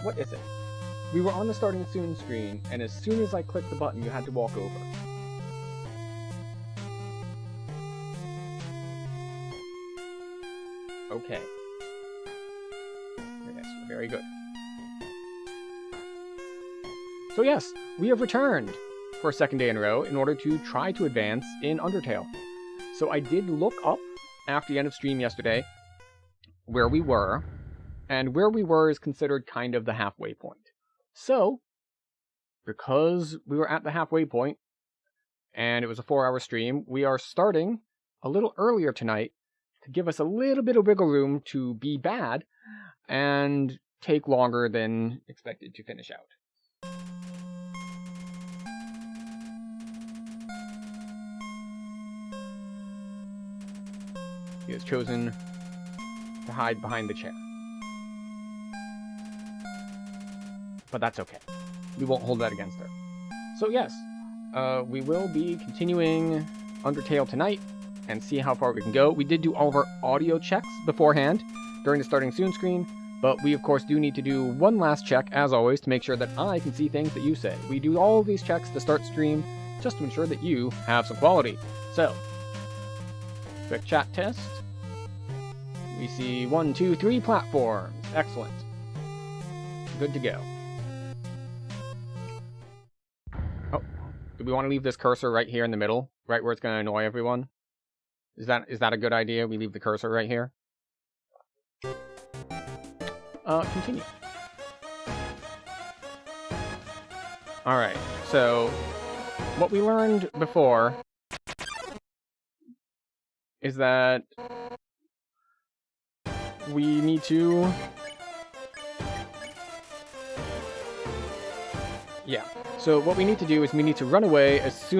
What is it? We were on the starting soon screen, and as soon as I clicked the button, you had to walk over. Okay. Yes, very good. So yes, we have returned for a second day in a row in order to try to advance in Undertale. So I did look up after the end of stream yesterday where we were, and where we were is considered kind of the halfway point. So, because we were at the halfway point, and it was a 4-hour stream, we are starting a little earlier tonight to give us a little bit of wiggle room to be bad and take longer than expected to finish out. He has chosen to hide behind the chair. But that's okay. We won't hold that against her. So yes, we will be continuing Undertale tonight and see how far we can go. We did do all of our audio checks beforehand during the starting soon screen, but we of course do need to do one last check, as always, to make sure that I can see things that you say. We do all of these checks to start stream just to ensure that you have some quality. So, quick chat test. We see 1, 2, 3 platforms. Excellent. Good to go. Oh, do we want to leave this cursor right here in the middle? Right where it's going to annoy everyone? Is that a good idea? We leave the cursor right here? Continue. Alright, so what we learned before is that we need to... Yeah. So what we need to do is we need to run away as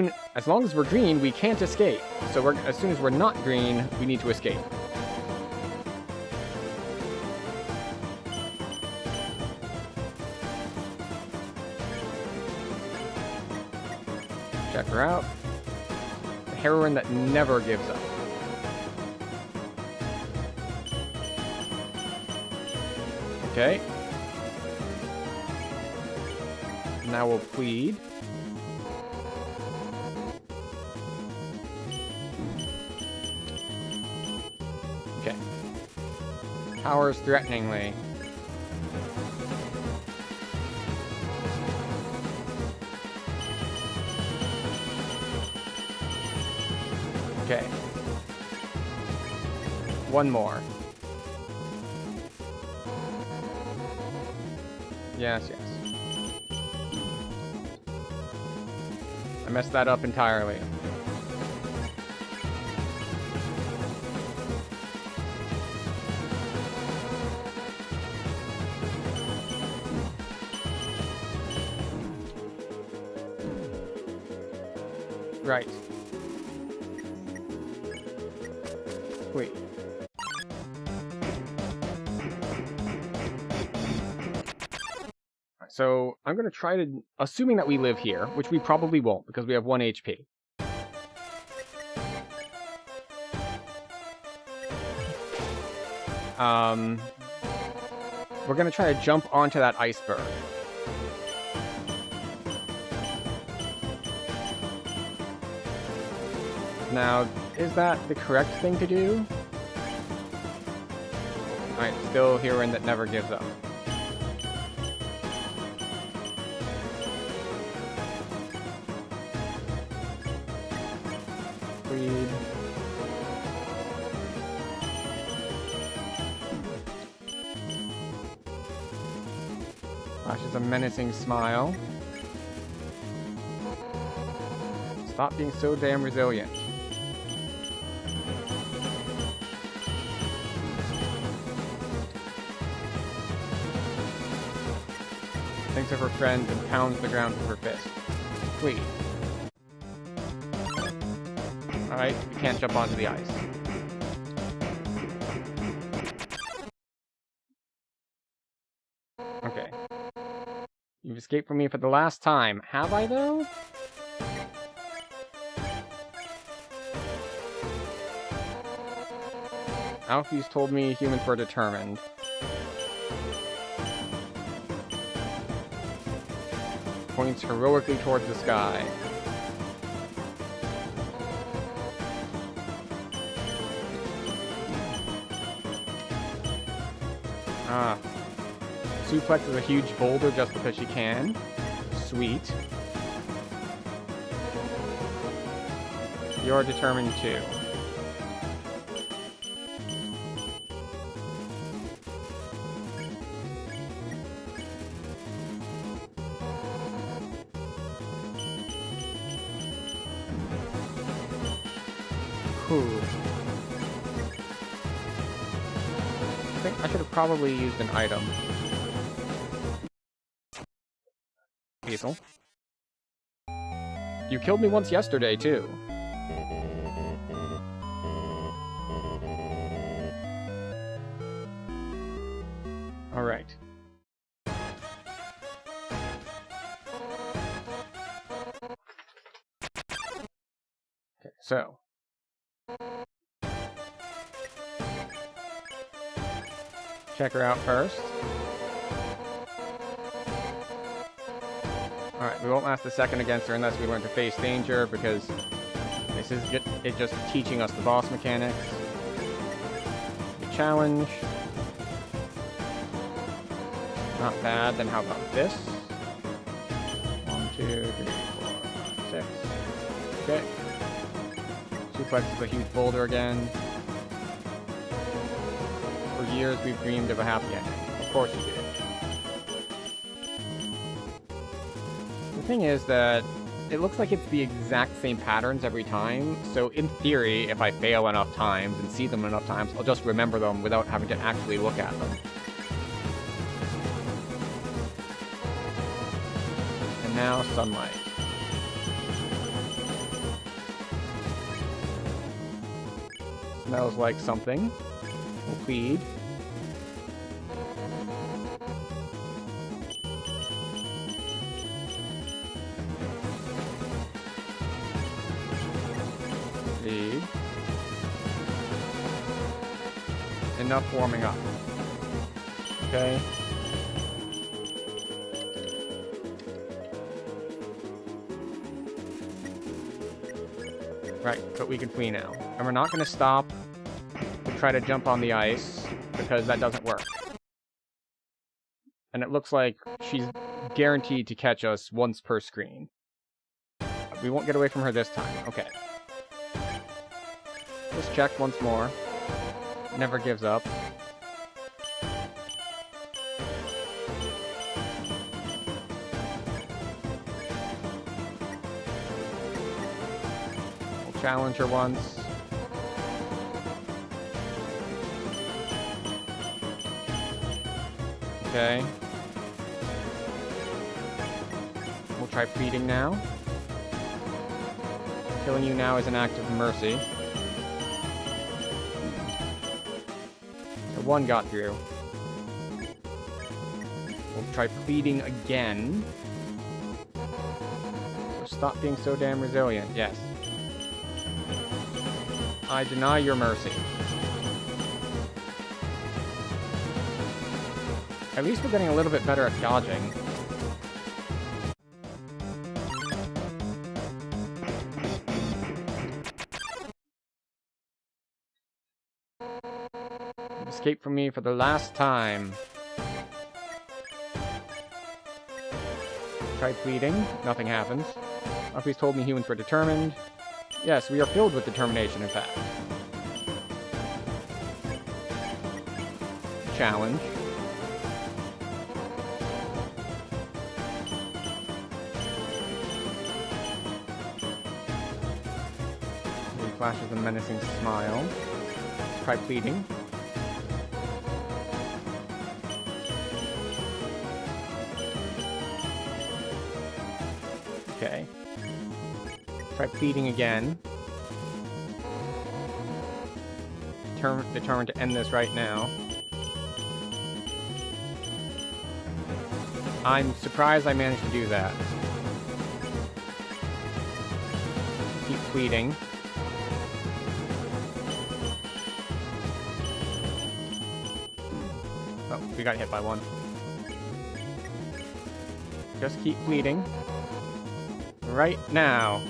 long as we're green, we can't escape. So as soon as we're not green, we need to escape. Check her out. The heroine that never gives up. Okay. Now we'll plead. Okay. Powers threateningly. Okay. One more. Yes, yes. I messed that up entirely. Right. Wait. So I'm going to try to, assuming that we live here, which we probably won't because we have 1 HP. We're going to try to jump onto that iceberg. Now, is that the correct thing to do? Alright, still heroine that never gives up. Plead. Flashes a menacing smile. Stop being so damn resilient. Thinks of her friends and pounds the ground with her fist. Please. Alright, we can't jump onto the ice. Okay. You've escaped from me for the last time. Have I, though? Alfie's told me humans were determined. points heroically towards the sky. Ah. Suplexes a huge boulder just because she can. Sweet. You're determined too. Whew. I think I should have probably used an item. Hazel. You killed me once yesterday, too. Alright. Okay, so. Check her out first. Alright, we won't last a second against her unless we learn to face danger, because this is just teaching us the boss mechanics. The challenge. Not bad. Then how about this? 1, 2, 3, 4, 5, 6. Okay. Suplex is a huge boulder again. For years we've dreamed of a happy ending. Of course you did. The thing is that it looks like it's the exact same patterns every time, so in theory, if I fail enough times and see them enough times, I'll just remember them without having to actually look at them. And now, sunlight. Smells like something. We'll plead. Plead. Enough warming up. Okay. Right, but we can flee now. And we're not going to stop to try to jump on the ice, because that doesn't work. And it looks like she's guaranteed to catch us once per screen. We won't get away from her this time. Okay. Just check once more. Never gives up. We'll challenge her once. Okay. We'll try feeding now. Killing you now is an act of mercy. So one got through. We'll try pleading again. So stop being so damn resilient. Yes. I deny your mercy. At least we're getting a little bit better at dodging. Escape from me for the last time. Try pleading. Nothing happens. Uffy's told me humans were determined. Yes, we are filled with determination, in fact. Challenge. He flashes a menacing smile. Try pleading. Okay. Try pleading again. Determined to end this right now. I'm surprised I managed to do that. Keep pleading. Oh, we got hit by one. Just keep bleeding. Right now.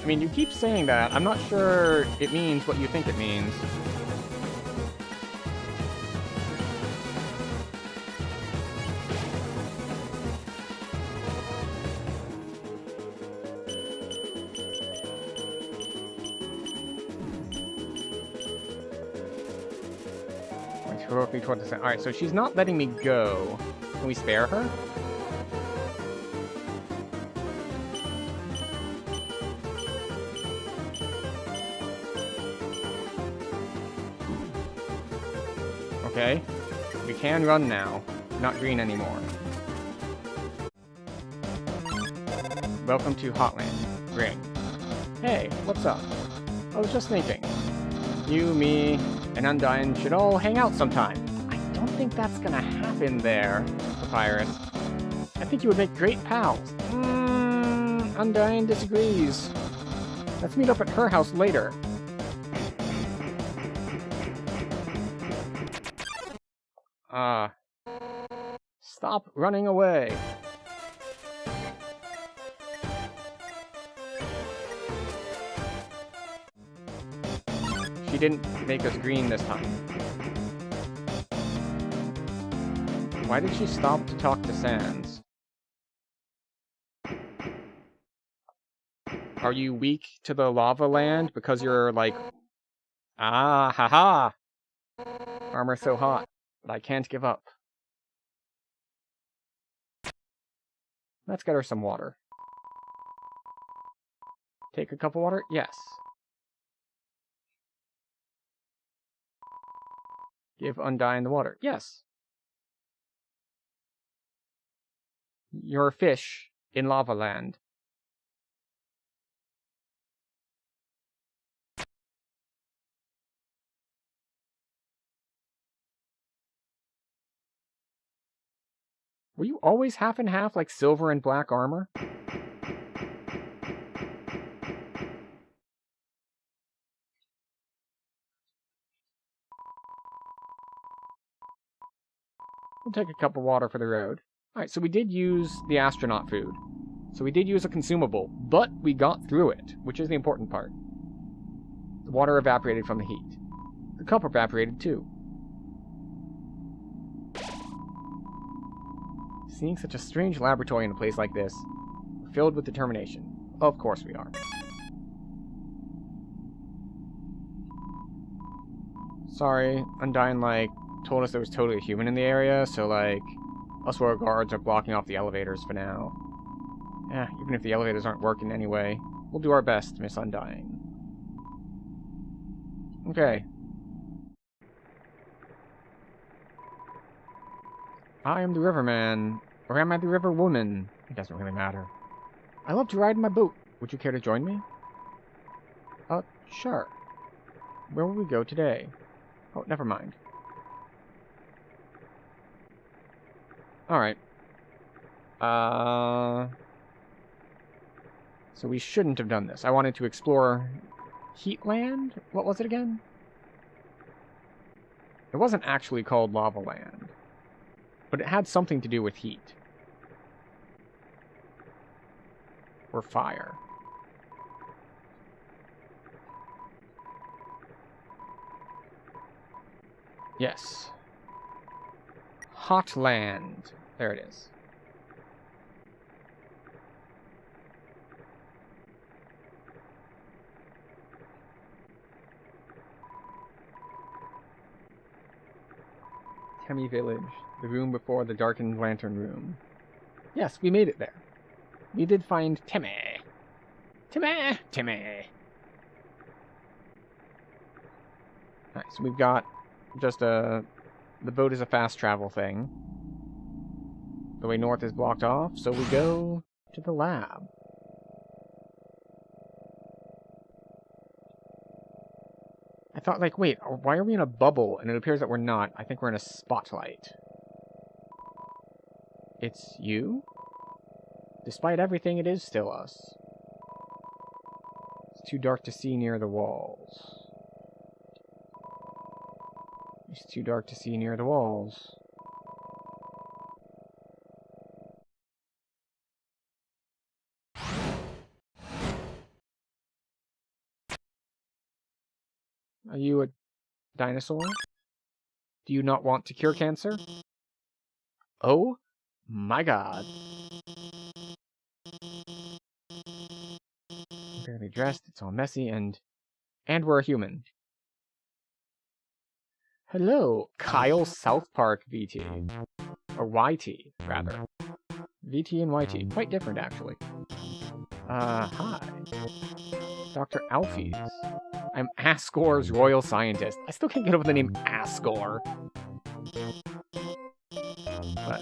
I mean, you keep saying that. I'm not sure it means what you think it means. Heroically toward the center. Alright, so she's not letting me go. Can we spare her? Okay. We can run now. Not green anymore. Welcome to Hotland. Great. Hey, what's up? I was just thinking. You, me, and Undyne should all hang out sometime. I don't think that's gonna happen there, Papyrus. I think you would make great pals. Undyne disagrees. Let's meet up at her house later. Stop running away. She didn't make us green this time. Why did she stop to talk to Sans? Are you weak to the lava land because you're like... Ah, haha! Armor's so hot, but I can't give up. Let's get her some water. Take a cup of water? Yes. Give Undyne the water. Yes. You're a fish in lava land. Were you always half and half like silver and black armor? We'll take a cup of water for the road. Alright, so we did use the astronaut food. So we did use a consumable, but we got through it, which is the important part. The water evaporated from the heat. The cup evaporated too. Seeing such a strange laboratory in a place like this, we're filled with determination. Of course we are. Sorry, Undyne, like, told us there was totally a human in the area, so, like, us royal guards are blocking off the elevators for now. Yeah, even if the elevators aren't working anyway, we'll do our best, Miss Undyne. Okay. I am the Riverman, or am I the River Woman? It doesn't really matter. I love to ride in my boat. Would you care to join me? Sure. Where will we go today? Oh, never mind. Alright. So we shouldn't have done this. I wanted to explore Heatland? What was it again? It wasn't actually called Lava Land, but it had something to do with heat. Or fire. Yes. Hotland. There it is. Temmie Village. The room before the darkened lantern room. Yes, we made it there. We did find Temmie. Temmie! Temmie! Alright, so we've got just a... The boat is a fast travel thing. The way north is blocked off, so we go to the lab. I thought, like, wait, why are we in a bubble? And it appears that we're not. I think we're in a spotlight. It's you? Despite everything, it is still us. It's too dark to see near the walls. It's too dark to see near the walls. Are you a dinosaur? Do you not want to cure cancer? Oh my god. Barely dressed, it's all messy, and we're a human. Hello, Kyle South Park VT. Or YT, rather. VT and YT. Quite different, actually. Hi. Dr. Alfie's. I'm Asgore's royal scientist. I still can't get over the name Asgore. But,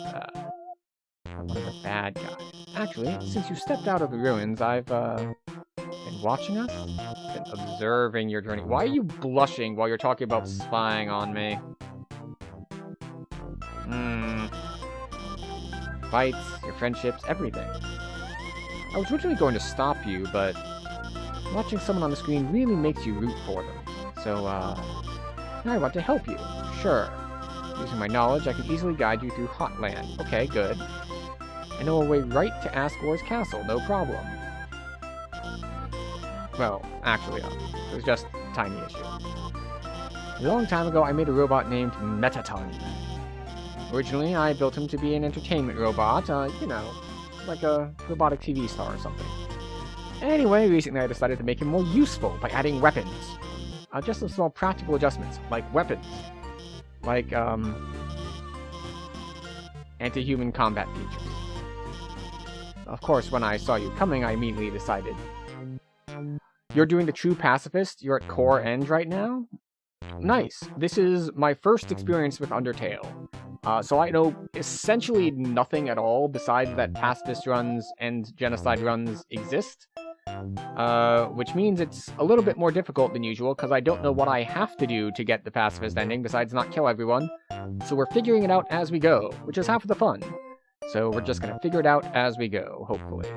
one of the bad guys. Actually, since you stepped out of the ruins, I've, been watching us? Been observing your journey. Why are you blushing while you're talking about spying on me? Fights, your friendships, everything. I was originally going to stop you, but watching someone on the screen really makes you root for them. So, now I want to help you. Sure. Using my knowledge, I can easily guide you through Hotland. Okay, good. I know a way right to Asgore's castle, no problem. Well, actually, it was just a tiny issue. A long time ago, I made a robot named Metaton. Originally, I built him to be an entertainment robot, you know, like a robotic TV star or something. Anyway, recently I decided to make him more useful by adding weapons. Just some small practical adjustments, like weapons. Like, anti-human combat features. Of course, when I saw you coming, I immediately decided. You're doing the true pacifist? You're at core end right now? Nice. This is my first experience with Undertale. So I know essentially nothing at all besides that pacifist runs and genocide runs exist. Which means it's a little bit more difficult than usual, because I don't know what I have to do to get the pacifist ending besides not kill everyone. So we're figuring it out as we go, which is half of the fun. So we're just gonna figure it out as we go, hopefully.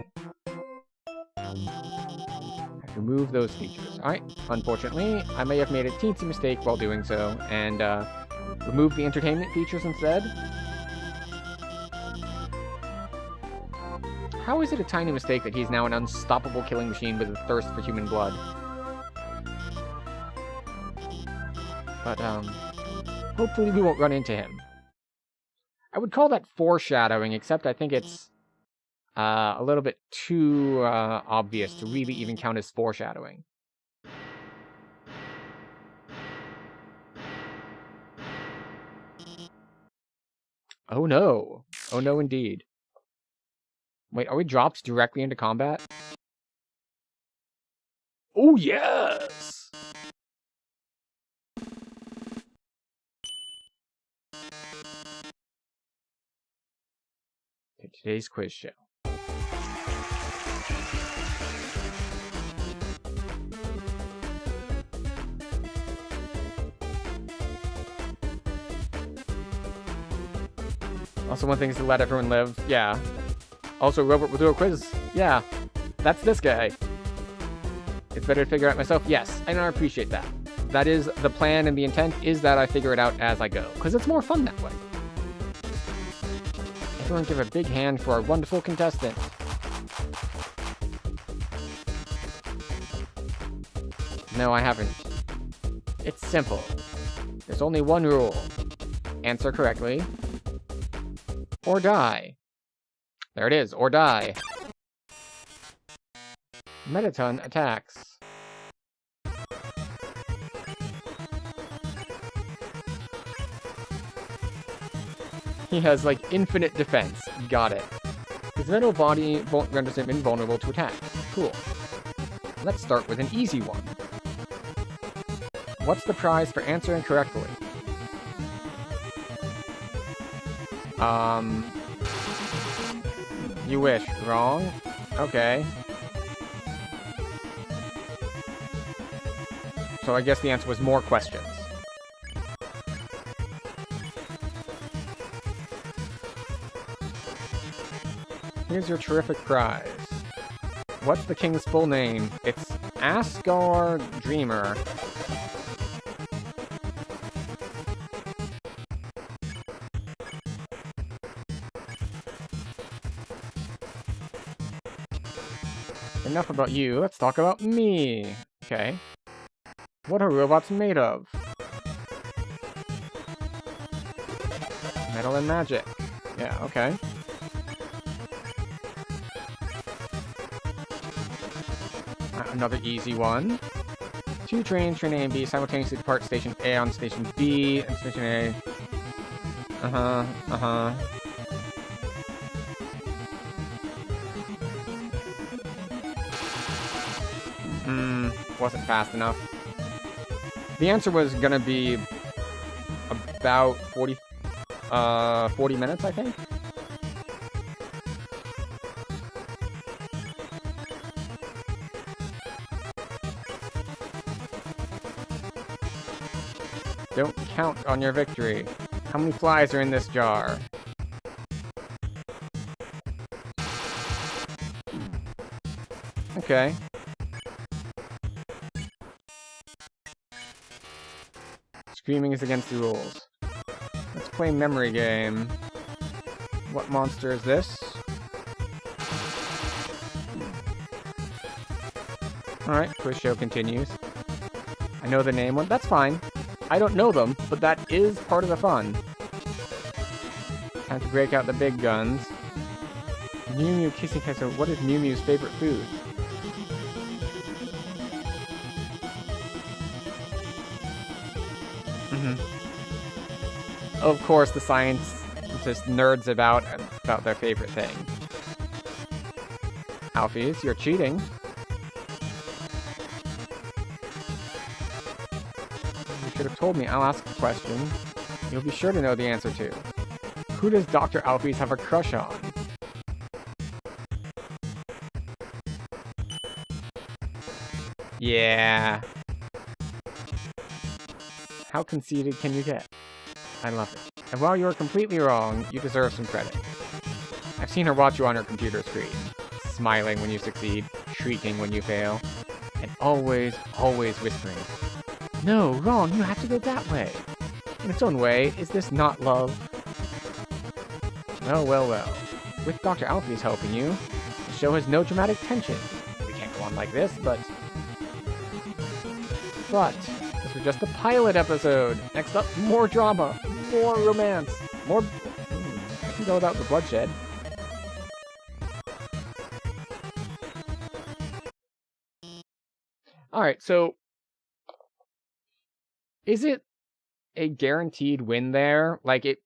Remove those features. Alright, unfortunately, I may have made a teensy mistake while doing so, and remove the entertainment features instead. How is it a tiny mistake that he's now an unstoppable killing machine with a thirst for human blood? But, hopefully we won't run into him. I would call that foreshadowing, except I think it's a little bit too obvious to really even count as foreshadowing. Oh no. Oh no indeed. Wait, are we dropped directly into combat? Oh yes! Okay, today's quiz show. Also, one thing is to let everyone live. Yeah. Also, Robert will do a quiz. Yeah. That's this guy. It's better to figure out myself. Yes, and I appreciate that. That is the plan, and the intent is that I figure it out as I go, because it's more fun that way. Everyone give a big hand for our wonderful contestant. No, I haven't. It's simple. There's only one rule. Answer correctly. Or die. There it is, or die. Metaton attacks. He has, like, infinite defense. Got it. His metal body renders him invulnerable to attacks. Cool. Let's start with an easy one. What's the prize for answering correctly? You wish. Wrong? Okay. So I guess the answer was more questions. Here's your terrific prize. What's the king's full name? It's Asgore Dreamer. Enough about you, let's talk about me. Okay. What are robots made of? Metal and magic. Yeah, okay. Another easy one. 2 trains, train A and B, simultaneously depart station A on station B, and station A. Wasn't fast enough. The answer was gonna be about 40 minutes, I think. Don't count on your victory. How many flies are in this jar? Okay. Screaming is against the rules. Let's play memory game. What monster is this? Alright, quiz show continues. I know the name one. That's fine. I don't know them, but that is part of the fun. Time to break out the big guns. Mew Mew kissing Kaiser. What is Mew Mew's favorite food? Of course, the science just nerds about their favorite thing. Alphys, you're cheating. You should have told me. I'll ask a question you'll be sure to know the answer to. Who does Dr. Alphys have a crush on? Yeah. How conceited can you get? I love it. And while you're completely wrong, you deserve some credit. I've seen her watch you on her computer screen, smiling when you succeed, shrieking when you fail, and always, always whispering, "No, wrong, you have to go that way." In its own way, is this not love? Well, well, well. With Dr. Alphys helping you, the show has no dramatic tension. We can't go on like this, but this was just a pilot episode. Next up, more drama, more romance, more... I can go without the bloodshed. Alright, so... is it a guaranteed win there? Like,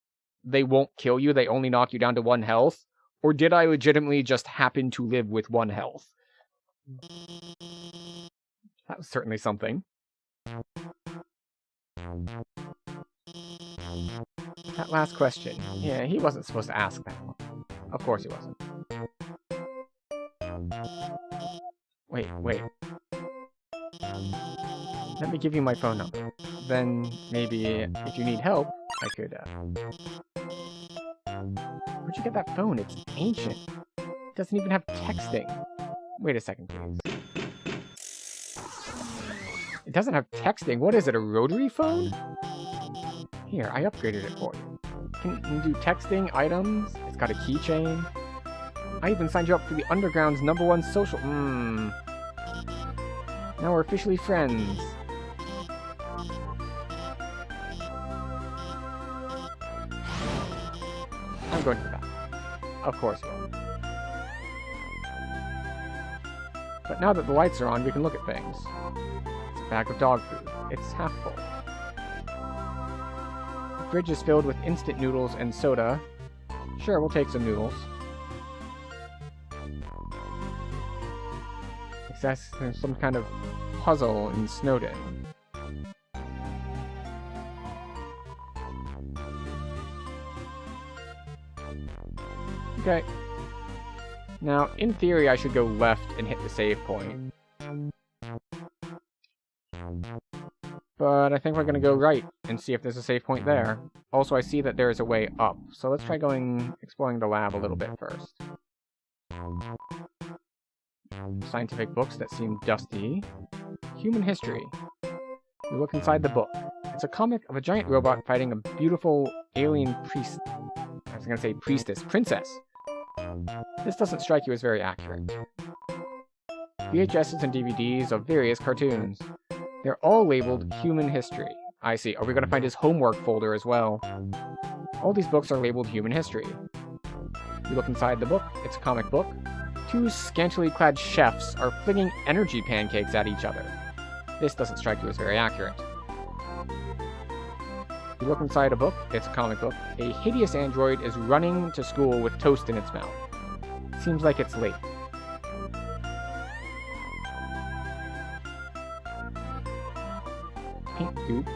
they won't kill you, they only knock you down to 1 health? Or did I legitimately just happen to live with 1 health? That was certainly something. That last question. Yeah, he wasn't supposed to ask that one. Of course he wasn't. Wait. Let me give you my phone number. Then, maybe, if you need help, I could, Where'd you get that phone? It's ancient. It doesn't even have texting. Wait a second, please. It doesn't have texting? What is it, a rotary phone? Here, I upgraded it for you. Can do texting, items, it's got a keychain. I even signed you up for the Underground's #1 social... Now we're officially friends. I'm going to the bathroom. Of course you are. But now that the lights are on, we can look at things. It's a bag of dog food. It's half full. The fridge is filled with instant noodles and soda. Sure, we'll take some noodles. There's some kind of puzzle in Snowden. Okay. Now, in theory, I should go left and hit the save point. But I think we're going to go right and see if there's a save point there. Also, I see that there is a way up. So let's try exploring the lab a little bit first. Scientific books that seem dusty. Human history. We look inside the book. It's a comic of a giant robot fighting a beautiful alien priestess. This doesn't strike you as very accurate. VHSs and DVDs of various cartoons. They're all labeled human history. I see. Are we going to find his homework folder as well? All these books are labeled human history. You look inside the book. It's a comic book. Two scantily clad chefs are flinging energy pancakes at each other. This doesn't strike you as very accurate. You look inside a book. It's a comic book. A hideous android is running to school with toast in its mouth. Seems like it's late. Pink dude.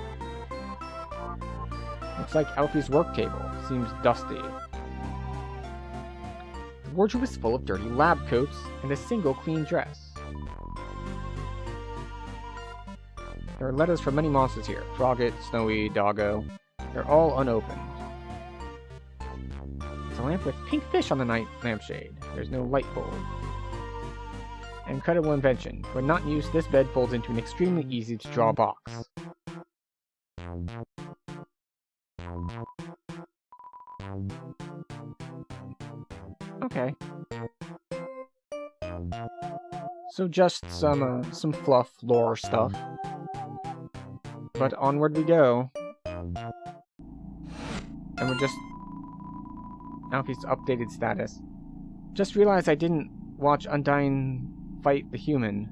Looks like Alfie's work table. Seems dusty. The wardrobe is full of dirty lab coats and a single clean dress. There are letters from many monsters here. Frogget, Snowy, Doggo. They're all unopened. It's a lamp with pink fish on the night lampshade. There's no light bulb. An incredible invention. When not in use, this bed folds into an extremely easy to draw box. Okay. So just some fluff lore stuff. But onward we go. And we're just... Alfie's updated status. Just realized I didn't watch Undyne fight the human.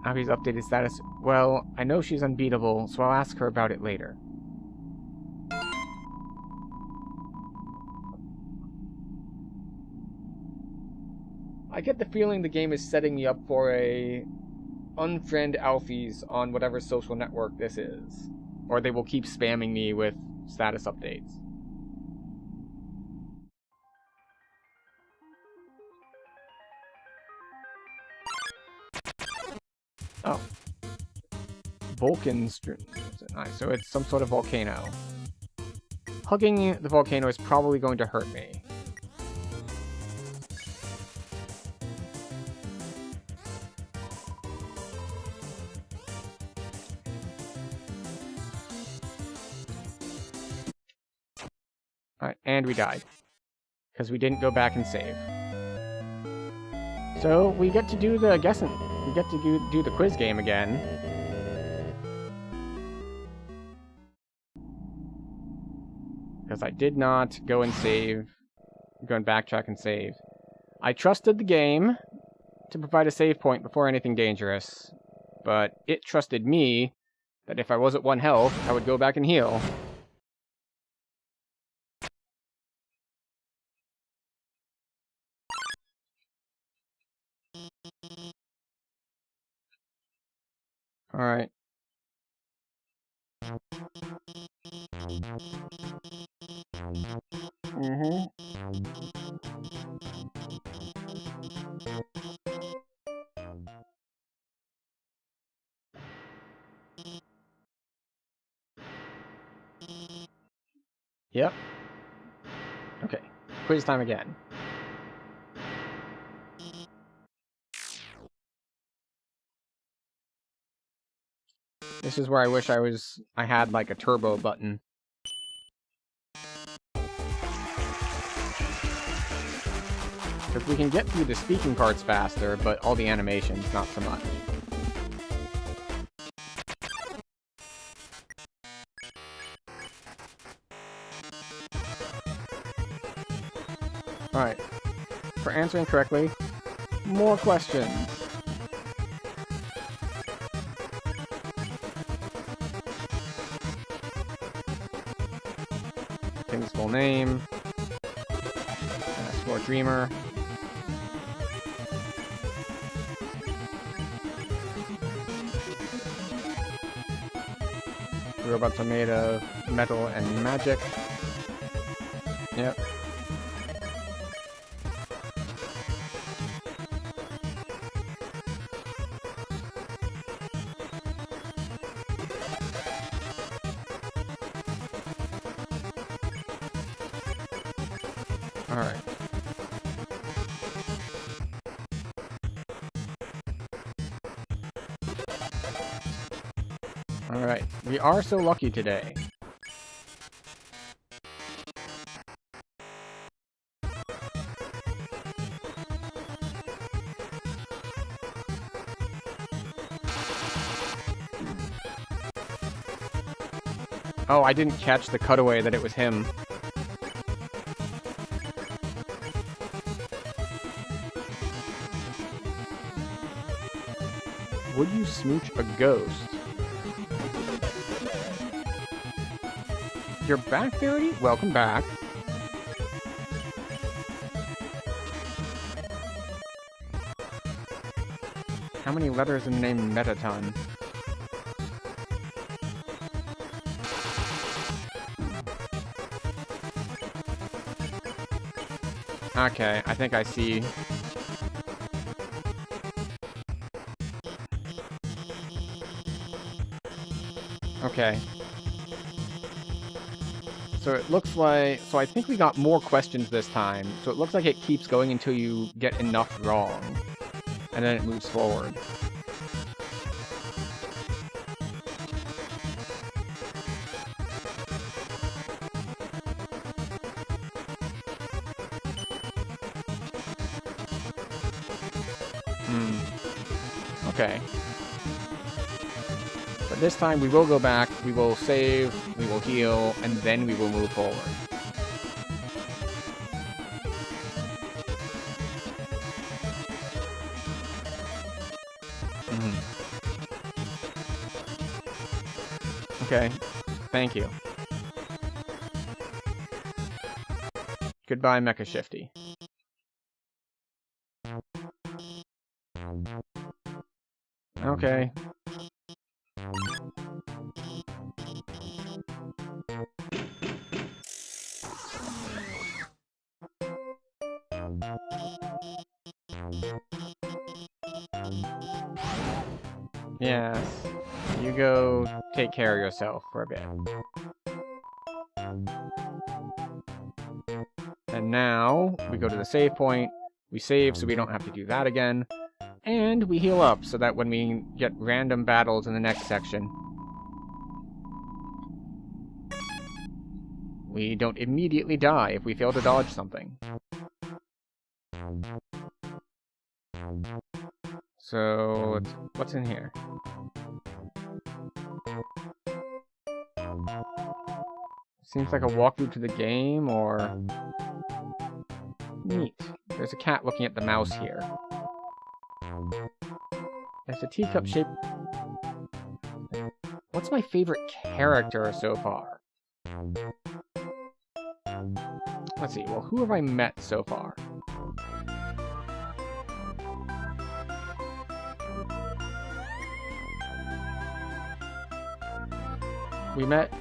Alfie's updated status. Well, I know she's unbeatable, so I'll ask her about it later. I get the feeling the game is setting me up for a unfriend Alfie's on whatever social network this is. Or they will keep spamming me with status updates. Oh. Vulcan's... Nice, so it's some sort of volcano. Hugging the volcano is probably going to hurt me. Alright, and we died. Because we didn't go back and save. So, we get to do the guessing. We get to do the quiz game again. Because I did not go and save. Go and backtrack and save. I trusted the game to provide a save point before anything dangerous. But it trusted me that if I was at 1 health, I would go back and heal. Alright. Yep. Okay. Quiz time again. This is where I wish I had like a turbo button. Because we can get through the speaking parts faster, but all the animations, not so much. Alright. For answering correctly, more questions. King's full name. Explore Dreamer. Robots are made of metal and magic. Yep. Alright. Alright, we are so lucky today. Oh, I didn't catch the cutaway that it was him. Would you smooch a ghost? You're back, Verity? Welcome back. How many letters in the name Metaton? Okay, I think I see. Okay. So it looks like... So I think we got more questions this time. So it looks like it keeps going until you get enough wrong. And then it moves forward. Okay. But this time we will go back, we will save, we will heal, and then we will move forward. Okay. Thank you. Goodbye, Mecha Shifty. Okay. Yes. You go take care of yourself for a bit. And now, we go to the save point, we save so we don't have to do that again, and we heal up so that when we get random battles in the next section, we don't immediately die if we fail to dodge something. So, what's in here? Seems like a walkthrough to the game, or... Neat. There's a cat looking at the mouse here. There's a teacup shape... What's my favorite character so far? Let's see, well, who have I met so far? We met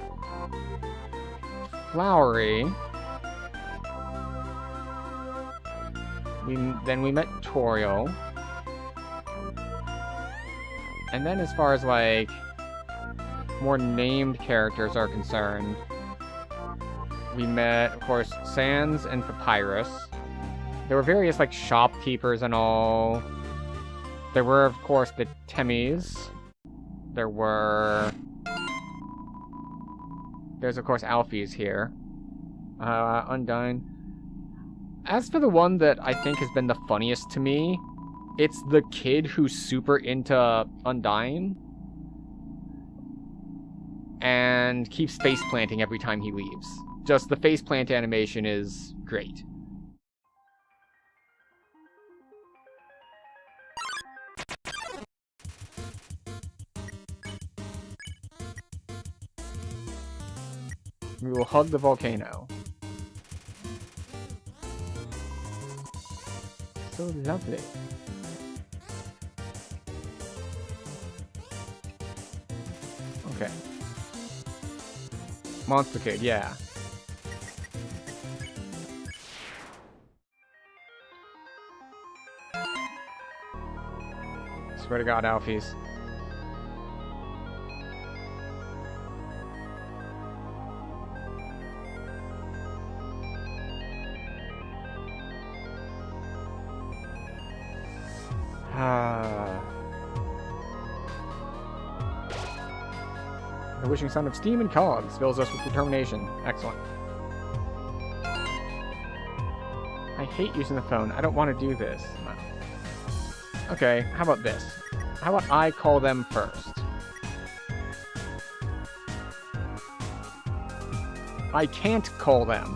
Flowery. Then we met Toriel. And then as far as, like, more named characters are concerned, we met, of course, Sans and Papyrus. There were various, like, shopkeepers and all. There were, of course, the Temis. There's, of course, Alfie's here. Undyne. As for the one that I think has been the funniest to me, it's the kid who's super into Undyne and keeps face planting every time he leaves. Just the face plant animation is great. We will hug the volcano. So lovely. Okay. Monster Kid, yeah. Swear to God, Alfie's. The wishing sound of steam and cogs fills us with determination. Excellent. I hate using the phone. I don't want to do this. No. Okay, how about this? How about I call them first? I can't call them.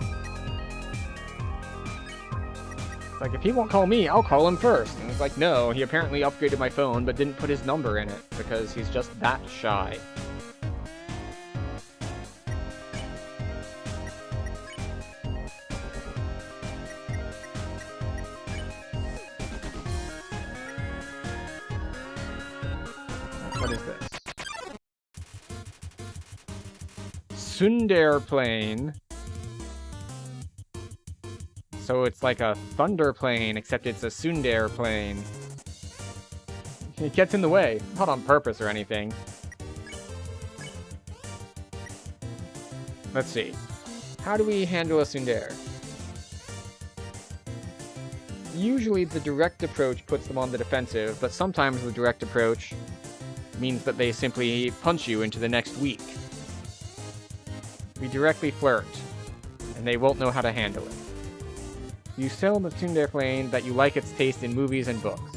It's like, if he won't call me, I'll call him first. And it's like, no, he apparently upgraded my phone, but didn't put his number in it, because he's just that shy. What is this? Sundar plane. So it's like a thunder plane, except it's a Sundar plane. It gets in the way, not on purpose or anything. Let's see. How do we handle a Sundar? Usually the direct approach puts them on the defensive, but sometimes the direct approach means that they simply punch you into the next week. We directly flirt, and they won't know how to handle it. You sell the Sundar plane that you like its taste in movies and books.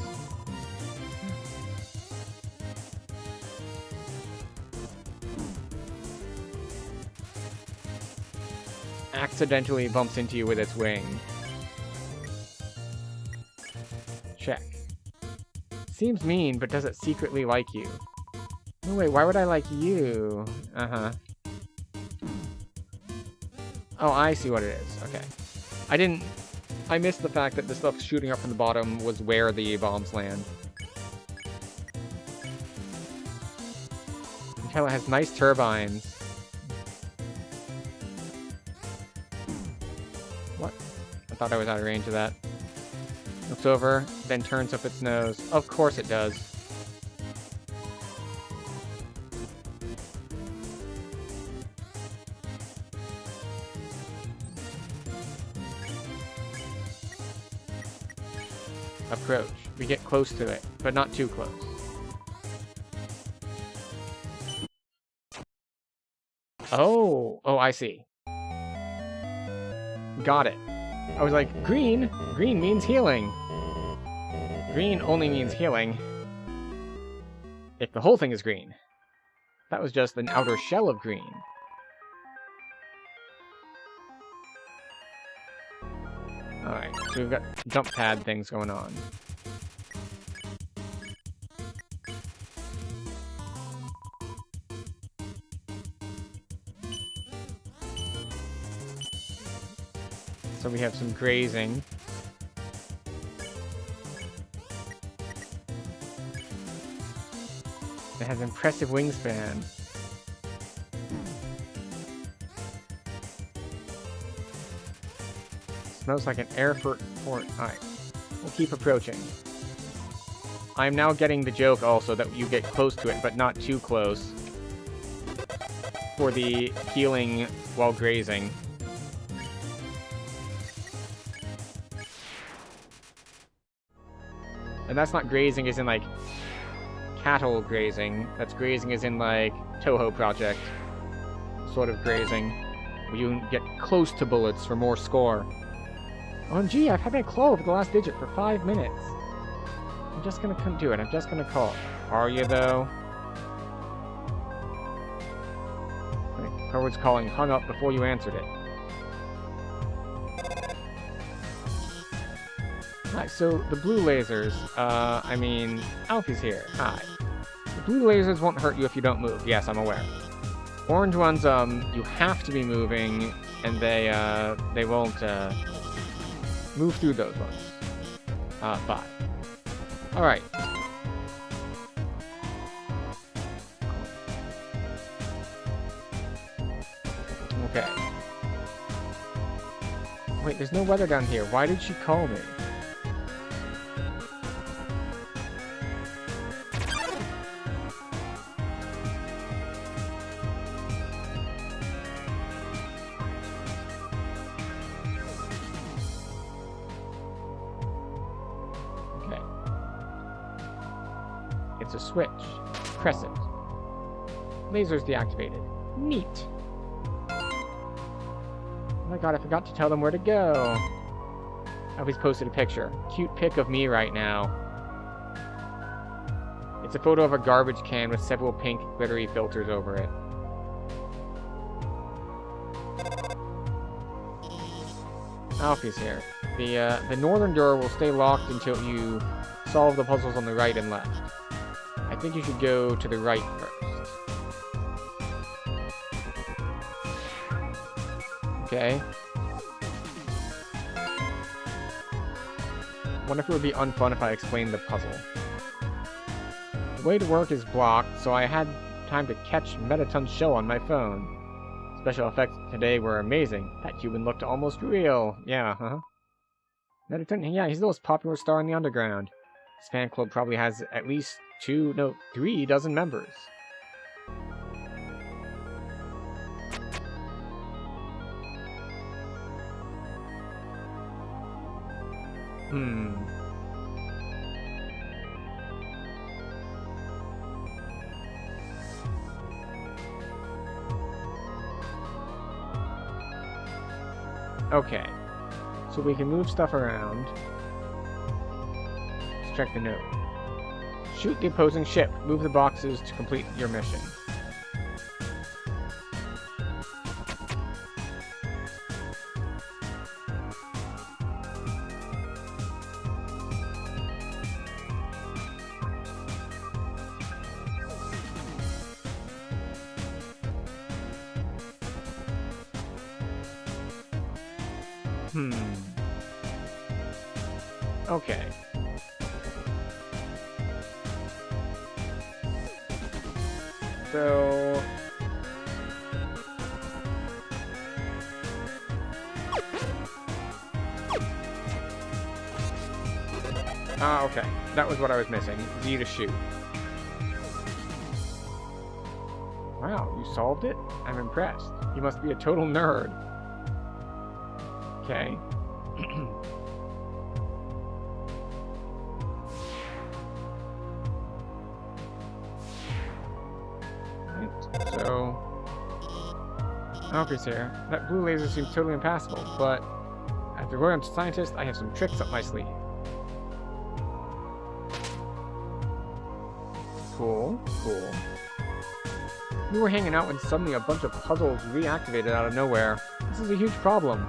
Accidentally bumps into you with its wing. Check. Seems mean, but does it secretly like you? No, wait, why would I like you? Uh-huh. Oh, I see what it is. Okay. I missed the fact that the stuff shooting up from the bottom was where the bombs land. You can tell it has nice turbines. What? I thought I was out of range of that. Looks over, then turns up its nose. Of course it does. Approach. We get close to it, but not too close. Oh, I see. Got it. I was like, green? Green means healing. Green only means healing if the whole thing is green. That was just an outer shell of green. Alright, so we've got jump pad things going on. So we have some grazing. It has impressive wingspan. Smells like an airport. Alright. We'll keep approaching. I'm now getting the joke also that you get close to it, but not too close. For the healing while grazing. And that's not grazing as in, like, cattle grazing. That's grazing as in, like, Toho Project sort of grazing. Where you get close to bullets for more score. OMG, I've had my claw over the last digit for 5 minutes. I'm just gonna come do it. I'm just gonna call. Are you, though? Whoever's calling hung up before you answered it. Hi, so the blue lasers, I mean, Alfie's here. Hi. The blue lasers won't hurt you if you don't move. Yes, I'm aware. Orange ones, you have to be moving, and they won't, move through those ones. Bye. Alright. Okay. Wait, there's no weather down here. Why did she call me? It's a switch. Press it. Laser's deactivated. Neat. Oh my god, I forgot to tell them where to go. Alfie's posted a picture. Cute pic of me right now. It's a photo of a garbage can with several pink glittery filters over it. Alfie's here. The northern door will stay locked until you solve the puzzles on the right and left. I think you should go to the right first. Okay. Wonder if it would be unfun if I explained the puzzle. The way to work is blocked, so I had time to catch Metaton's show on my phone. Special effects today were amazing. That human looked almost real. Yeah, huh? Metaton, yeah, he's the most popular star in the underground. His fan club probably has at least 3 dozen members. Okay. So we can move stuff around. Let's check the note. Shoot the opposing ship. Move the boxes to complete your mission. Okay. So... Ah, okay. That was what I was missing. Z to shoot. Wow, you solved it? I'm impressed. You must be a total nerd. Okay. So, Alfie's here. That blue laser seems totally impassable, but as a Orion scientist, I have some tricks up my sleeve. Cool, cool. We were hanging out when suddenly a bunch of puzzles reactivated out of nowhere. This is a huge problem.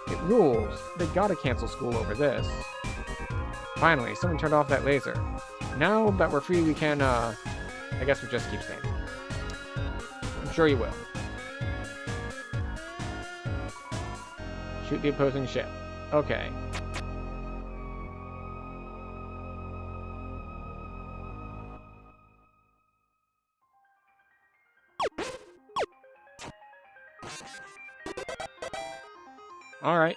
It rules. They gotta cancel school over this. Finally, someone turned off that laser. Now that we're free, we can, I guess we just keep staying. I'm sure you will. Shoot the opposing ship. Okay. Alright.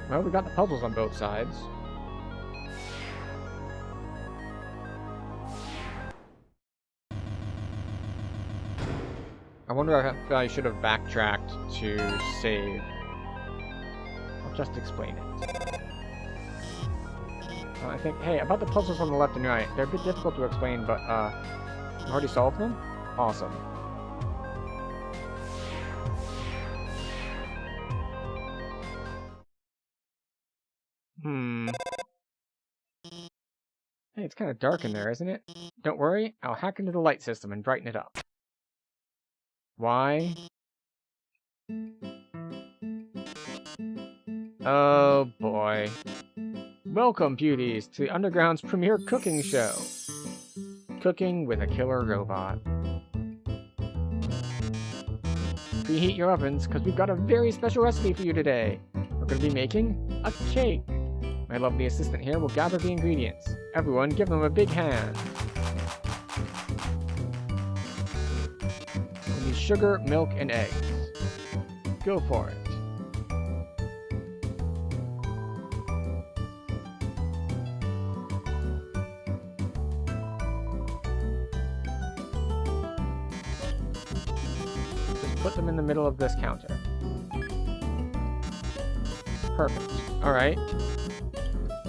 Well, we got the puzzles on both sides. I wonder if I should have backtracked to save. I'll just explain it. I think, hey, about the puzzles on the left and right, they're a bit difficult to explain, but, you already solved them? Awesome. Hey, it's kind of dark in there, isn't it? Don't worry, I'll hack into the light system and brighten it up. Why? Oh boy. Welcome, beauties, to the Underground's premiere cooking show. Cooking with a killer robot. Preheat your ovens, because we've got a very special recipe for you today. We're going to be making a cake. My lovely assistant here will gather the ingredients. Everyone, give them a big hand. We need sugar, milk, and eggs. Go for it. Just put them in the middle of this counter. Perfect. Alright.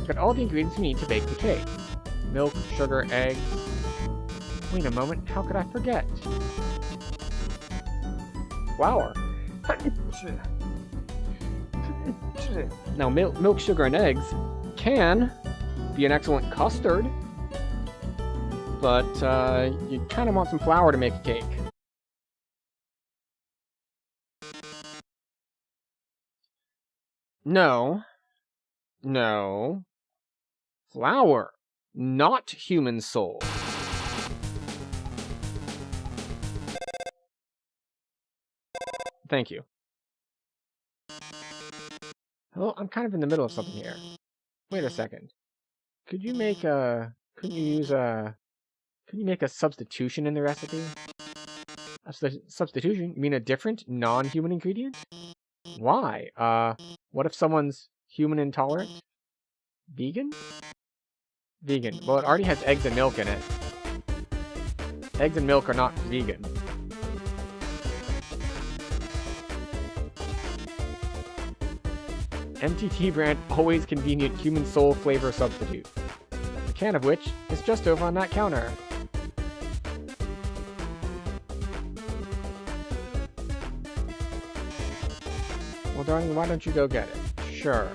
Got all the ingredients you need to bake the cake. Milk, sugar, eggs. Wait a moment, how could I forget? Flour. Now, milk, sugar, and eggs can be an excellent custard, but you kind of want some flour to make a cake. No. No. Flower. Not human soul. Thank you. Well, I'm kind of in the middle of something here. Wait a second. Could you make a... Couldn't you use a... Could you make a substitution in the recipe? A substitution? You mean a different, non-human ingredient? Why? What if someone's human intolerant? Vegan? Vegan. Well, it already has eggs and milk in it. Eggs and milk are not vegan. MTT brand always convenient human soul flavor substitute. A can of which is just over on that counter. Well, darling, why don't you go get it? Sure.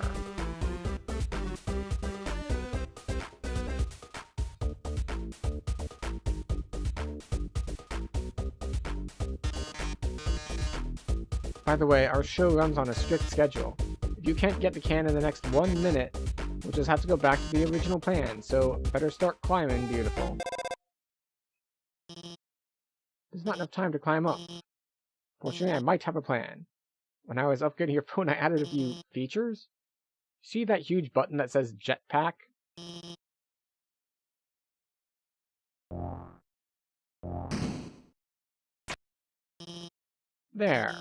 By the way, our show runs on a strict schedule. If you can't get the can in the next 1 minute, we'll just have to go back to the original plan, so better start climbing, beautiful. There's not enough time to climb up. Fortunately, I might have a plan. When I was upgrading your phone, I added a few features. See that huge button that says Jetpack? There.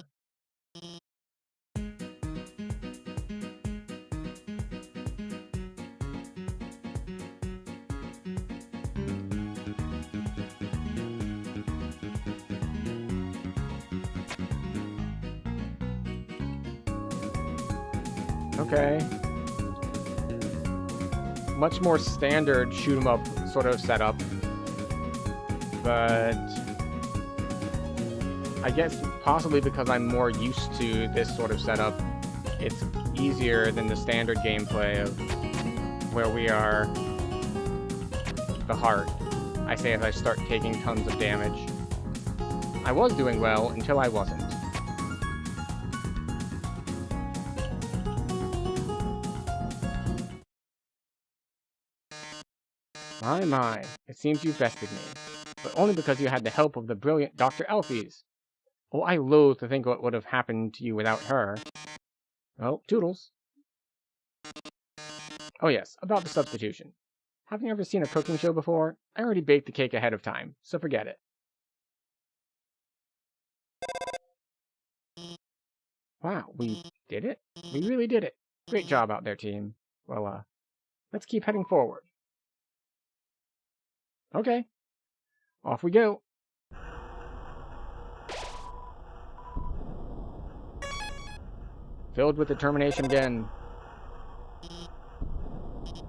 Okay. Much more standard shoot 'em up sort of setup. But I guess possibly because I'm more used to this sort of setup, it's easier than the standard gameplay of where we are the heart. I say as I start taking tons of damage. I was doing well until I wasn't. My, it seems you bested me. But only because you had the help of the brilliant Dr. Alphys. Oh, I loathe to think what would have happened to you without her. Oh, toodles. Oh yes, about the substitution. Have you ever seen a cooking show before? I already baked the cake ahead of time, so forget it. Wow, we did it? We really did it. Great job out there, team. Well, let's keep heading forward. Okay. Off we go. Filled with determination again.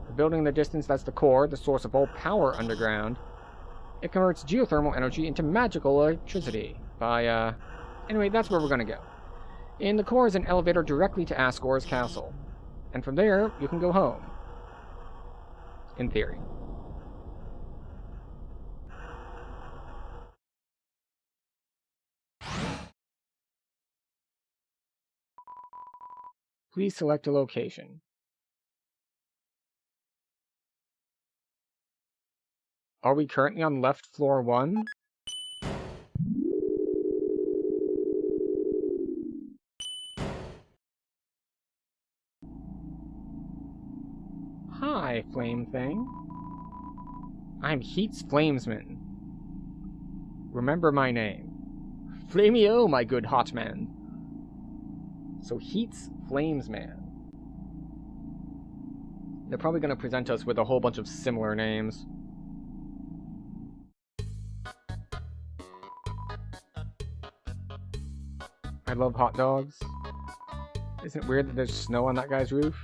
The building in the distance, that's the core, the source of all power underground. It converts geothermal energy into magical electricity by, Anyway, that's where we're gonna go. In the core is an elevator directly to Asgore's castle. And from there, you can go home. In theory. Please select a location. Are we currently on left floor 1? Hi, flame thing. I'm Heat's Flamesman. Remember my name. Flameo, my good hot man. So Heat's Flamesman. They're probably going to present us with a whole bunch of similar names. I love hot dogs. Isn't it weird that there's snow on that guy's roof?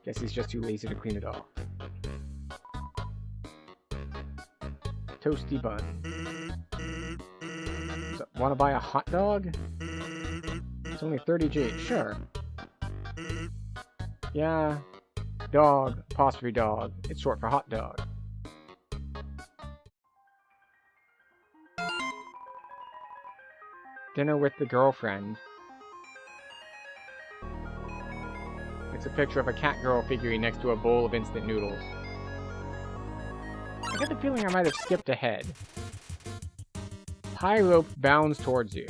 Guess he's just too lazy to clean it off. Toasty bun. So, wanna buy a hot dog? It's only 30G. Sure. Yeah. Dog, apostrophe dog. It's short for hot dog. Dinner with the girlfriend. The It's a picture of a cat girl figurine next to a bowl of instant noodles. I get the feeling I might have skipped ahead. High rope bounds towards you.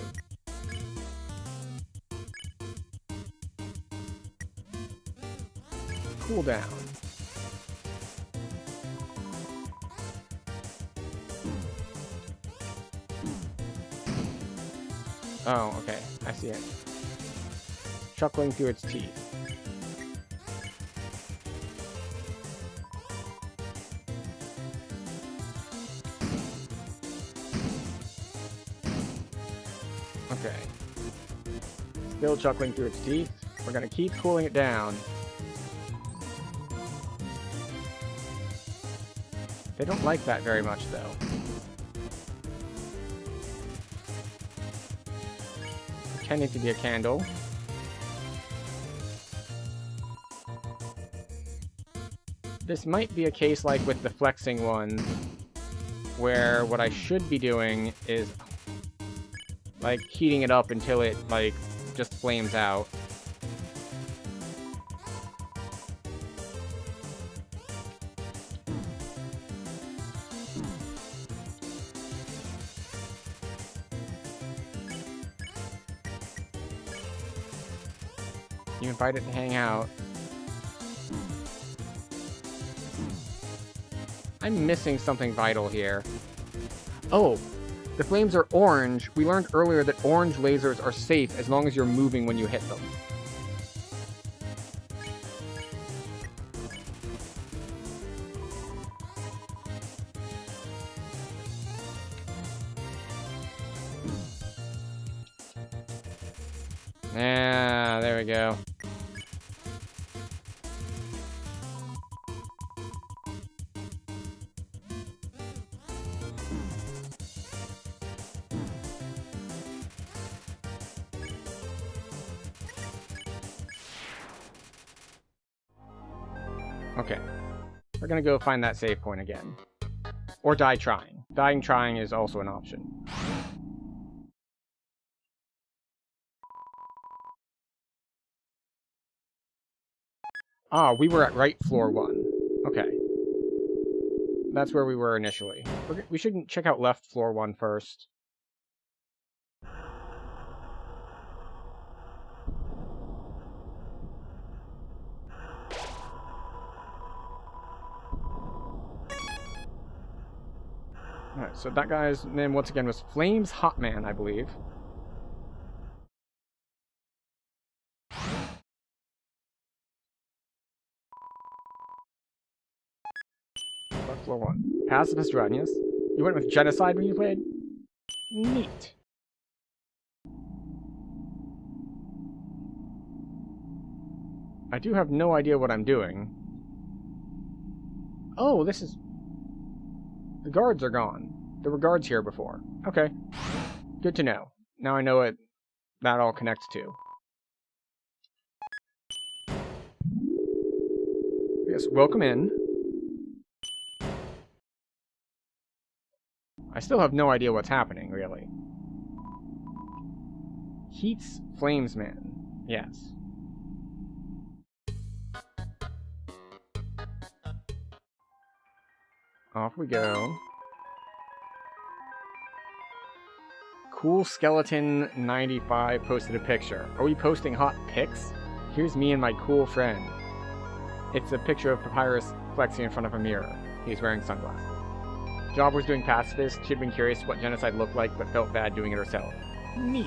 Cool down. Oh, okay. I see it. Chuckling through its teeth. Okay. Still chuckling through its teeth. We're gonna keep cooling it down. They don't like that very much, though. Pretending to be a candle. This might be a case like with the flexing one, where what I should be doing is like heating it up until it like just flames out. You invite it to hang out. I'm missing something vital here. Oh, the flames are orange. We learned earlier that orange lasers are safe as long as you're moving when you hit them. Ah, there we go. Okay. We're gonna go find that save point again. Or die trying. Dying trying is also an option. Ah, we were at right floor 1. Okay. That's where we were initially. We should check out left floor 1 first. Alright, so that guy's name once again was Flames Hotman, I believe. Left floor 1. Pacifist run, yes? You went with genocide when you played? Neat. I do have no idea what I'm doing. Oh, this is... The guards are gone. There were guards here before. Okay. Good to know. Now I know what that all connects to. Yes, welcome in. I still have no idea what's happening, really. Heats Flamesman. Yes. Off we go. Cool Skeleton 95 posted a picture. Are we posting hot pics? Here's me and my cool friend. It's a picture of Papyrus flexing in front of a mirror. He's wearing sunglasses. Job was doing pacifist. She'd been curious what genocide looked like, but felt bad doing it herself. Neat.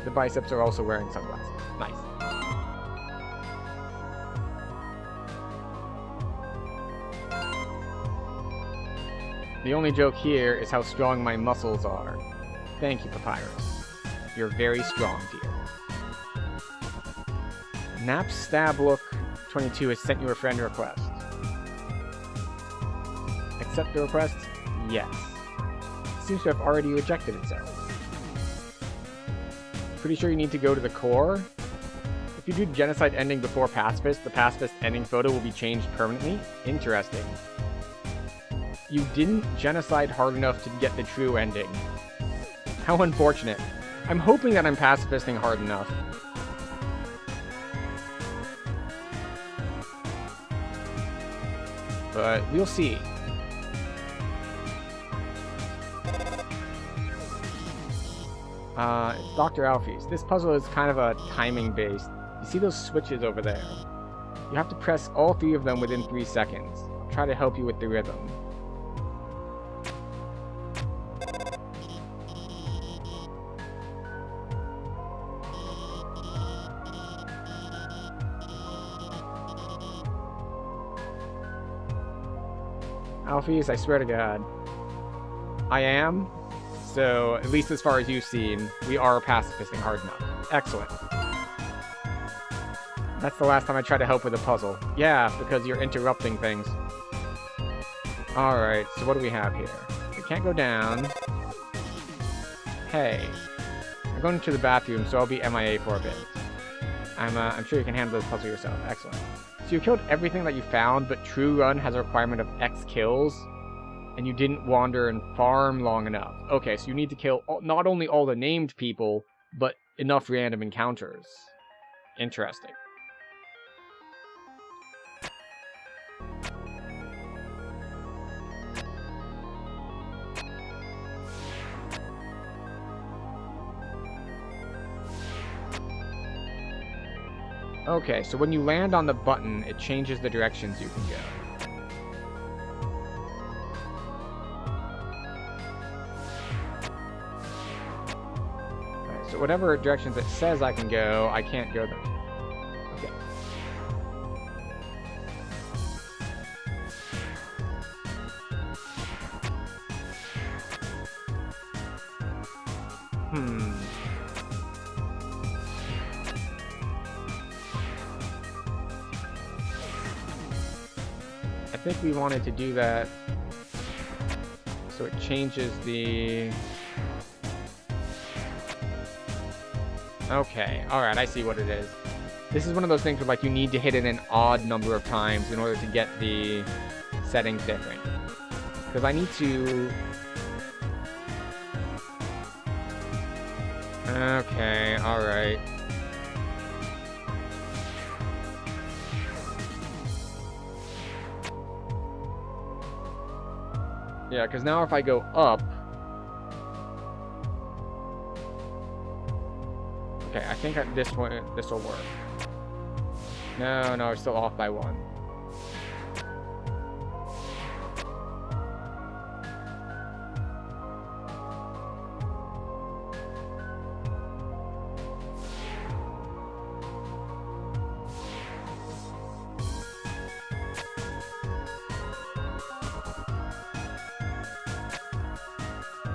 The biceps are also wearing sunglasses. Nice. The only joke here is how strong my muscles are. Thank you, Papyrus. You're very strong, dear. Nap Stab Look 22 has sent you a friend request. Accept the request? Yes. Seems to have already rejected itself. Pretty sure you need to go to the core? If you do genocide ending before pacifist, the pacifist ending photo will be changed permanently? Interesting. You didn't genocide hard enough to get the true ending. How unfortunate. I'm hoping that I'm pacifisting hard enough. but we'll see. It's Dr. Alfie's. This puzzle is kind of a timing-based. You see those switches over there? You have to press all 3 of them within 3 seconds. I'll try to help you with the rhythm. Alfie's, I swear to God. I am. So, at least as far as you've seen, we are pacifisting hard enough. Excellent. That's the last time I tried to help with a puzzle. Yeah, because you're interrupting things. Alright, so what do we have here? We can't go down. Hey. I'm going to the bathroom, so I'll be MIA for a bit. I'm sure you can handle this puzzle yourself. Excellent. So you killed everything that you found, but True Run has a requirement of X kills, and you didn't wander and farm long enough. Okay, so you need to kill not only all the named people, but enough random encounters. Interesting. Okay, so when you land on the button, it changes the directions you can go. Alright, so whatever directions it says I can go, I can't go them. Okay. I think we wanted to do that so it changes the... Okay, alright, I see what it is. This is one of those things where like you need to hit it an odd number of times in order to get the settings different. Because I need to... Okay, alright. Yeah, because now if I go up... Okay, I think this will work. No, we're still off by 1.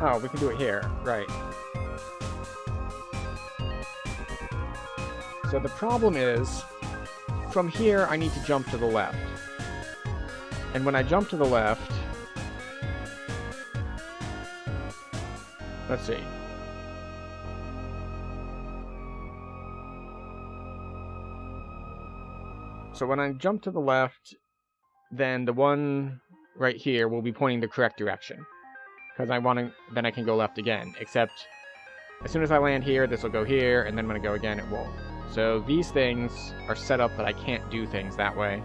Oh, we can do it here. Right. So the problem is, from here I need to jump to the left. And when I jump to the left... Let's see. So when I jump to the left, then the one right here will be pointing the correct direction. Because then I can go left again, except as soon as I land here, this will go here, and then when I go again, it won't. So these things are set up that I can't do things that way.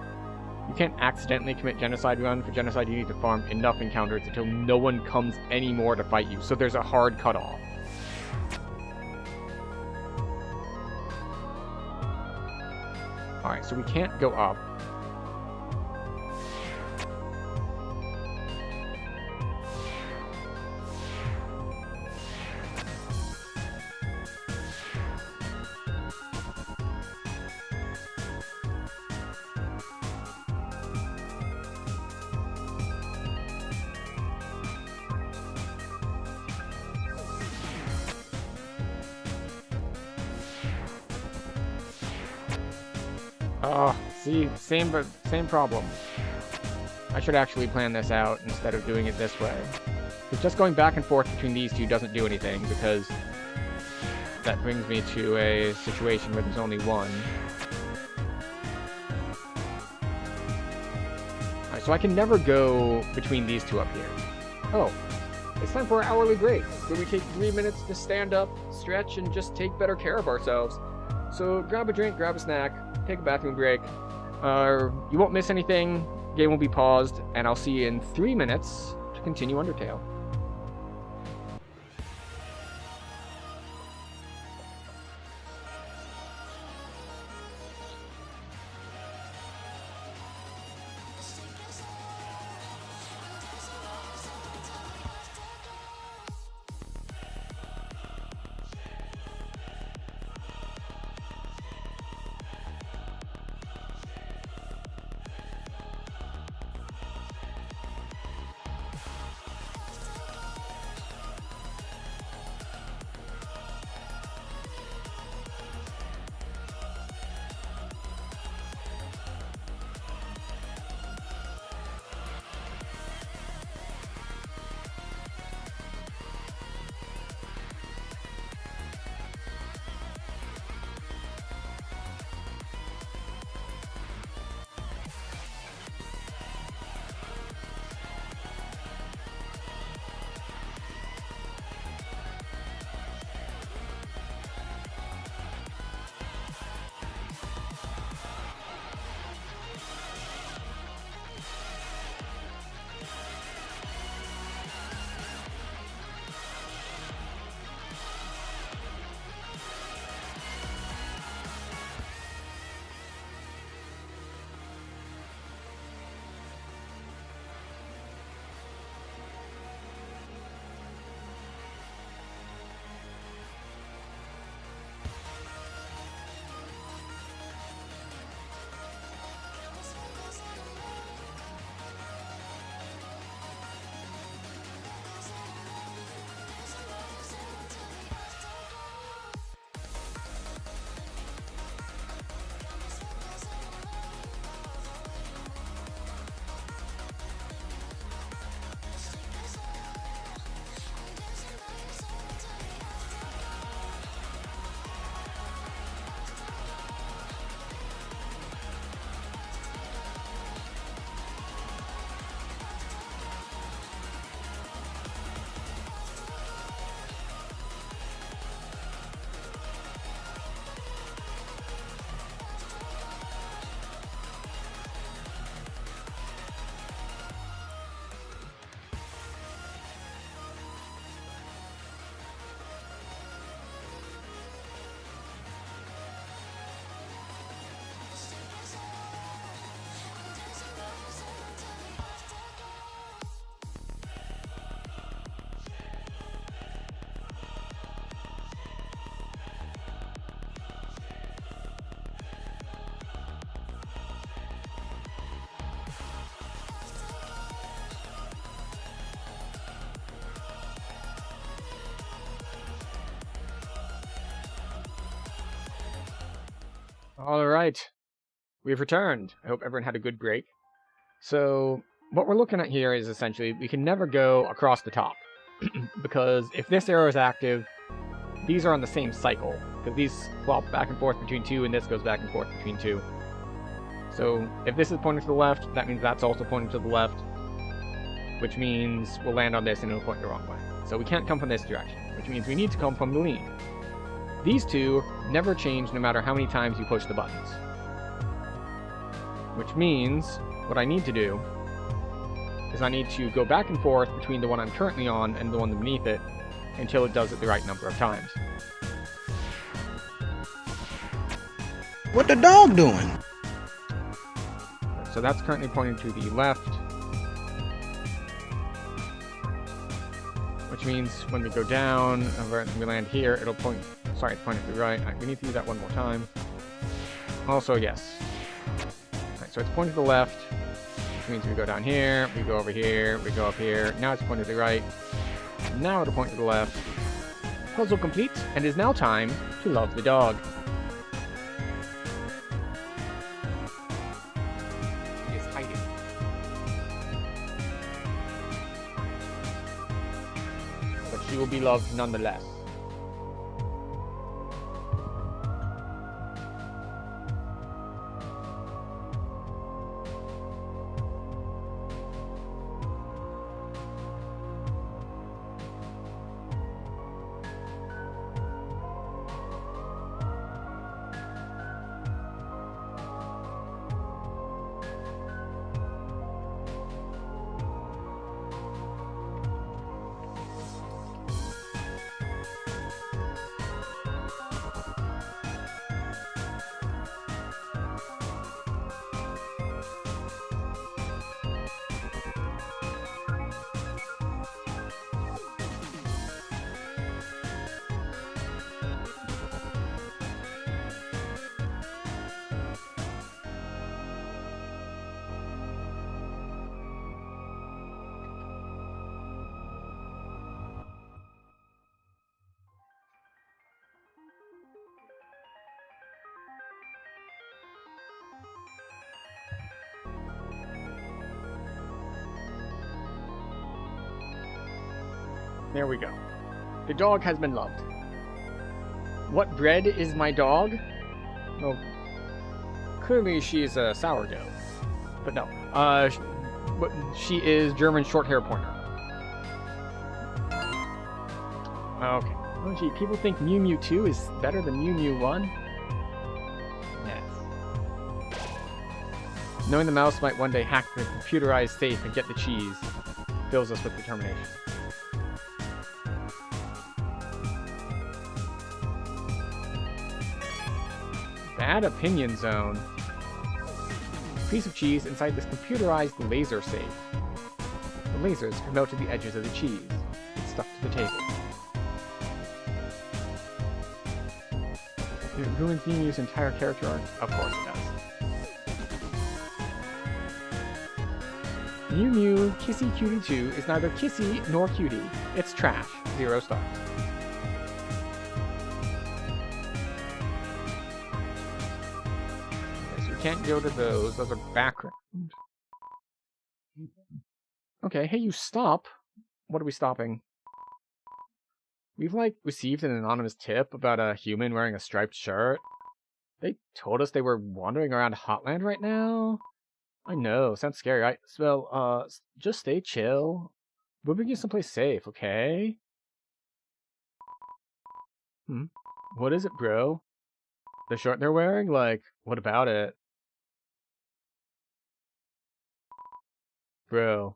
You can't accidentally commit genocide run. For genocide, you need to farm enough encounters until no one comes anymore to fight you, so there's a hard cutoff. Alright, so we can't go up. Oh, see, same problem. I should actually plan this out instead of doing it this way. Because just going back and forth between these two doesn't do anything, because that brings me to a situation where there's only one. Alright, so I can never go between these two up here. Oh, it's time for our hourly break, where we take 3 minutes to stand up, stretch, and just take better care of ourselves. So grab a drink, grab a snack, take a bathroom break. You won't miss anything. game will be paused, and I'll see you in 3 minutes to continue Undertale. Alright, we've returned. I hope everyone had a good break. So, what we're looking at here is essentially, we can never go across the top. Because if this arrow is active, these are on the same cycle. Because these flop back and forth between 2, and this goes back and forth between 2. So, if this is pointing to the left, that means that's also pointing to the left. Which means we'll land on this and it'll point the wrong way. So we can't come from this direction, which means we need to come from the lean. These two never change no matter how many times you push the buttons. Which means, what I need to do is I need to go back and forth between the one I'm currently on and the one beneath it until it does it the right number of times. What the dog doing? So that's currently pointing to the left. Which means when we go down, we land here, it'll point... Sorry, it's pointing to the right. We need to do that one more time. Also, yes. Alright, so it's pointing to the left, which means we go down here, we go over here, we go up here. Now it's pointing to the right. Now it'll point to the left. Puzzle complete, and it is now time to love the dog. He is hiding. But she will be loved nonetheless. There we go. The dog has been loved. What bread is my dog? Well, clearly she's a sourdough. But no. She is German short-hair pointer. Okay. Oh gee, people think Mew Mew 2 is better than Mew Mew 1? Yes. Knowing the mouse might one day hack the computerized safe and get the cheese fills us with determination. Bad opinion zone. Piece of cheese inside this computerized laser safe. The lasers have melted the edges of the cheese. It's stuck to the table. It ruins Mew Mew's entire character arc. Of course it does. Mew Mew Kissy Cutie 2 is neither kissy nor cutie. It's trash. 0 stars. Can't go to those. Those are background. Okay, hey, you stop. What are we stopping? We've, received an anonymous tip about a human wearing a striped shirt. They told us they were wandering around Hotland right now. I know, sounds scary. Just stay chill. We'll bring you someplace safe, okay? What is it, bro? The shirt they're wearing? What about it? Bro,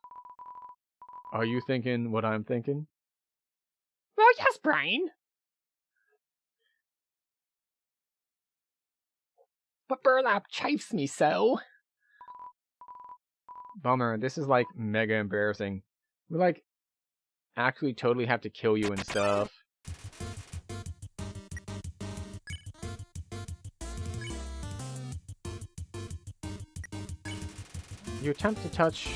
are you thinking what I'm thinking? Well, yes, Brian. But burlap chafes me so. Bummer, this is mega embarrassing. We actually totally have to kill you and stuff. You attempt to touch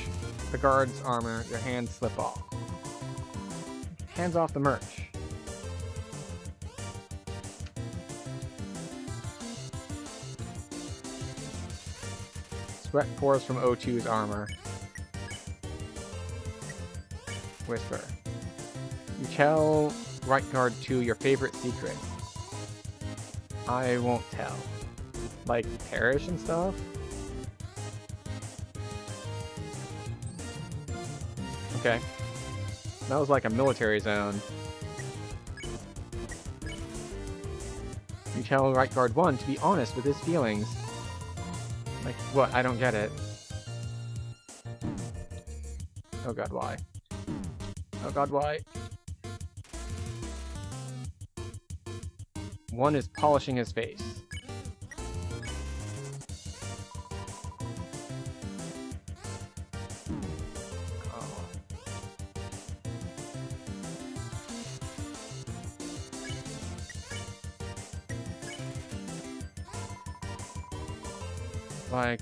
the guard's armor, your hands slip off. Hands off the merch. Sweat pours from O2's armor. Whisper. You tell Right Guard 2 your favorite secret. I won't tell. Perish and stuff? Okay. That was a military zone. You tell Right Guard 1 to be honest with his feelings. What? I don't get it. Oh god, why? Oh god, why? One is polishing his face.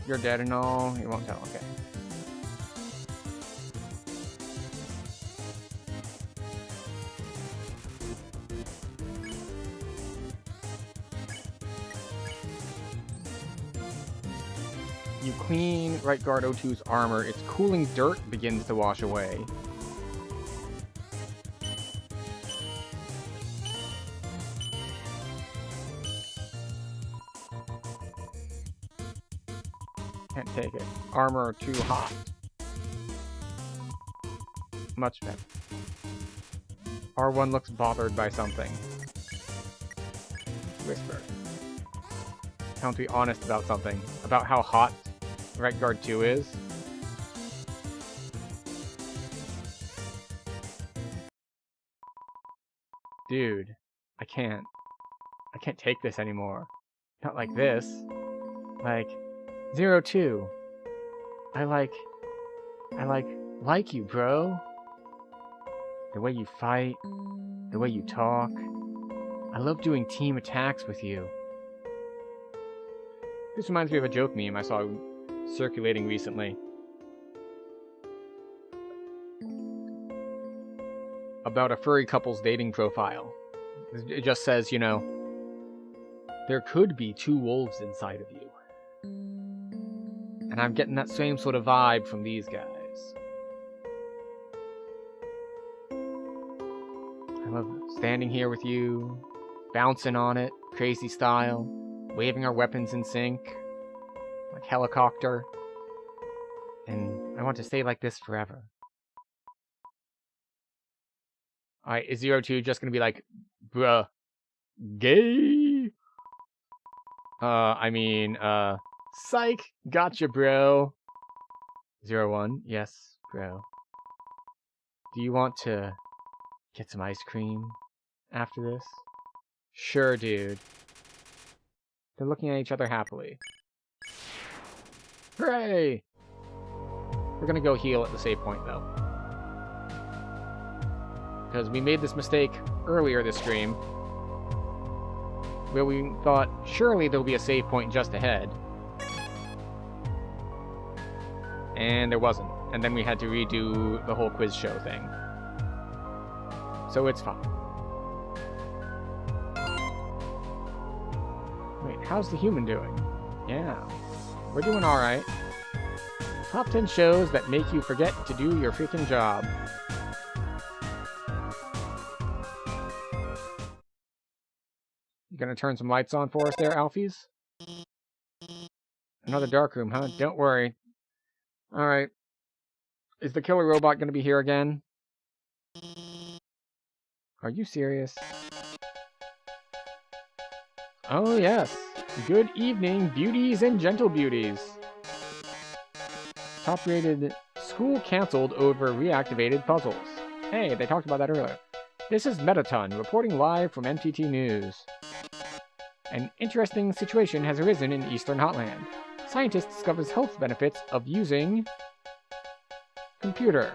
You're dead and all, you won't tell, okay. You clean Right Guard O2's armor, its cooling dirt begins to wash away. Can't take it. Armor too hot. Much better. R1 looks bothered by something. Whisper. Tell him to be honest about something. About how hot Right Guard 2 is. Dude, I can't take this anymore. Not like this. 02. I like you, bro. The way you fight, the way you talk. I love doing team attacks with you. This reminds me of a joke meme I saw circulating recently. About a furry couple's dating profile. It just says, there could be 2 wolves inside of you. And I'm getting that same sort of vibe from these guys. love standing here with you, bouncing on it, crazy style, waving our weapons in sync, like helicopter. And I want to stay like this forever. Alright, is 02 just gonna be like, bruh, gay? Psych, gotcha, bro. 01, yes, bro. Do you want to get some ice cream after this? Sure, dude. They're looking at each other happily. Hooray! We're gonna go heal at the save point, though. Because we made this mistake earlier this stream, where we thought, surely there'll be a save point just ahead. And there wasn't. And then we had to redo the whole quiz show thing. So it's fine. Wait, how's the human doing? Yeah, we're doing alright. Top 10 shows that make you forget to do your freaking job. You gonna turn some lights on for us there, Alfies? Another dark room, huh? Don't worry. Alright. Is the killer robot gonna be here again? Are you serious? Oh yes. Good evening, beauties and gentle beauties. Top-rated school canceled over reactivated puzzles. Hey, they talked about that earlier. This is Metaton, reporting live from MTT News. An interesting situation has arisen in Eastern Hotland. Scientists discover health benefits of using... computer.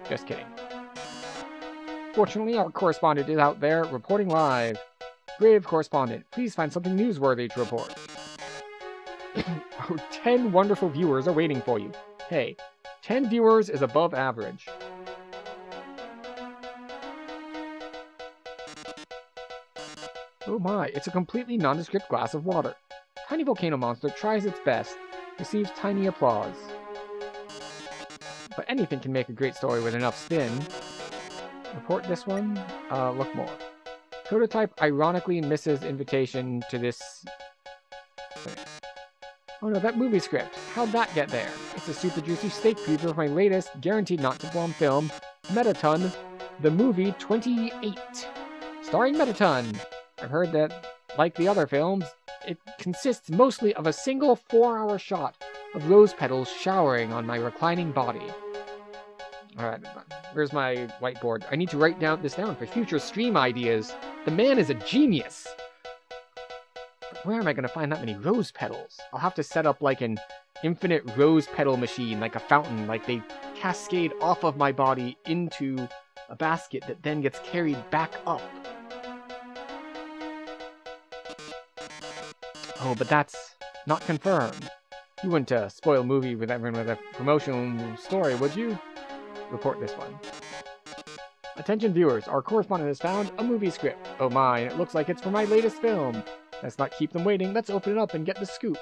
Just kidding. Fortunately, our correspondent is out there reporting live. Brave correspondent, please find something newsworthy to report. Our 10 wonderful viewers are waiting for you. Hey, 10 viewers is above average. Oh my, it's a completely nondescript glass of water. Tiny volcano monster tries its best, receives tiny applause. But anything can make a great story with enough spin. Report this one? Look more. Prototype ironically misses invitation to this... Oh no, that movie script. How'd that get there? It's a super juicy steak preview of my latest, guaranteed not to bomb film, Metaton, the movie 28. Starring Metaton. I've heard that, like the other films, it consists mostly of a single 4-hour shot of rose petals showering on my reclining body. Alright, where's my whiteboard? I need to write this down for future stream ideas. The man is a genius! But where am I going to find that many rose petals? I'll have to set up like an infinite rose petal machine, like a fountain, like they cascade off of my body into a basket that then gets carried back up. Oh, but that's not confirmed. You wouldn't spoil a movie with everyone with a promotional story, would you? Report this one. Attention viewers, our correspondent has found a movie script. Oh my, it looks like it's for my latest film. Let's not keep them waiting, let's open it up and get the scoop.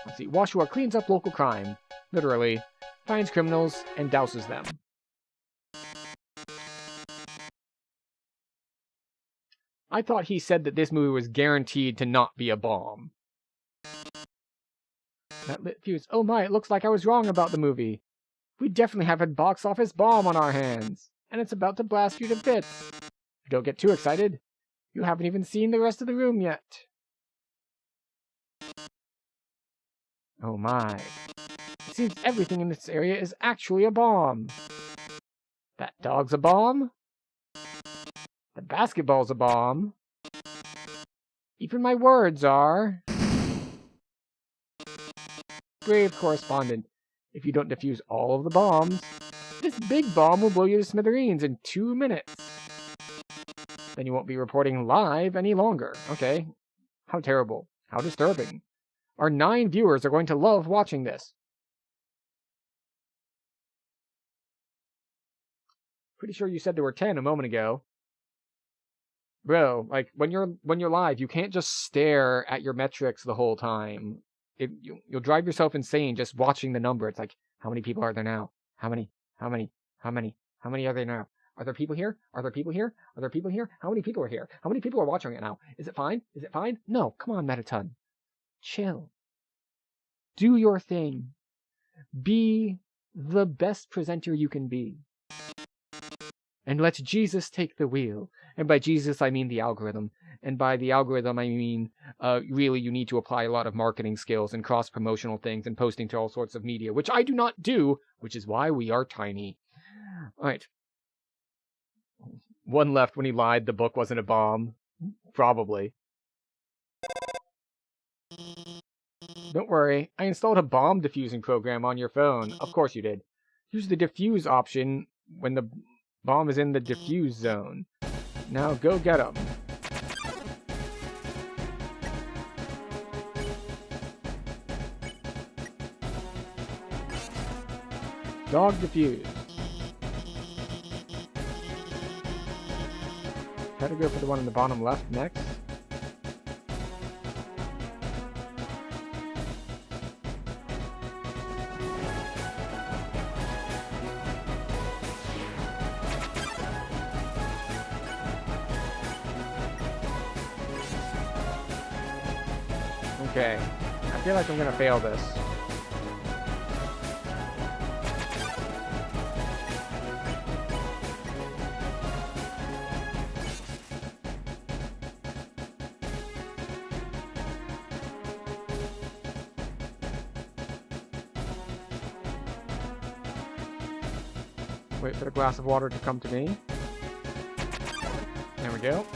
Let's see, Washua cleans up local crime. Literally. Finds criminals and douses them. I thought he said that this movie was guaranteed to not be a bomb. That lit fuse. Oh my, it looks like I was wrong about the movie. We definitely have a box office bomb on our hands. And it's about to blast you to bits. Don't get too excited. You haven't even seen the rest of the room yet. Oh my. It seems everything in this area is actually a bomb. That dog's a bomb. The basketball's a bomb. Even my words are... Brave correspondent, if you don't defuse all of the bombs, this big bomb will blow you to smithereens in 2 minutes. Then you won't be reporting live any longer. Okay. How terrible. How disturbing. Our 9 viewers are going to love watching this. Pretty sure you said there were 10 a moment ago. Bro, like, when you're live, you can't just stare at your metrics the whole time. You'll drive yourself insane just watching the number. It's like, how many people are there now? How many are there now? Are there people here? Are there people here? Are there people here? How many people are here? How many people are watching it now? Is it fine? Is it fine? No, come on, Metaton. Chill. Do your thing. Be the best presenter you can be. And let Jesus take the wheel. And by Jesus, I mean the algorithm. And by the algorithm, I mean, really, you need to apply a lot of marketing skills and cross-promotional things and posting to all sorts of media, which I do not do, which is why we are tiny. All right. One left when he lied the book wasn't a bomb. Probably. Don't worry, I installed a bomb diffusing program on your phone. Of course you did. Use the diffuse option when the bomb is in the diffuse zone. Now go get him. Dog diffused. Gotta go for the one in the bottom left next. Okay, I feel like I'm gonna fail this. Wait for the glass of water to come to me. There we go.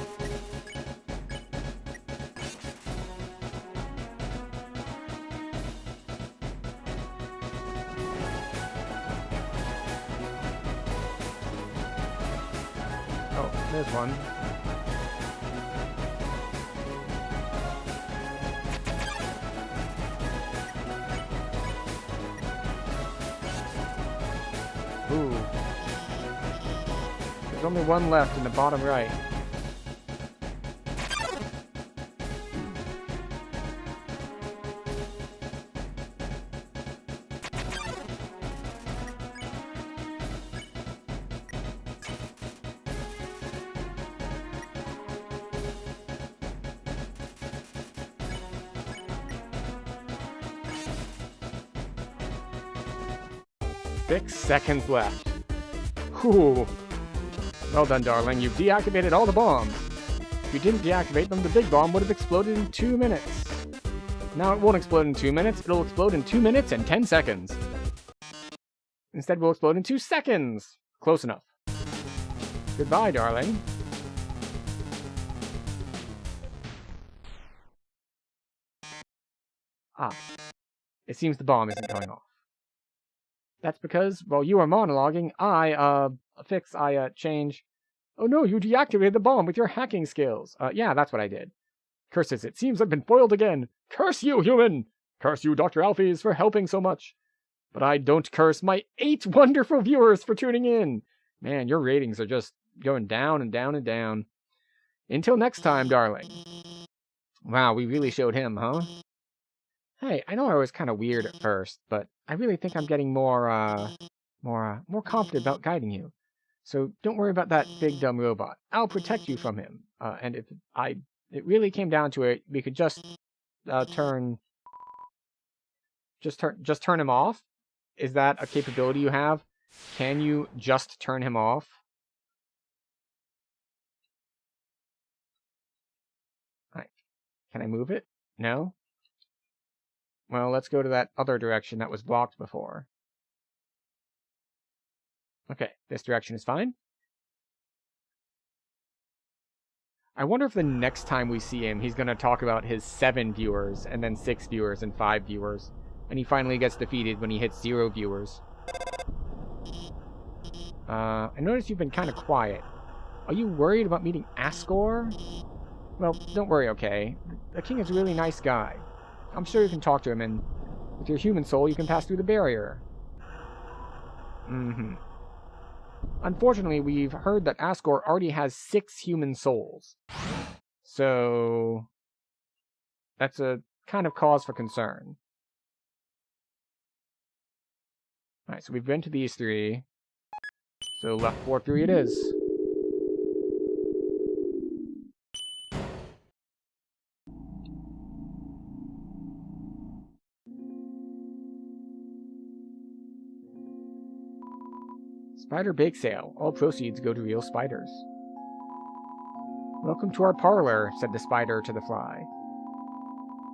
Oh, there's one. Ooh. There's only one left in the bottom right. Six seconds left. Whew. Well done, darling. You've deactivated all the bombs. If you didn't deactivate them, the big bomb would have exploded in 2 minutes. Now it won't explode in 2 minutes. It'll explode in 2 minutes and 10 seconds. Instead, we'll explode in 2 seconds. Close enough. Goodbye, darling. Ah. It seems the bomb isn't going off. That's because, while you are monologuing, I change. Oh no, you deactivated the bomb with your hacking skills. Yeah, that's what I did. Curses, it seems I've been foiled again. Curse you, human! Curse you, Dr. Alphys, for helping so much. But I don't curse my 8 wonderful viewers for tuning in. Man, your ratings are just going down and down and down. Until next time, darling. Wow, we really showed him, huh? Hey, I know I was kind of weird at first, but I really think I'm getting more confident about guiding you. So don't worry about that big dumb robot. I'll protect you from him. And if it really came down to it, we could just turn him off. Is that a capability you have? Can you just turn him off? All right. Can I move it? No. Well, let's go to that other direction that was blocked before. Okay, this direction is fine. I wonder if the next time we see him, he's going to talk about his 7 viewers, and then 6 viewers, and 5 viewers. And he finally gets defeated when he hits 0 viewers. I noticed you've been kind of quiet. Are you worried about meeting Asgore? Well, don't worry, okay? The king is a really nice guy. I'm sure you can talk to him, and with your human soul, you can pass through the barrier. Mm-hmm. Unfortunately, we've heard that Asgore already has 6 human souls. So that's a kind of cause for concern. Alright, so we've been to these 3. So left 4-3 it is. Spider bake sale. All proceeds go to real spiders. Welcome to our parlor, said the spider to the fly.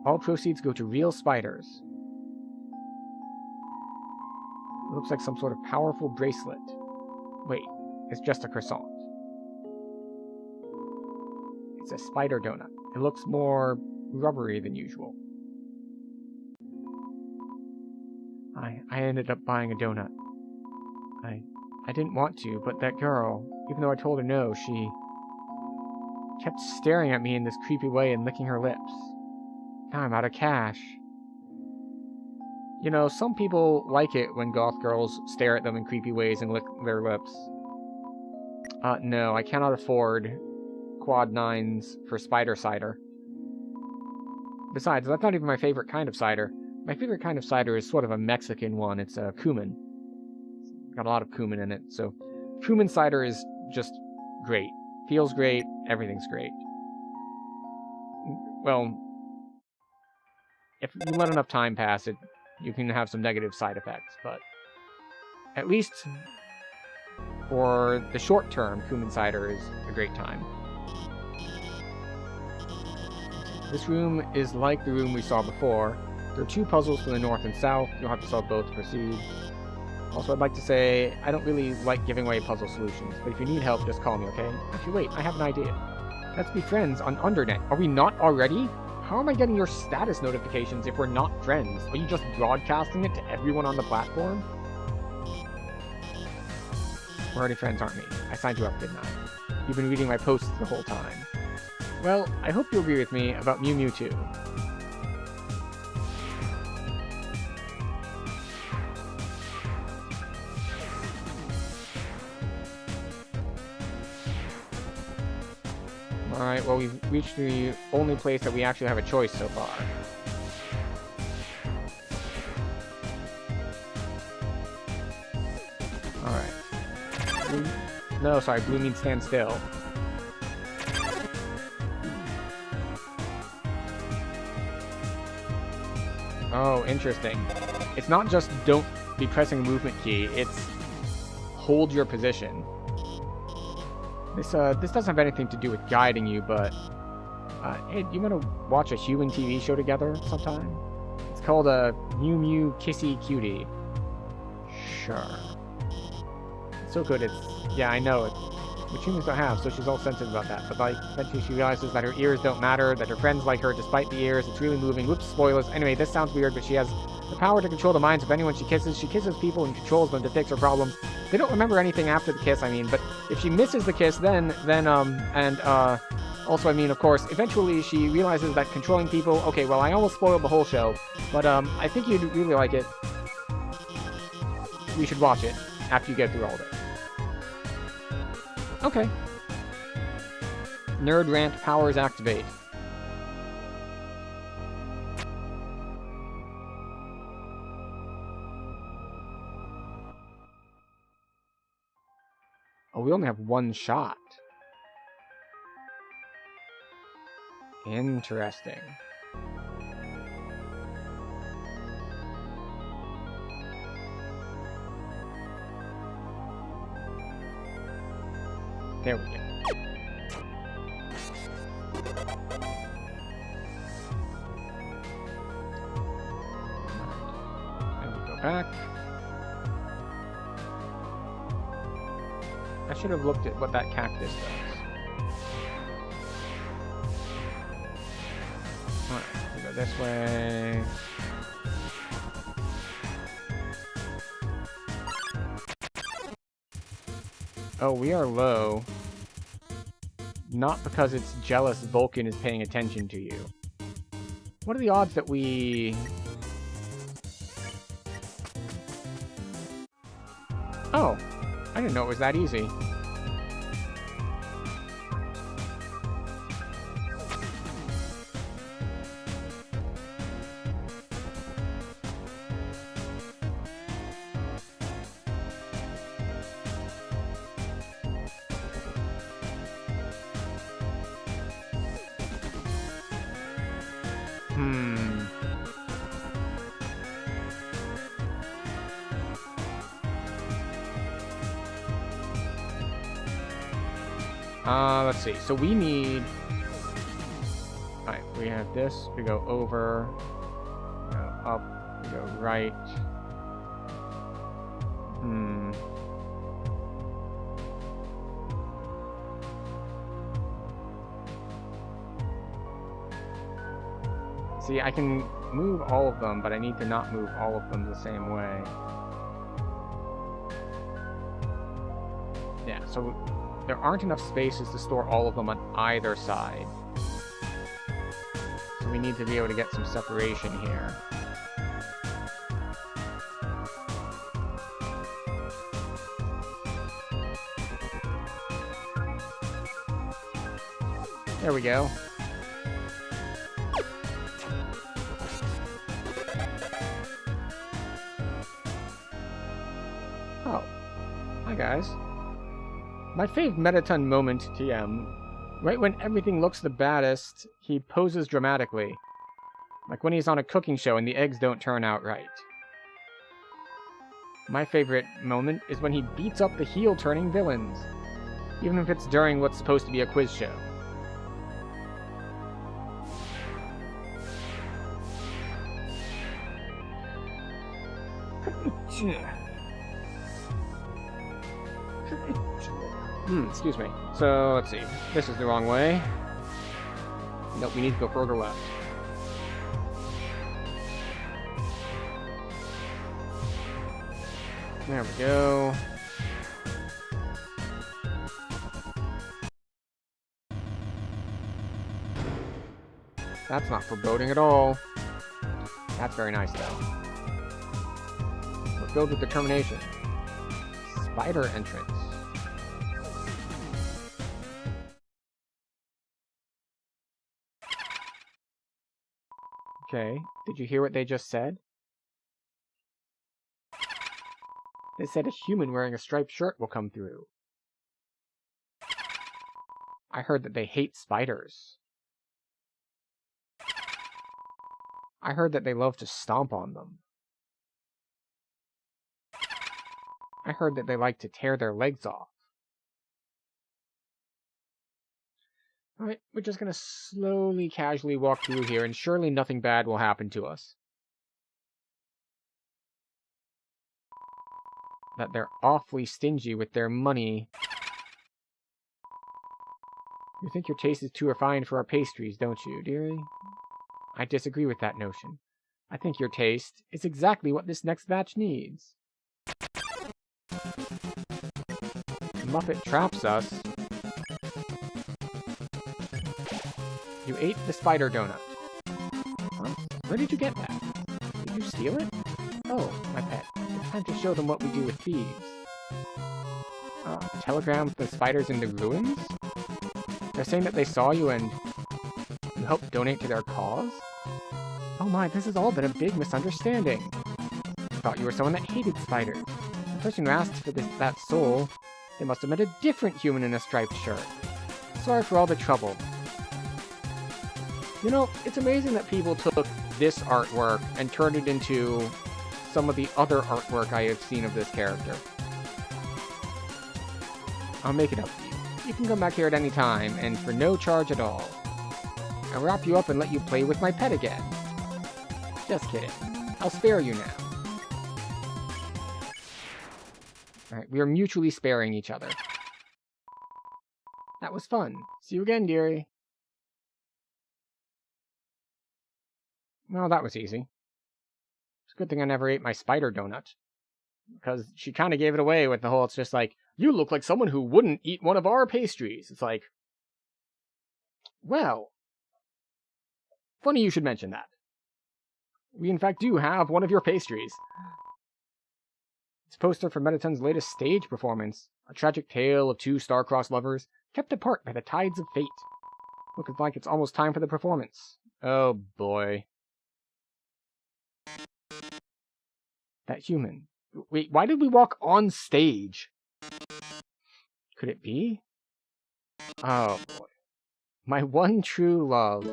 All proceeds go to real spiders. It looks like some sort of powerful bracelet. Wait, it's just a croissant. It's a spider donut. It looks more rubbery than usual. I ended up buying a donut. I didn't want to, but that girl, even though I told her no, she kept staring at me in this creepy way and licking her lips. Now I'm out of cash. You know, some people like it when goth girls stare at them in creepy ways and lick their lips. No, I cannot afford quad 9s for spider cider. Besides, that's not even my favorite kind of cider. My favorite kind of cider is sort of a Mexican one. It's a cumin. It's got a lot of cumin in it, so cumin cider is just great. Feels great, everything's great. Well, if you let enough time pass, you can have some negative side effects, but at least for the short term, cumin cider is a great time. This room is like the room we saw before. There are 2 puzzles from the north and south. You'll have to solve both to proceed. Also, I'd like to say, I don't really like giving away puzzle solutions, but if you need help, just call me, okay? Actually, wait, I have an idea. Let's be friends on Undernet. Are we not already? How am I getting your status notifications if we're not friends? Are you just broadcasting it to everyone on the platform? We're already friends, aren't we? I signed you up, didn't I? You've been reading my posts the whole time. Well, I hope you agree with me about Mew Mew 2. Alright, well, we've reached the only place that we actually have a choice so far. Alright. Blue... No, sorry, blue means stand still. Oh, interesting. It's not just don't be pressing a movement key, it's hold your position. This doesn't have anything to do with guiding you, but hey, do you want to watch a human TV show together sometime? It's called a Mew Mew Kissy Cutie. Sure. It's so good, yeah, I know, which humans don't have, so she's all sensitive about that. But like, eventually she realizes that her ears don't matter, that her friends like her despite the ears, it's really moving. Whoops, spoilers. Anyway, this sounds weird, but she has the power to control the minds of anyone she kisses. She kisses people and controls them to fix her problems. They don't remember anything after the kiss, I mean, but if she misses the kiss, also, I mean, of course, eventually she realizes that controlling people, okay, well, I almost spoiled the whole show, but, I think you'd really like it. We should watch it after you get through all of it. Okay. Nerd rant powers activate. Oh, we only have one shot. Interesting. There we go. And we go back. I should have looked at what that cactus does. Alright, we go this way. Oh, we are low. Not because it's jealous Vulcan is paying attention to you. What are the odds that we... Oh, I didn't know it was that easy. Let's see. So we need... Alright, we have this. We go over. We go up. We go right. See, I can move all of them, but I need to not move all of them the same way. Yeah, so there aren't enough spaces to store all of them on either side. So we need to be able to get some separation here. There we go. Oh. Hi, guys. My fave Metaton moment, TM. Right when everything looks the baddest, he poses dramatically. Like when he's on a cooking show and the eggs don't turn out right. My favorite moment is when he beats up the heel-turning villains. Even if it's during what's supposed to be a quiz show. Excuse me. So, let's see. This is the wrong way. Nope, we need to go further left. There we go. That's not foreboding at all. That's very nice, though. We're filled with determination. Spider entrance. Okay, did you hear what they just said? They said a human wearing a striped shirt will come through. I heard that they hate spiders. I heard that they love to stomp on them. I heard that they like to tear their legs off. Alright, we're just gonna slowly, casually walk through here, and surely nothing bad will happen to us. That they're awfully stingy with their money. You think your taste is too refined for our pastries, don't you, dearie? I disagree with that notion. I think your taste is exactly what this next batch needs. Muppet traps us. You ate the spider donut. Huh? Where did you get that? Did you steal it? Oh, my pet. It's time to show them what we do with thieves. Telegram with the spiders in the ruins? They're saying that they saw you and you helped donate to their cause? Oh my, this has all been a big misunderstanding. I thought you were someone that hated spiders. The person who asked for that soul, they must have met a different human in a striped shirt. Sorry for all the trouble. You know, it's amazing that people took this artwork and turned it into some of the other artwork I have seen of this character. I'll make it up to you. You can come back here at any time, and for no charge at all. I'll wrap you up and let you play with my pet again. Just kidding. I'll spare you now. Alright, we are mutually sparing each other. That was fun. See you again, dearie. Well, that was easy. It's a good thing I never ate my spider donut. Because she kind of gave it away with the whole, it's just like, you look like someone who wouldn't eat one of our pastries. It's like, well, funny you should mention that. We in fact do have one of your pastries. It's a poster for Metaton's latest stage performance. A tragic tale of two star-crossed lovers, kept apart by the tides of fate. Looking like it's almost time for the performance. Oh boy. That human. Wait, why did we walk on stage? Could it be? Oh boy. My one true love.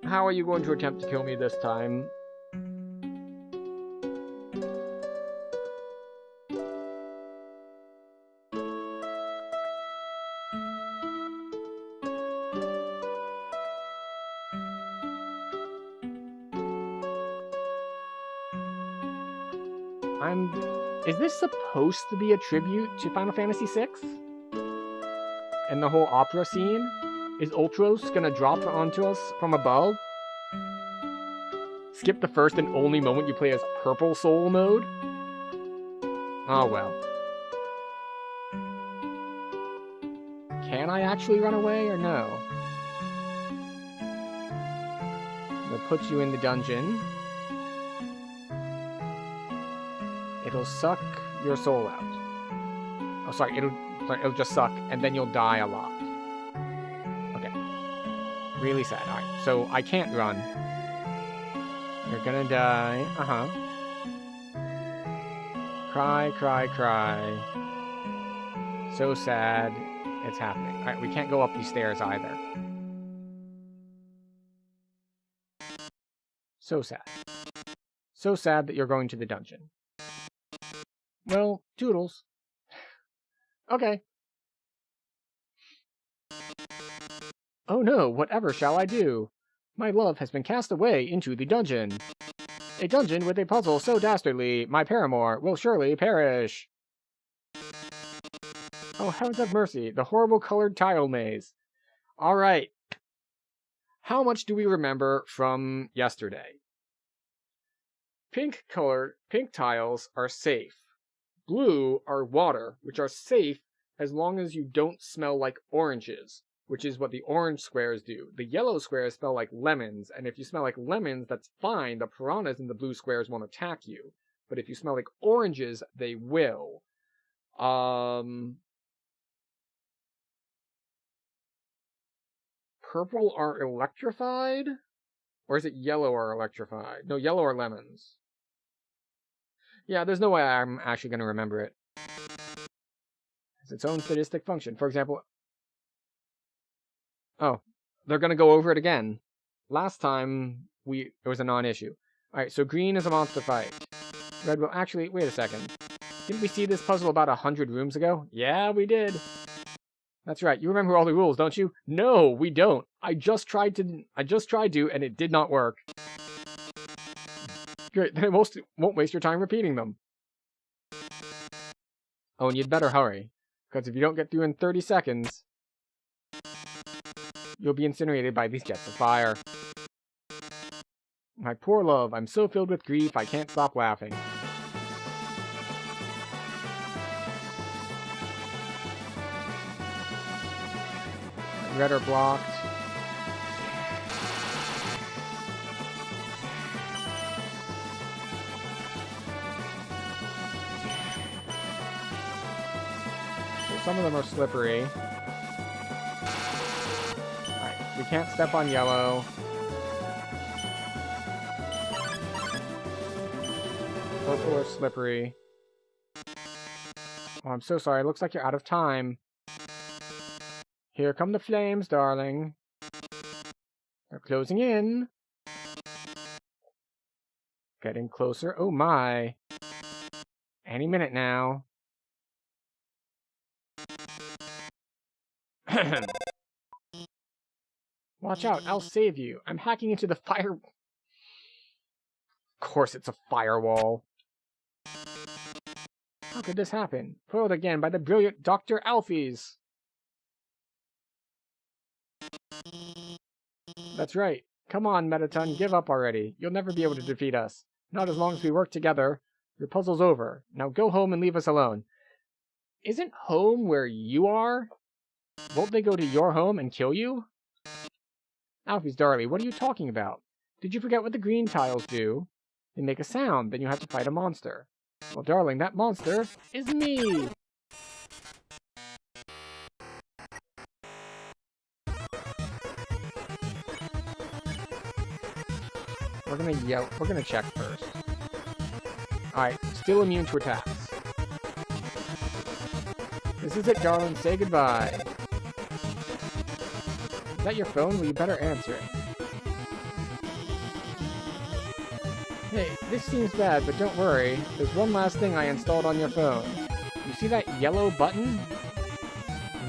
How are you going to attempt to kill me this time? Is this supposed to be a tribute to Final Fantasy VI? And the whole opera scene? Is Ultros gonna drop onto us from above? Skip the first and only moment you play as Purple Soul mode? Oh well. Can I actually run away or no? They'll put you in the dungeon. It'll suck your soul out. Oh, sorry, it'll just suck, and then you'll die a lot. Okay. Really sad. Alright, so I can't run. You're gonna die. Uh-huh. Cry, cry, cry. So sad. It's happening. Alright, we can't go up these stairs either. So sad. So sad that you're going to the dungeon. Well, toodles. Okay. Oh no, whatever shall I do? My love has been cast away into the dungeon. A dungeon with a puzzle so dastardly, my paramour will surely perish. Oh, heavens have mercy, the horrible colored tile maze. Alright. How much do we remember from yesterday? Pink tiles are safe. Blue are water, which are safe as long as you don't smell like oranges, which is what the orange squares do. The yellow squares smell like lemons, and if you smell like lemons, that's fine. The piranhas in the blue squares won't attack you. But if you smell like oranges, they will. Purple are electrified? Or is it yellow are electrified? No, yellow are lemons. Yeah, there's no way I'm actually going to remember it. It's its own statistic function. For example... Oh, they're going to go over it again. Last time, it was a non-issue. Alright, so green is a monster fight. Red will... Actually, wait a second. Didn't we see this puzzle about 100 rooms ago? Yeah, we did. That's right. You remember all the rules, don't you? No, we don't. I just tried to, and it did not work. Great, then it won't waste your time repeating them. Oh, and you'd better hurry. Because if you don't get through in 30 seconds, you'll be incinerated by these jets of fire. My poor love, I'm so filled with grief, I can't stop laughing. Red are blocked. So some of them are slippery. Alright, we can't step on yellow. Purple are slippery. Oh, I'm so sorry. It looks like you're out of time. Here come the flames, darling. They're closing in. Getting closer. Oh my. Any minute now. Watch out, I'll save you. I'm hacking into the fire... Of course it's a firewall. How could this happen? Foiled again by the brilliant Dr. Alphys. That's right. Come on, Metaton, give up already. You'll never be able to defeat us. Not as long as we work together. Your puzzle's over. Now go home and leave us alone. Isn't home where you are? Won't they go to your home and kill you? Alphys, darling, what are you talking about? Did you forget what the green tiles do? They make a sound, then you have to fight a monster. Well, darling, that monster is me! We're gonna yell. We're gonna check first. Alright, still immune to attacks. This is it, darling. Say goodbye. Is that your phone? Well, you better answer it. Hey, this seems bad, but don't worry. There's one last thing I installed on your phone. You see that yellow button?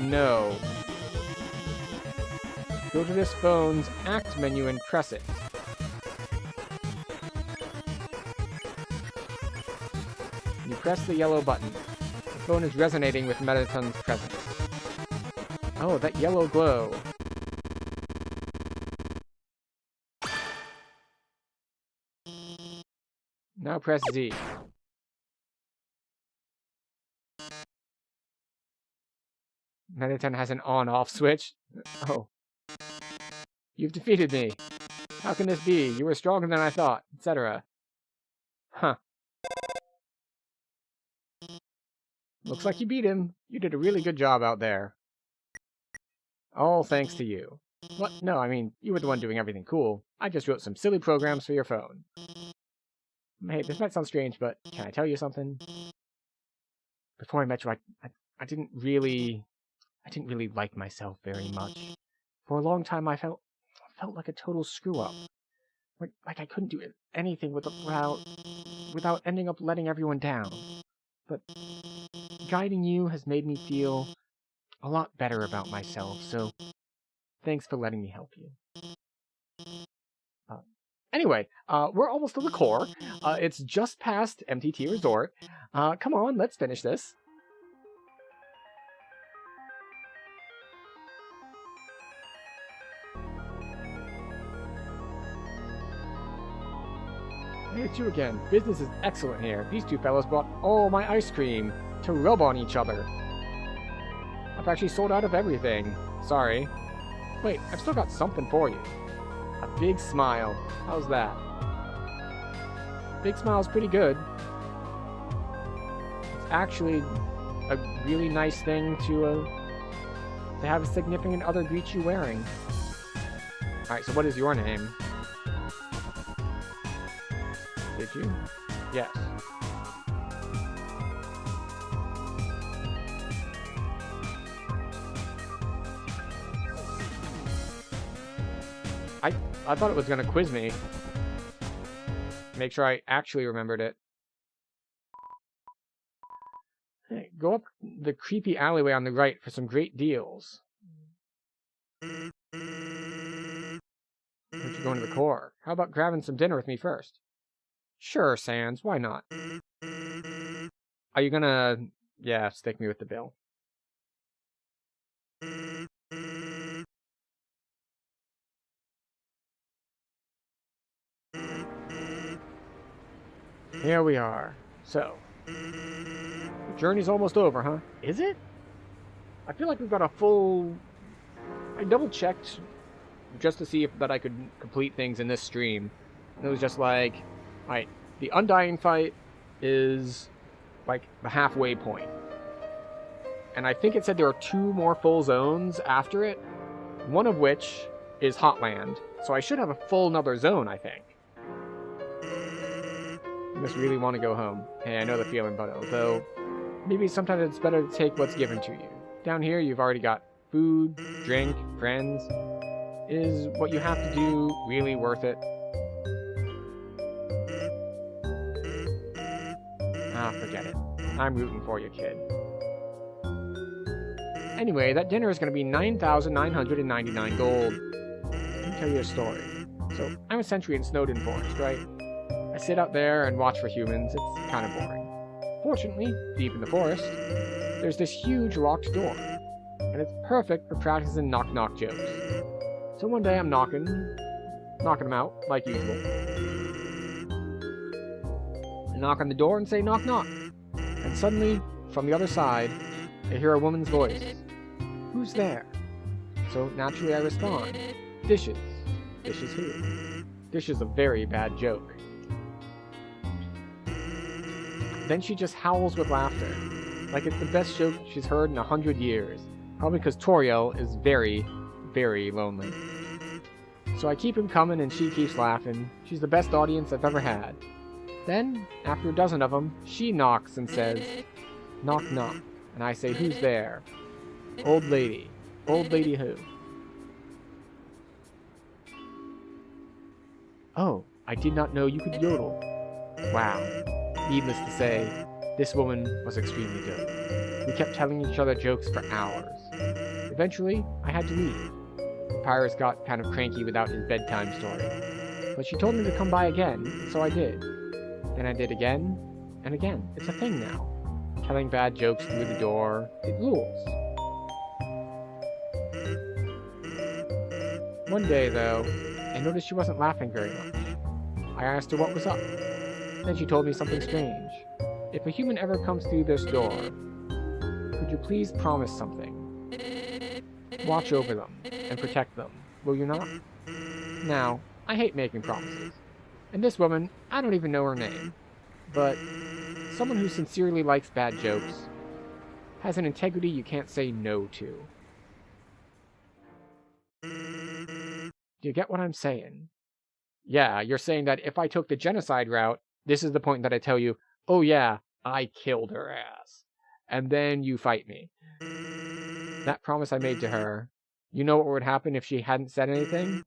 No. Go to this phone's Act menu and press it. You press the yellow button. The phone is resonating with Metaton's presence. Oh, that yellow glow. Now press Z. Metaton has an on-off switch. Oh. You've defeated me. How can this be? You were stronger than I thought, etc. Huh. Looks like you beat him. You did a really good job out there. All thanks to you. What? No, I mean, you were the one doing everything cool. I just wrote some silly programs for your phone. Hey, this might sound strange, but can I tell you something? Before I met you, I didn't really like myself very much. For a long time, I felt like a total screw-up. Like I couldn't do anything without ending up letting everyone down. But guiding you has made me feel a lot better about myself, so thanks for letting me help you. Anyway, we're almost to the core. It's just past MTT Resort. Come on, let's finish this. Hey, it's you again. Business is excellent here. These two fellows brought all my ice cream to rub on each other. I've actually sold out of everything. Sorry. Wait, I've still got something for you. A big smile. How's that? Big smile's pretty good. It's actually a really nice thing to have a significant other greet you wearing. Alright, so what is your name? Did you? Yes. I thought it was gonna quiz me. Make sure I actually remembered it. Hey, go up the creepy alleyway on the right for some great deals. Aren't you going to the core? How about grabbing some dinner with me first? Sure, Sans, why not? Are you gonna... yeah, stick me with the bill. Here we are. So, the journey's almost over, huh? Is it? I feel like we've got a full... I double-checked just to see if that I could complete things in this stream. And it was just like, alright, the Undying fight is like the halfway point. And I think it said there are 2 more full zones after it, one of which is Hotland. So I should have a full another zone, I think. You must really want to go home. Hey, I know the feeling, but although maybe sometimes it's better to take what's given to you. Down here, you've already got food, drink, friends. Is what you have to do really worth it? Ah, forget it. I'm rooting for you, kid. Anyway, that dinner is going to be 9,999 gold. Let me tell you a story. So, I'm a sentry in Snowden Forest, right? I sit out there and watch for humans. It's kind of boring. Fortunately, deep in the forest, there's this huge locked door. And it's perfect for practicing knock-knock jokes. So one day I'm knocking them out, like usual. I knock on the door and say knock knock. And suddenly, from the other side, I hear a woman's voice. Who's there? So naturally I respond. Dishes. Dishes who? Dish is a very bad joke. Then she just howls with laughter. Like it's the best joke she's heard in 100 years. Probably because Toriel is very, very lonely. So I keep him coming and she keeps laughing. She's the best audience I've ever had. Then, after a dozen of them, she knocks and says, knock knock. And I say, who's there? Old lady. Old lady who? Oh, I did not know you could yodel. Wow. Needless to say, this woman was extremely good. We kept telling each other jokes for hours. Eventually, I had to leave. Papyrus got kind of cranky without his bedtime story. But she told me to come by again, so I did. Then I did again, and again. It's a thing now. Telling bad jokes through the door, it rules. One day, though, I noticed she wasn't laughing very much. I asked her what was up. Then she told me something strange. If a human ever comes through this door, could you please promise something? Watch over them and protect them, will you not? Now, I hate making promises. And this woman, I don't even know her name. But someone who sincerely likes bad jokes has an integrity you can't say no to. Do you get what I'm saying? Yeah, you're saying that if I took the genocide route, this is the point that I tell you, oh yeah, I killed her ass. And then you fight me. That promise I made to her, you know what would happen if she hadn't said anything?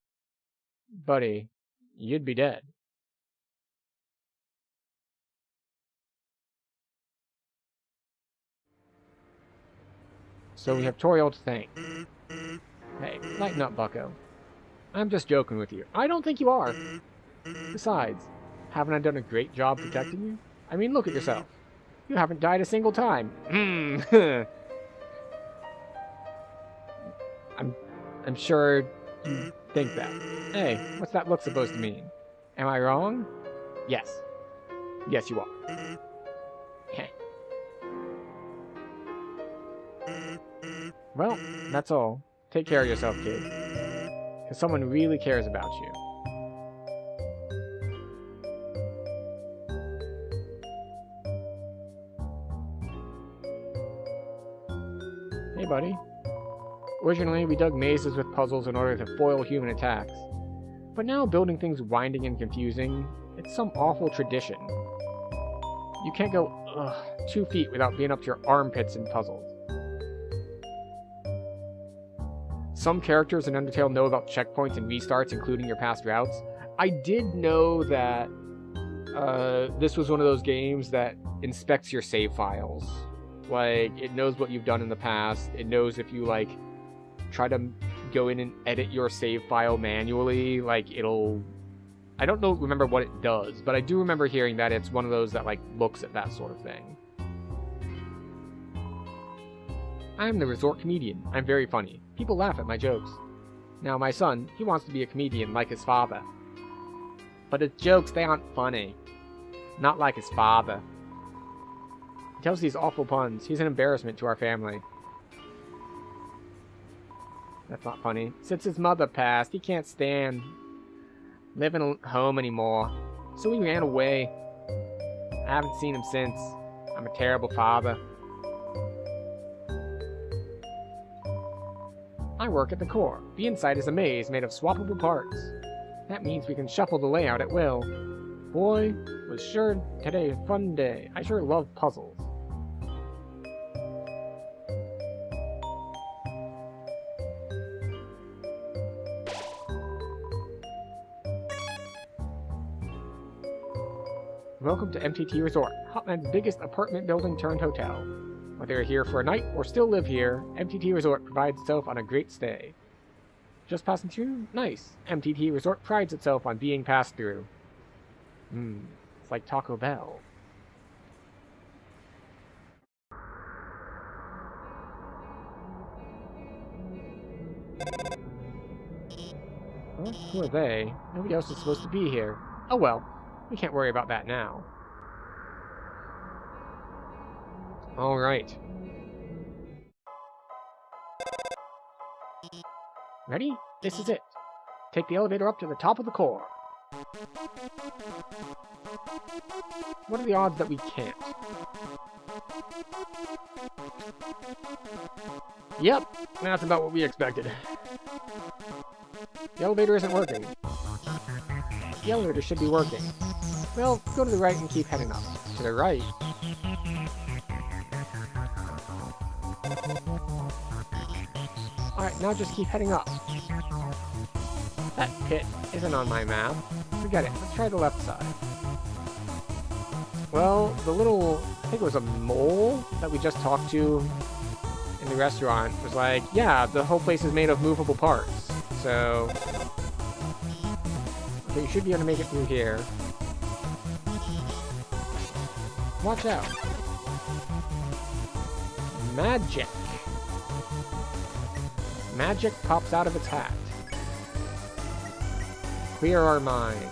Buddy, you'd be dead. So we have Toriel to thank. Hey, lighten up, bucko. I'm just joking with you. I don't think you are. Besides, haven't I done a great job protecting you? I mean, look at yourself. You haven't died a single time. I'm sure you think that. Hey, what's that look supposed to mean? Am I wrong? Yes. Yes, you are. Well, that's all. Take care of yourself, kid. Because someone really cares about you. Hey, buddy. Originally, we dug mazes with puzzles in order to foil human attacks. But now building things winding and confusing, it's some awful tradition. You can't go 2 feet without being up to your armpits in puzzles. Some characters in Undertale know about checkpoints and restarts, including your past routes. I did know that this was one of those games that inspects your save files. Like, it knows what you've done in the past. It knows if you, like, try to go in and edit your save file manually, like, it'll... I don't remember what it does, but I do remember hearing that it's one of those that, like, looks at that sort of thing. I'm the resort comedian. I'm very funny. People laugh at my jokes. Now, my son, he wants to be a comedian like his father. But his jokes, they aren't funny. Not like his father. He tells these awful puns. He's an embarrassment to our family. That's not funny. Since his mother passed, he can't stand living at home anymore. So he ran away. I haven't seen him since. I'm a terrible father. I work at the core. The inside is a maze made of swappable parts. That means we can shuffle the layout at will. Boy, was sure today a fun day. I sure love puzzles. Welcome to MTT Resort, Hotland's biggest apartment building turned hotel. Whether you're here for a night or still live here, MTT Resort provides itself on a great stay. Just passing through? Nice. MTT Resort prides itself on being passed through. It's like Taco Bell. Well, who are they? Nobody else is supposed to be here. Oh well, we can't worry about that now. Alright. Ready? This is it. Take the elevator up to the top of the core. What are the odds that we can't? Yep, that's about what we expected. The elevator isn't working. The elevator should be working. Well, go to the right and keep heading up. To the right? Alright, now just keep heading up. That pit isn't on my map. Forget it. Let's try the left side. Well, the little, I think it was a mole that we just talked to in the restaurant was like, yeah, the whole place is made of movable parts. So, okay, you should be able to make it through here. Watch out. Magic. Magic pops out of its hat. Clear our mind.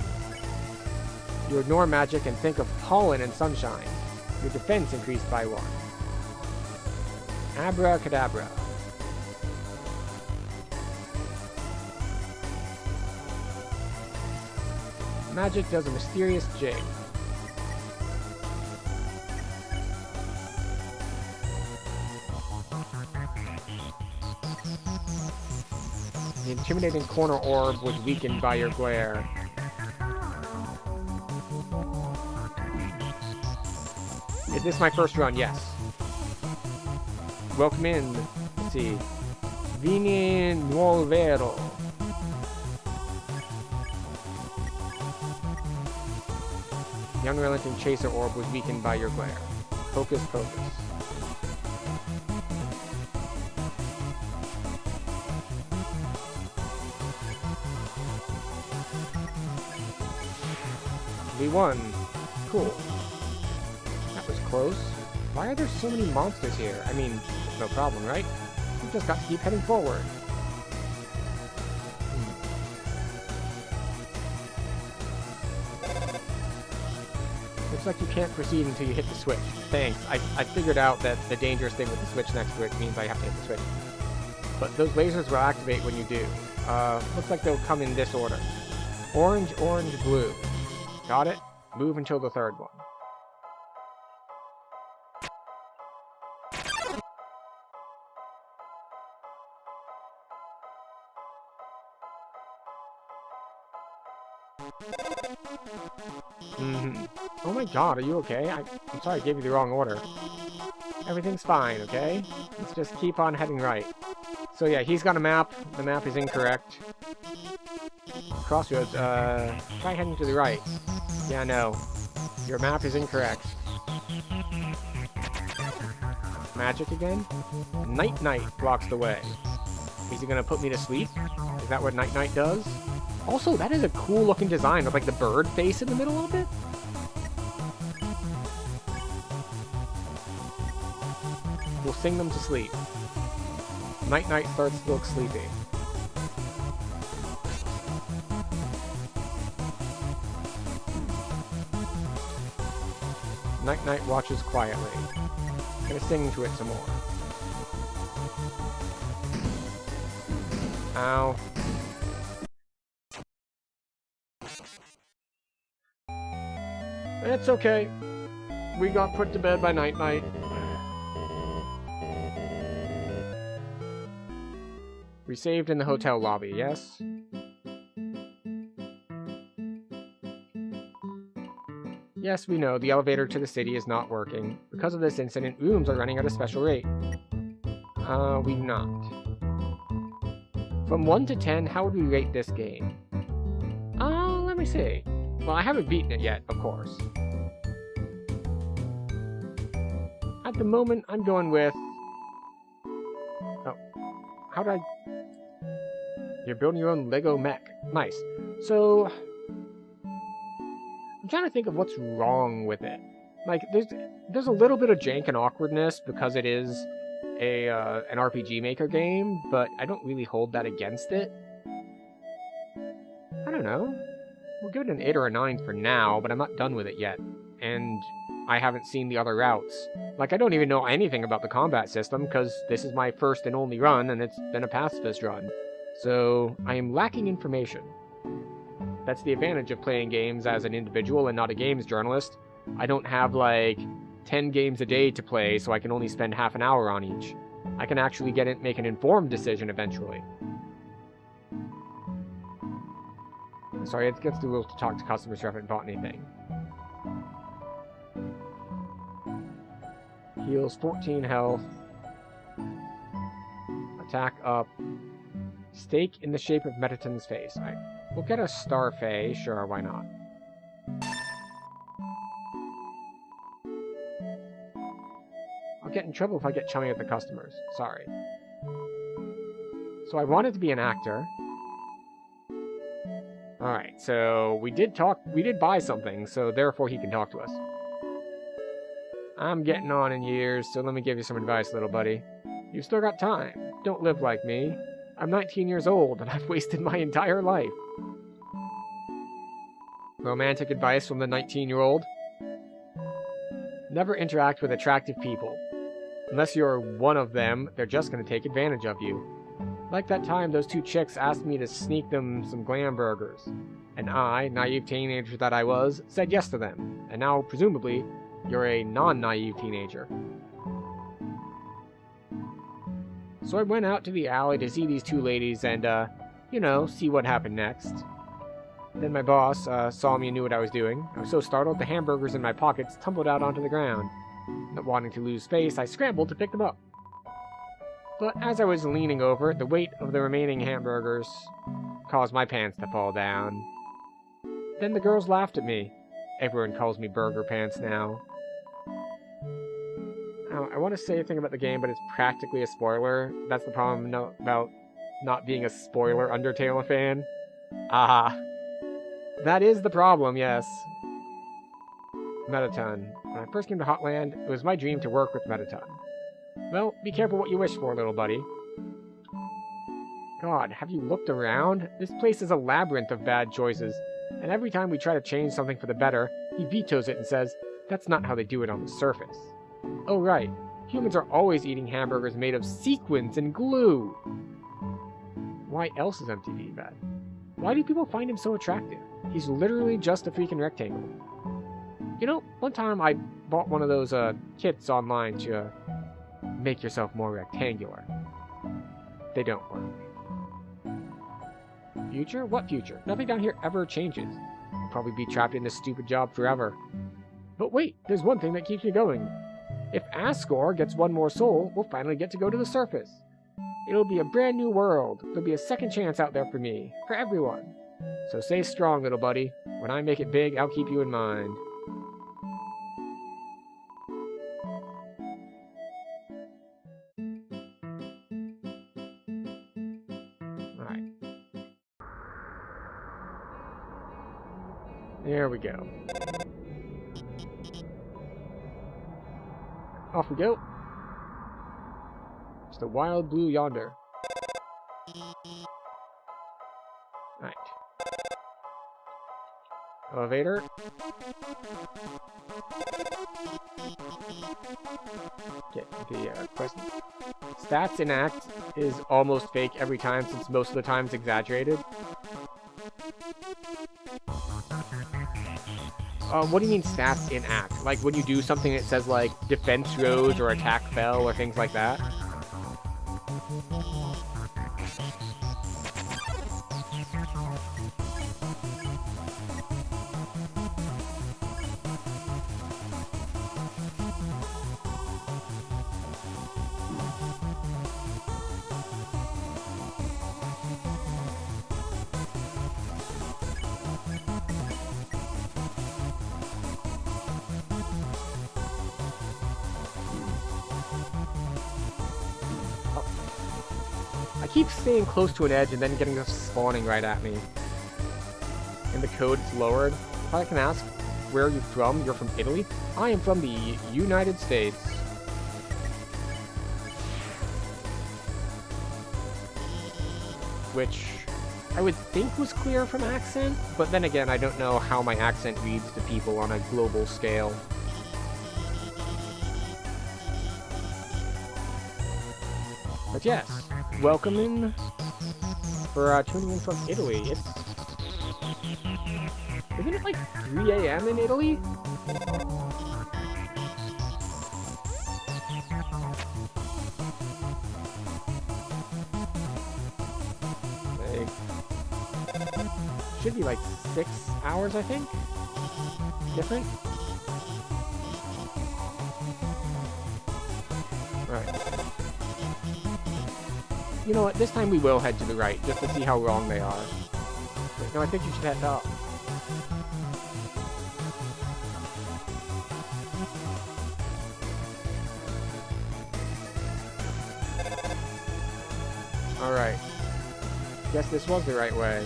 You ignore magic and think of pollen and sunshine. Your defense increased by 1. Abracadabra. Magic does a mysterious jig. The intimidating corner orb was weakened by your glare. Is this my first run? Yes. Welcome in. Let's see. Vini Nuovero. The unrelenting chaser orb was weakened by your glare. Focus, focus. We won. Cool. That was close. Why are there so many monsters here? I mean, no problem, right? We've just got to keep heading forward. Looks like you can't proceed until you hit the switch. Thanks. I figured out that the dangerous thing with the switch next to it means I have to hit the switch. But those lasers will activate when you do. Looks like they'll come in this order. Orange, orange, blue. Got it? Move until the third one. Oh my god, are you okay? I'm sorry I gave you the wrong order. Everything's fine, okay? Let's just keep on heading right. So yeah, he's got a map. The map is incorrect. Crossroads, try heading to the right. Yeah, no. Your map is incorrect. Magic again? Night Night blocks the way. Is he gonna put me to sleep? Is that what Night Night does? Also, that is a cool looking design with like the bird face in the middle of it. We'll sing them to sleep. Night Night starts to look sleepy. Night Night watches quietly. Gonna sing to it some more. Ow. It's okay. We got put to bed by Night Night. We saved in the hotel lobby, yes? Yes, we know, the elevator to the city is not working. Because of this incident, rooms are running at a special rate. We not. From 1 to 10, how would we rate this game? Let me see. Well, I haven't beaten it yet, of course. At the moment, I'm going with... Oh. How did I... You're building your own Lego mech. Nice. So... I'm trying to think of what's wrong with it. Like, there's a little bit of jank and awkwardness because it is an RPG Maker game, but I don't really hold that against it. I don't know. We'll give it an 8 or a 9 for now, but I'm not done with it yet. And I haven't seen the other routes. Like, I don't even know anything about the combat system, because this is my first and only run, and it's been a pacifist run. So, I am lacking information. That's the advantage of playing games as an individual and not a games journalist. I don't have, like, 10 games a day to play, so I can only spend half an hour on each. I can actually make an informed decision eventually. Sorry, it's against the rules to talk to customers who haven't bought anything. Heals 14 health. Attack up. Stake in the shape of Metaton's face. Alright. We'll get a Starfey. Sure, why not? I'll get in trouble if I get chummy with the customers. Sorry. So I wanted to be an actor. Alright, so we did buy something, so therefore he can talk to us. I'm getting on in years, so let me give you some advice, little buddy. You've still got time. Don't live like me. I'm 19 years old, and I've wasted my entire life. Romantic advice from the 19-year-old? Never interact with attractive people. Unless you're one of them, they're just going to take advantage of you. Like that time those two chicks asked me to sneak them some glam burgers. And I, naive teenager that I was, said yes to them. And now, presumably, you're a non-naive teenager. So I went out to the alley to see these two ladies and, see what happened next. Then my boss saw me and knew what I was doing. I was so startled, the hamburgers in my pockets tumbled out onto the ground. Not wanting to lose face, I scrambled to pick them up. But as I was leaning over, the weight of the remaining hamburgers caused my pants to fall down. Then the girls laughed at me. Everyone calls me Burger Pants now. I want to say a thing about the game, but it's practically a spoiler. That's the problem about not being a spoiler Undertale fan. That is the problem, yes. Metaton. When I first came to Hotland, it was my dream to work with Metaton. Well, be careful what you wish for, little buddy. God, have you looked around? This place is a labyrinth of bad choices, and every time we try to change something for the better, he vetoes it and says, that's not how they do it on the surface. Oh right, humans are always eating hamburgers made of sequins and glue. Why else is MTV bad? Why do people find him so attractive? He's literally just a freaking rectangle. You know, one time I bought one of those kits online to make yourself more rectangular. They don't work. Future? What future? Nothing down here ever changes. I'll probably be trapped in this stupid job forever. But wait, there's one thing that keeps me going. If Asgore gets one more soul, we'll finally get to go to the surface. It'll be a brand new world. There'll be a second chance out there for me. For everyone. So stay strong, little buddy. When I make it big, I'll keep you in mind. Alright. There we go. Off we go. It's the wild blue yonder. Right. Elevator. Get the quest. Stats in Act is almost fake every time, since most of the time it's exaggerated. What do you mean stats in Act? Like when you do something that says like defense rose or attack fell or things like that? I keep staying close to an edge and then getting this spawning right at me. In the code, it's lowered. If I can ask, where are you from? You're from Italy? I am from the United States. Which I would think was clear from accent, but then again, I don't know how my accent reads to people on a global scale. But yes, welcome in for tuning in from Italy. Isn't it like 3 a.m. in Italy? Like, should be like 6 hours, I think. Different. Right. You know what, this time we will head to the right, just to see how wrong they are. Wait, no, I think you should head up. Alright. Guess this was the right way.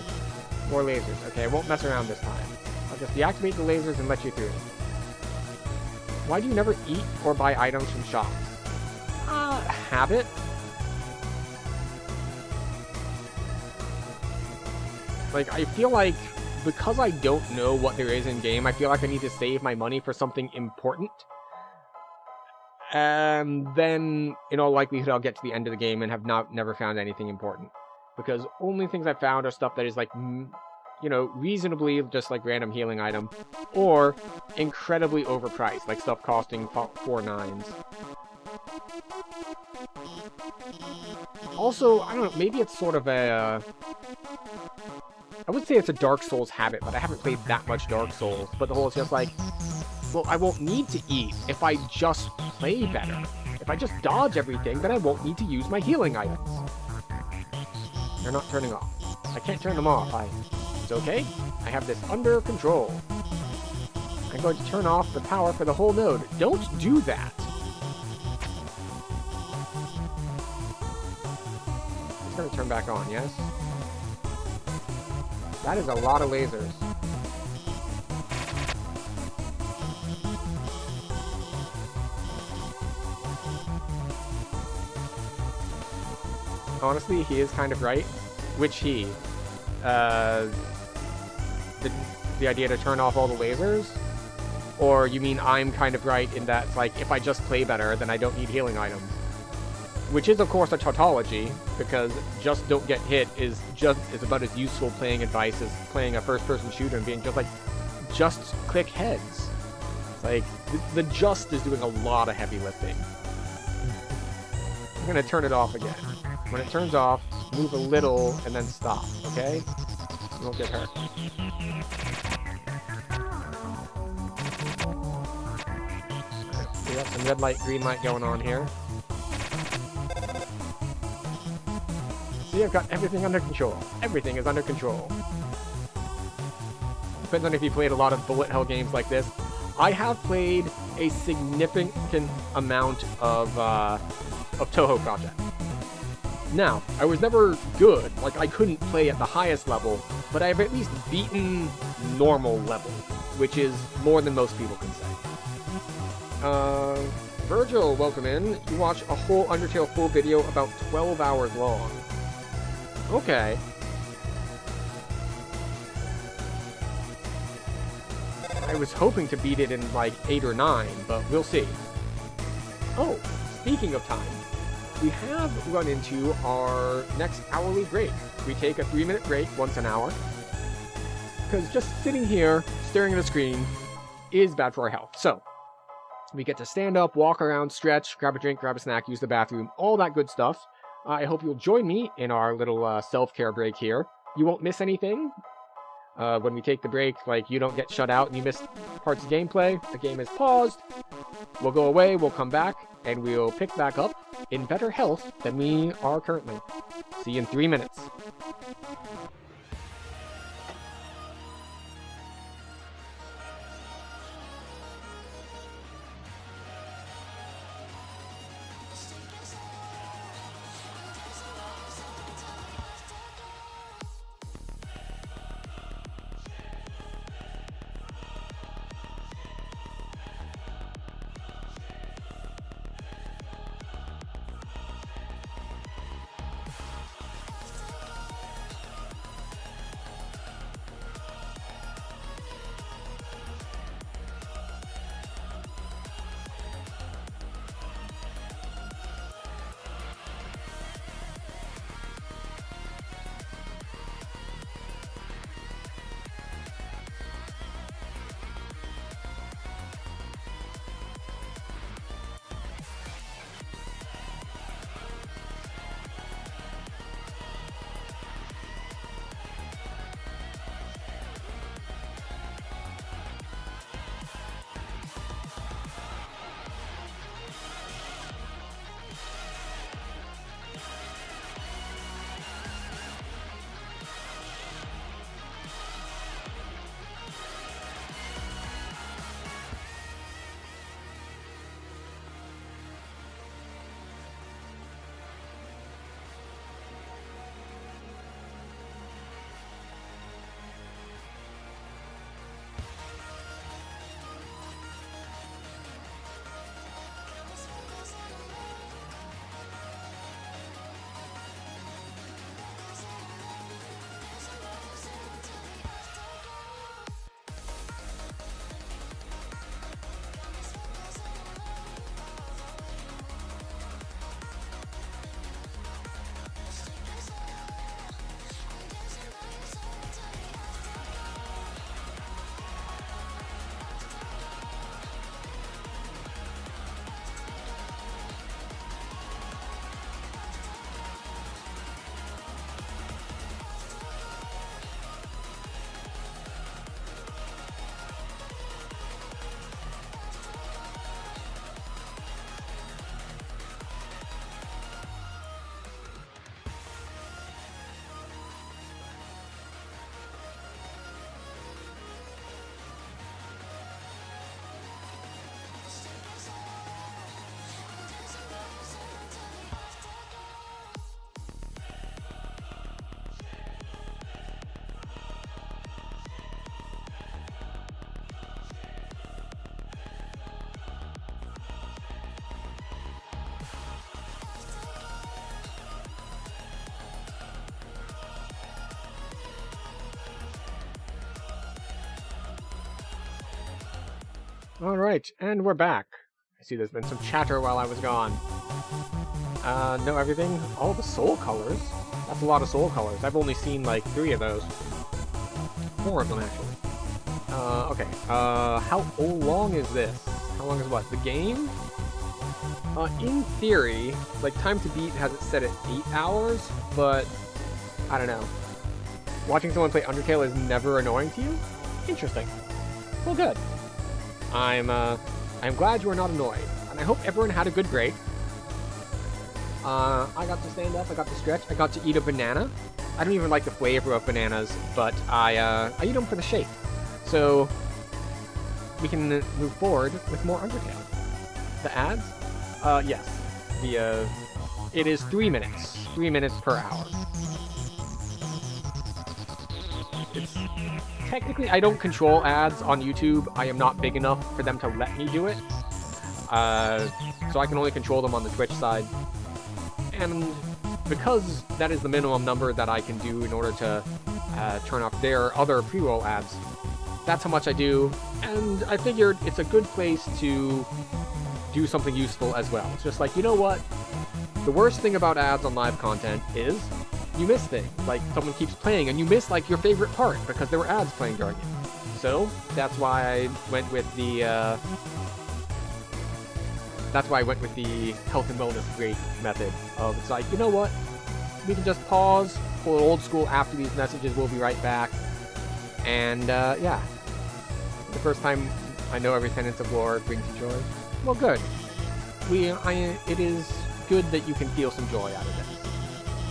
More lasers. Okay, I won't mess around this time. I'll just deactivate the lasers and let you through. Why do you never eat or buy items from shops? Habit? Like, I feel like because I don't know what there is in game, I feel like I need to save my money for something important. And then, in all likelihood, I'll get to the end of the game and have never found anything important. Because only things I've found are stuff that is like, you know, reasonably just like random healing item, or incredibly overpriced, like stuff costing 4 nines. Also, I don't know, maybe it's sort of a... I would say it's a Dark Souls habit, but I haven't played that much Dark Souls. But the whole is just like, well, I won't need to eat if I just play better. If I just dodge everything, then I won't need to use my healing items. They're not turning off. I can't turn them off. It's okay. I have this under control. I'm going to turn off the power for the whole node. Don't do that. It's going to turn back on, yes? That is a lot of lasers. Honestly, he is kind of right. Which he? The idea to turn off all the lasers? Or you mean I'm kind of right in that, like, if I just play better, then I don't need healing items? Which is, of course, a tautology, because just don't get hit is about as useful playing advice as playing a first-person shooter and being just like, just click heads. It's like, the just is doing a lot of heavy lifting. I'm gonna turn it off again. When it turns off, move a little and then stop, okay? You won't get hurt. We got some red light, green light going on here. See, I've got everything under control. Everything is under control. Depends on if you played a lot of bullet hell games like this. I have played a significant amount of Toho Project. Now, I was never good, like I couldn't play at the highest level, but I've at least beaten normal level, which is more than most people can say. Virgil, welcome in. You watch a whole Undertale full video about 12 hours long. Okay. I was hoping to beat it in like 8 or 9, but we'll see. Oh, speaking of time, we have run into our next hourly break. We take a 3-minute break once an hour, because just sitting here, staring at a screen, is bad for our health. So, we get to stand up, walk around, stretch, grab a drink, grab a snack, use the bathroom, all that good stuff. I hope you'll join me in our little self-care break here. You won't miss anything. When we take the break, like, you don't get shut out and you miss parts of gameplay. The game is paused. We'll go away, we'll come back, and we'll pick back up in better health than we are currently. See you in 3 minutes. Alright, and we're back. I see there's been some chatter while I was gone. Know everything? All the soul colors? That's a lot of soul colors. I've only seen like 3 of those. 4 of them, actually. Okay. How long is this? How long is what? The game? In theory, like, time to beat has it set at 8 hours, but I don't know. Watching someone play Undertale is never annoying to you? Interesting. Well, good. I'm glad you are not annoyed, and I hope everyone had a good break. I got to stand up, I got to stretch, I got to eat a banana. I don't even like the flavor of bananas, but I eat them for the shape. So, we can move forward with more Undertale. The ads? Yes. It is 3 minutes. 3 minutes per hour. It's... Technically, I don't control ads on YouTube. I am not big enough for them to let me do it. So I can only control them on the Twitch side. And because that is the minimum number that I can do in order to turn off their other pre-roll ads, that's how much I do. And I figured it's a good place to do something useful as well. It's just like, you know what? The worst thing about ads on live content is you miss things. Like, someone keeps playing and you miss, like, your favorite part because there were ads playing during it. So, that's why I went with the, health and wellness break method of, it's like, you know what? We can just pause, pull it old school after these messages, we'll be right back. And, yeah. The first time I know every sentence of lore brings you joy. Well, good. It is good that you can feel some joy out of this.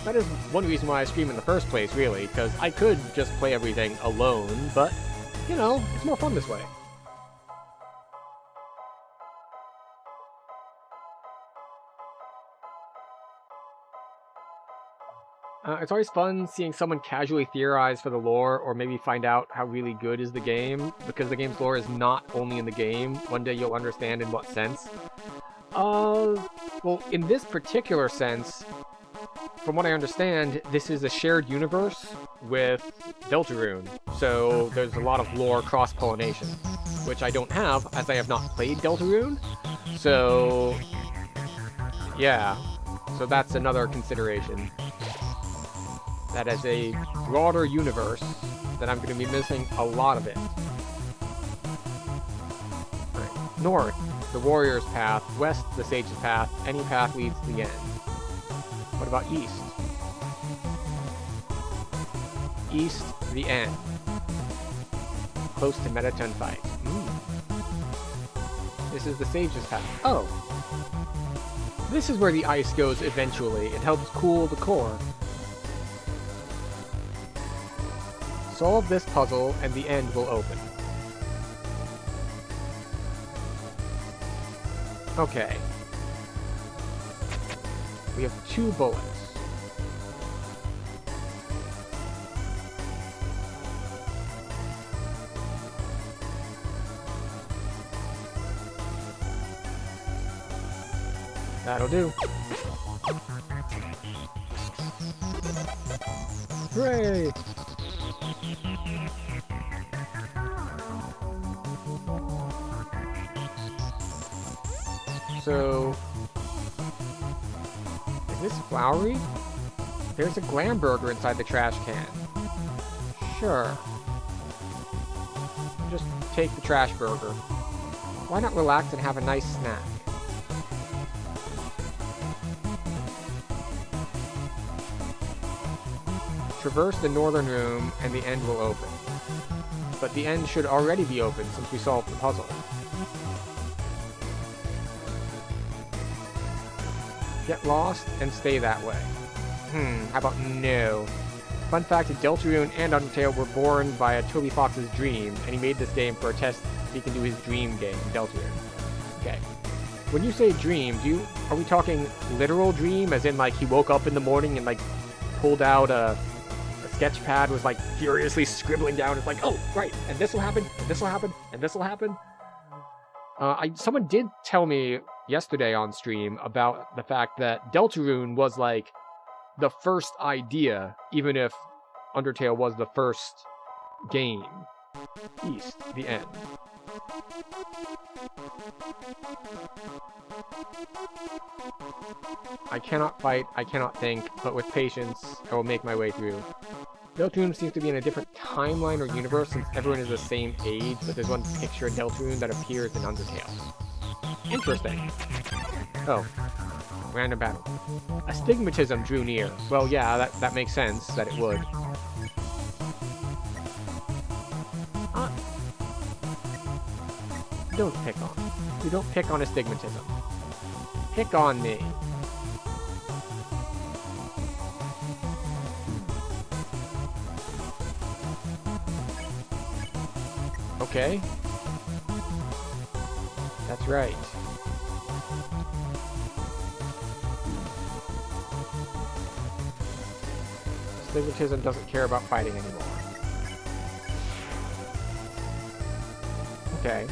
That is one reason why I stream in the first place, really, because I could just play everything alone, but, you know, it's more fun this way. It's always fun seeing someone casually theorize for the lore, or maybe find out how really good is the game, because the game's lore is not only in the game. One day you'll understand in what sense. Well, in this particular sense, from what I understand, this is a shared universe with Deltarune, so there's a lot of lore cross-pollination, which I don't have, as I have not played Deltarune, so yeah, so that's another consideration. That as a broader universe, that I'm going to be missing a lot of it. Right. North, the warrior's path. West, the sage's path. Any path leads to the end. What about east? East, the end. Close to Mettaton fight. This is the sage's path. Oh. This is where the ice goes eventually. It helps cool the core. Solve this puzzle, and the end will open. Okay. We have 2 bullets. That'll do. Hooray! So, is this flowery? There's a glam burger inside the trash can. Sure. Just take the trash burger. Why not relax and have a nice snack? Traverse the northern room and the end will open. But the end should already be open since we solved the puzzle. Get lost and stay that way. How about no? Fun fact, Deltarune and Undertale were born via Toby Fox's dream, and he made this game for a test so he can do his dream game, Deltarune. Okay. When you say dream, are we talking literal dream, as in like he woke up in the morning and like pulled out a sketch pad, was like furiously scribbling down, it's like, oh, right, and this will happen, and this will happen, and this will happen? Someone did tell me yesterday on stream about the fact that Deltarune was like the first idea, even if Undertale was the first game. East, the end. I cannot fight, I cannot think, but with patience, I will make my way through. Deltarune seems to be in a different timeline or universe since everyone is the same age, but there's one picture of Deltarune that appears in Undertale. Interesting. Oh. Random battle. Astigmatism drew near. Well, yeah, that makes sense that it would. Don't pick on. You don't pick on astigmatism. Pick on me. Okay. That's right. Astigmatism doesn't care about fighting anymore. Okay.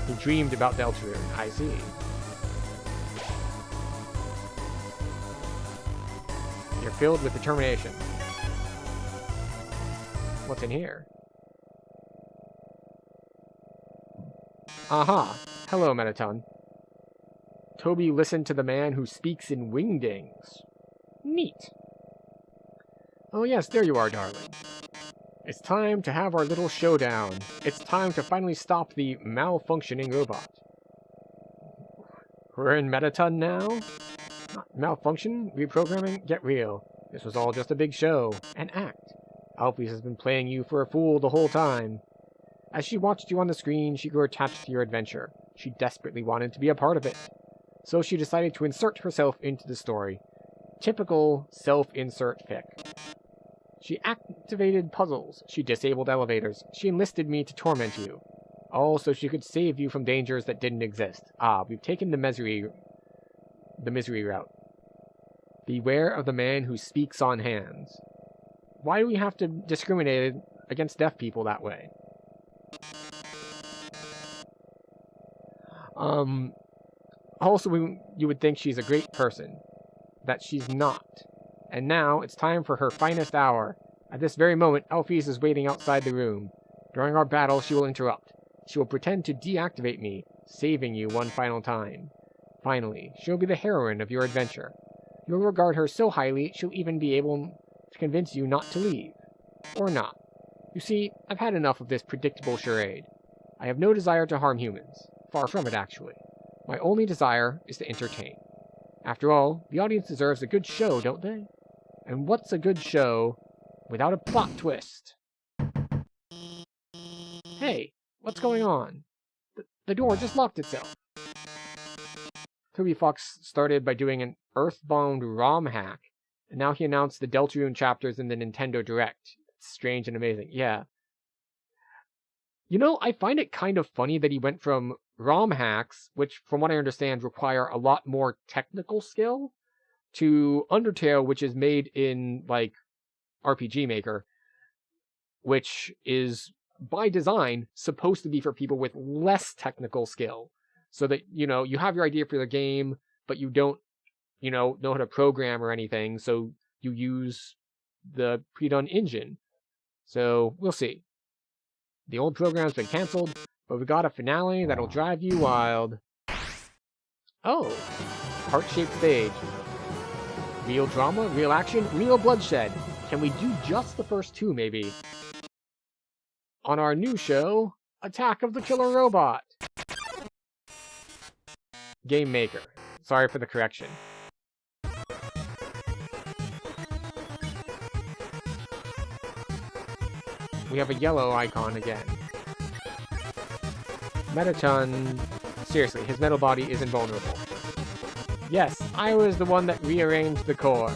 He dreamed about Deltarune. I see. You're filled with determination. What's in here? Aha! Hello, Mettaton. Toby listened to the man who speaks in wingdings. Neat. Oh yes, there you are, darling. It's time to have our little showdown. It's time to finally stop the malfunctioning robot. We're in Mettaton now? Malfunction? Reprogramming? Get real. This was all just a big show. An act. Alphys has been playing you for a fool the whole time. As she watched you on the screen, she grew attached to your adventure. She desperately wanted to be a part of it. So she decided to insert herself into the story. Typical self-insert fic. She activated puzzles. She disabled elevators. She enlisted me to torment you. All so she could save you from dangers that didn't exist. Ah, we've taken the misery route. Beware of the man who speaks on hands. Why do we have to discriminate against deaf people that way? Also, you would think she's a great person. That she's not. And now, it's time for her finest hour. At this very moment, Alphys is waiting outside the room. During our battle, she will interrupt. She will pretend to deactivate me, saving you one final time. Finally, she'll be the heroine of your adventure. You'll regard her so highly, she'll even be able to convince you not to leave. Or not. You see, I've had enough of this predictable charade. I have no desire to harm humans. Far from it, actually. My only desire is to entertain. After all, the audience deserves a good show, don't they? And what's a good show without a plot twist? Hey, what's going on? The door just locked itself. Toby Fox started by doing an Earthbound ROM hack, and now he announced the Deltarune chapters in the Nintendo Direct. It's strange and amazing. Yeah. You know, I find it kind of funny that he went from ROM hacks, which from what I understand require a lot more technical skill, to Undertale, which is made in, like, RPG Maker, which is, by design, supposed to be for people with less technical skill. So that, you know, you have your idea for the game, but you don't, you know how to program or anything, so you use the pre-done engine. So, we'll see. The old program's been cancelled, but we got a finale that'll drive you wild. Oh, heart-shaped stage. Real drama, real action, real bloodshed. Can we do just the first two, maybe? On our new show, Attack of the Killer Robot. Game Maker. Sorry for the correction. We have a yellow icon again. Mettaton... Seriously, his metal body is invulnerable. Yes, I was the one that rearranged the core.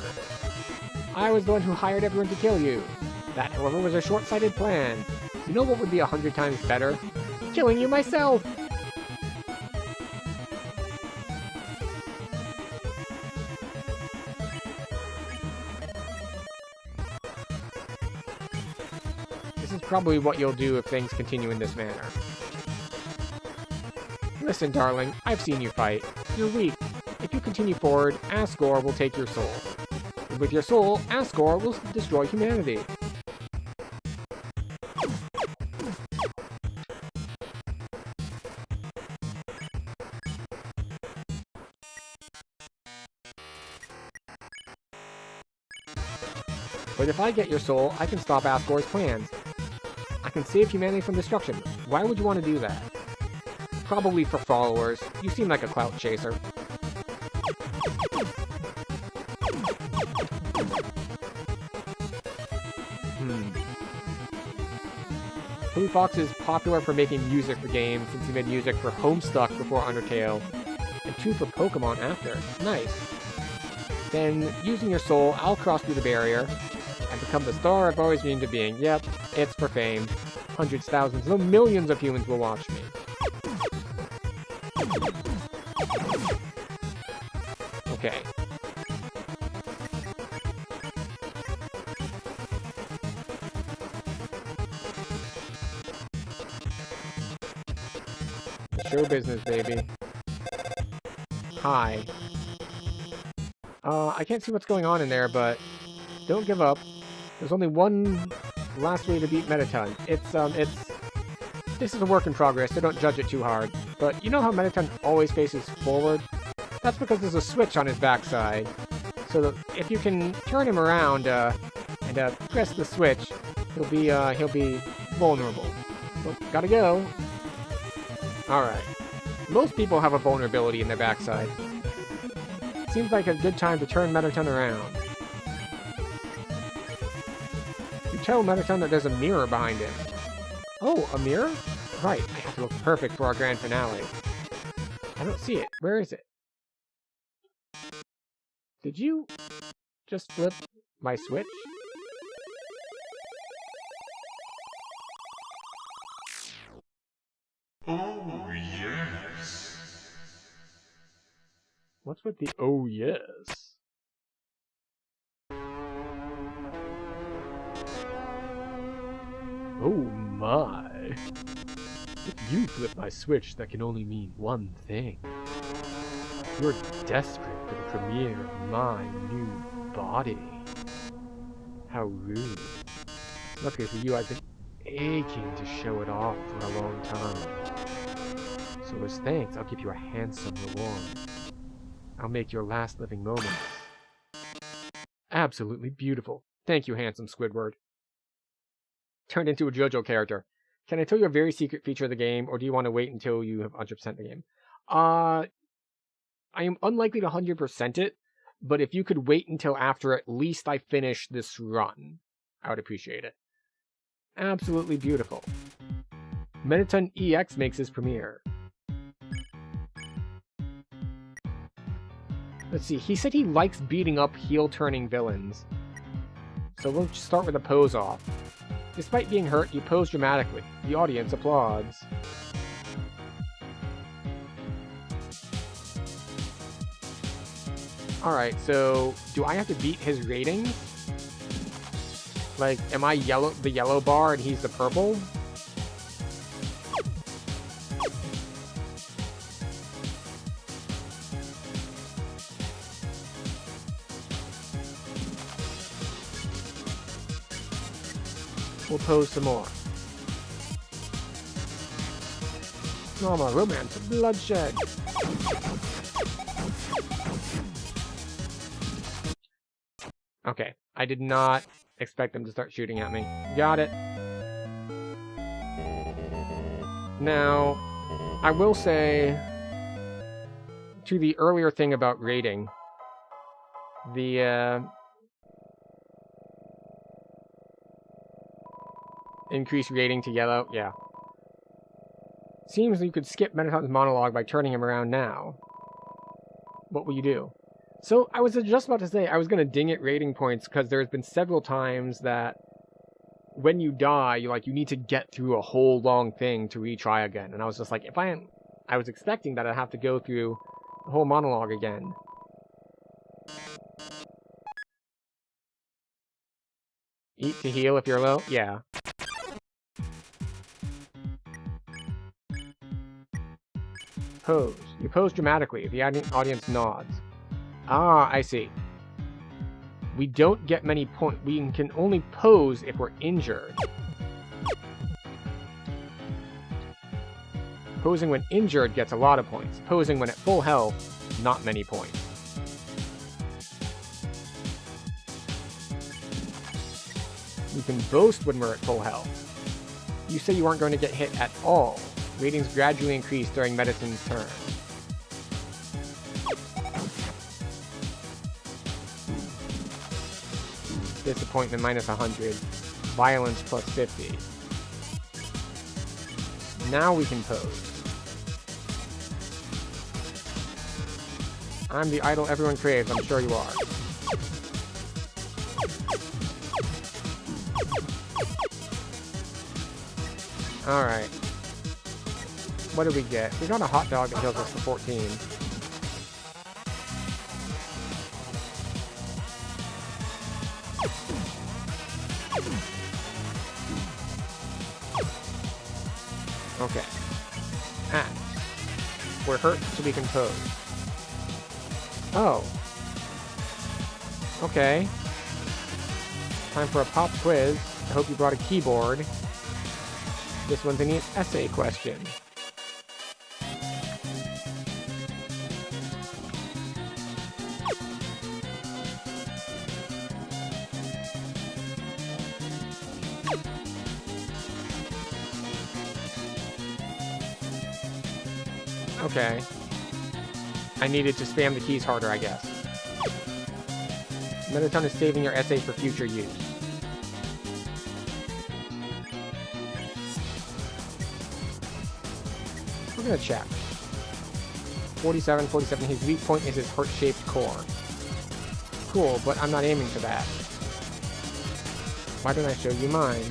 I was the one who hired everyone to kill you. That, however, was a short-sighted plan. You know what would be 100 times better? Killing you myself! This is probably what you'll do if things continue in this manner. Listen, darling, I've seen you fight. You're weak. If you continue forward, Asgore will take your soul. And with your soul, Asgore will destroy humanity. But if I get your soul, I can stop Asgore's plans. I can save humanity from destruction. Why would you want to do that? Probably for followers. You seem like a clout chaser. Blue Fox is popular for making music for games, since he made music for Homestuck before Undertale, and 2 for Pokemon after. Nice. Then, using your soul, I'll cross through the barrier, and become the star I've always dreamed of being. Yep, it's for fame. Hundreds, thousands, no millions of humans will watch me. Okay. Show business, baby. Hi. I can't see what's going on in there, but don't give up. There's only one last way to beat Mettaton. This is a work in progress, so don't judge it too hard. But you know how Mettaton always faces forward? That's because there's a switch on his backside. So that if you can turn him around and press the switch, he'll be vulnerable. But gotta go. Alright. Most people have a vulnerability in their backside. Seems like a good time to turn Mettaton around. You tell Mettaton that there's a mirror behind him. Oh, a mirror? Right, I have to look perfect for our grand finale. I don't see it. Where is it? Did you just flip my switch? Oh, yes. What's with the oh yes? Oh my. If you flip my switch, that can only mean one thing. You're desperate for the premiere of my new body. How rude. Luckily for you, I've been aching to show it off for a long time. So as thanks, I'll give you a handsome reward. I'll make your last living moments absolutely beautiful. Thank you, handsome Squidward. Turned into a JoJo character. Can I tell you a very secret feature of the game, or do you want to wait until you have 100% the game? I am unlikely to 100% it, but if you could wait until after at least I finish this run, I would appreciate it. Absolutely beautiful. Mettaton EX makes his premiere. Let's see, he said he likes beating up heel-turning villains. So we'll just start with a pose off. Despite being hurt, you pose dramatically. The audience applauds. Alright, so do I have to beat his ratings? Like, am I the yellow bar and he's the purple? We'll pose some more. Drama, romance, bloodshed. Okay, I did not expect them to start shooting at me. Got it. Now, I will say, to the earlier thing about rating, the increased rating to yellow, yeah. Seems you could skip Mettaton's monologue by turning him around now. What will you do? So, I was just about to say, I was going to ding it rating points, because there's been several times that when you die, you need to get through a whole long thing to retry again. And I was just like, I was expecting that I'd have to go through the whole monologue again. Eat to heal if you're low? Yeah. Pose. You pose dramatically. The audience nods. Ah, I see. We don't get many points. We can only pose if we're injured. Posing when injured gets a lot of points. Posing when at full health, not many points. You can boast when we're at full health. You say you aren't going to get hit at all. Ratings gradually increase during medicine's turn. Disappointment minus 100. Violence plus 50. Now we can pose. I'm the idol everyone craves, I'm sure you are. Alright. What did we get? We got a hot dog that heals us for 14. Okay. Axe. We're hurt, so we can pose. Oh. Okay. Time for a pop quiz. I hope you brought a keyboard. This one's an essay question. Okay. I needed to spam the keys harder, I guess. Mettaton is saving your essay for future use. We're gonna check. 47, 47. His weak point is his heart-shaped core. Cool, but I'm not aiming for that. Why don't I show you mine?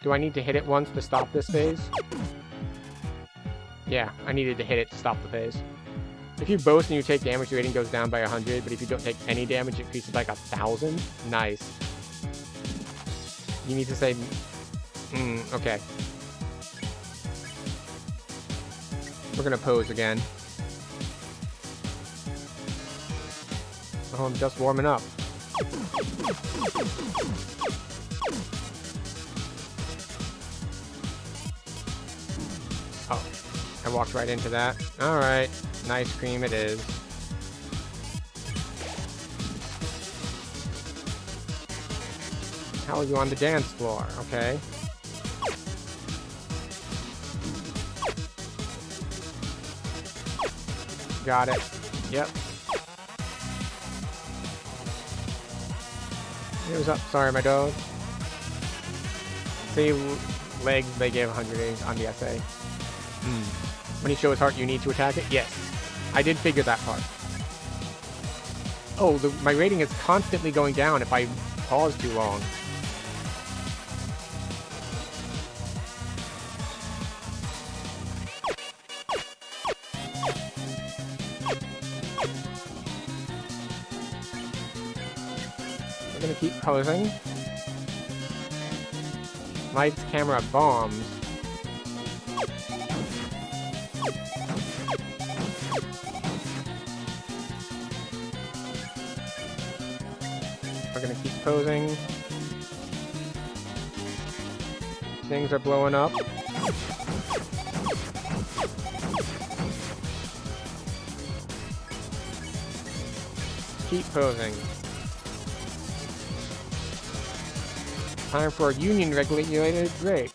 Do I need to hit it once to stop this phase? Yeah, I needed to hit it to stop the phase. If you boast and you take damage, your rating goes down by 100, but if you don't take any damage, it increases like 1,000. Nice. You need to say... okay. We're gonna pose again. Oh, I'm just warming up. Oh, I walked right into that. Alright, nice cream it is. How are you on the dance floor? Okay. Got it. Yep. It was up. Sorry, my dog. See, legs, they gave 100 on the essay. When you show his heart, you need to attack it? Yes. I did figure that part. Oh, my rating is constantly going down if I pause too long. We're gonna keep posing. Lights, camera, bombs. We're gonna keep posing. Things are blowing up. Keep posing. Time for a union-regulated break.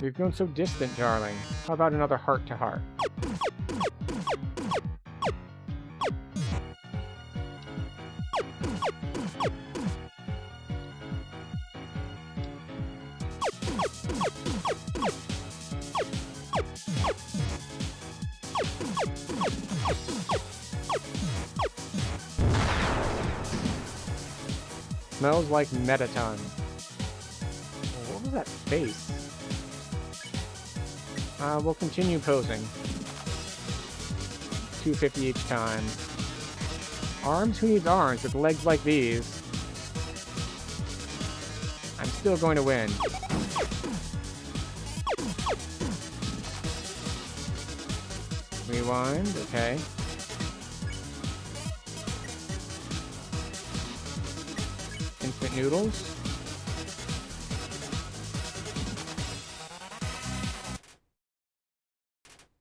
We've grown so distant, darling. How about another heart-to-heart? Smells like Mettaton. What was that face? We'll continue posing. 250 each time. Arms? Who needs arms with legs like these? I'm still going to win. Rewind, okay. Instant noodles.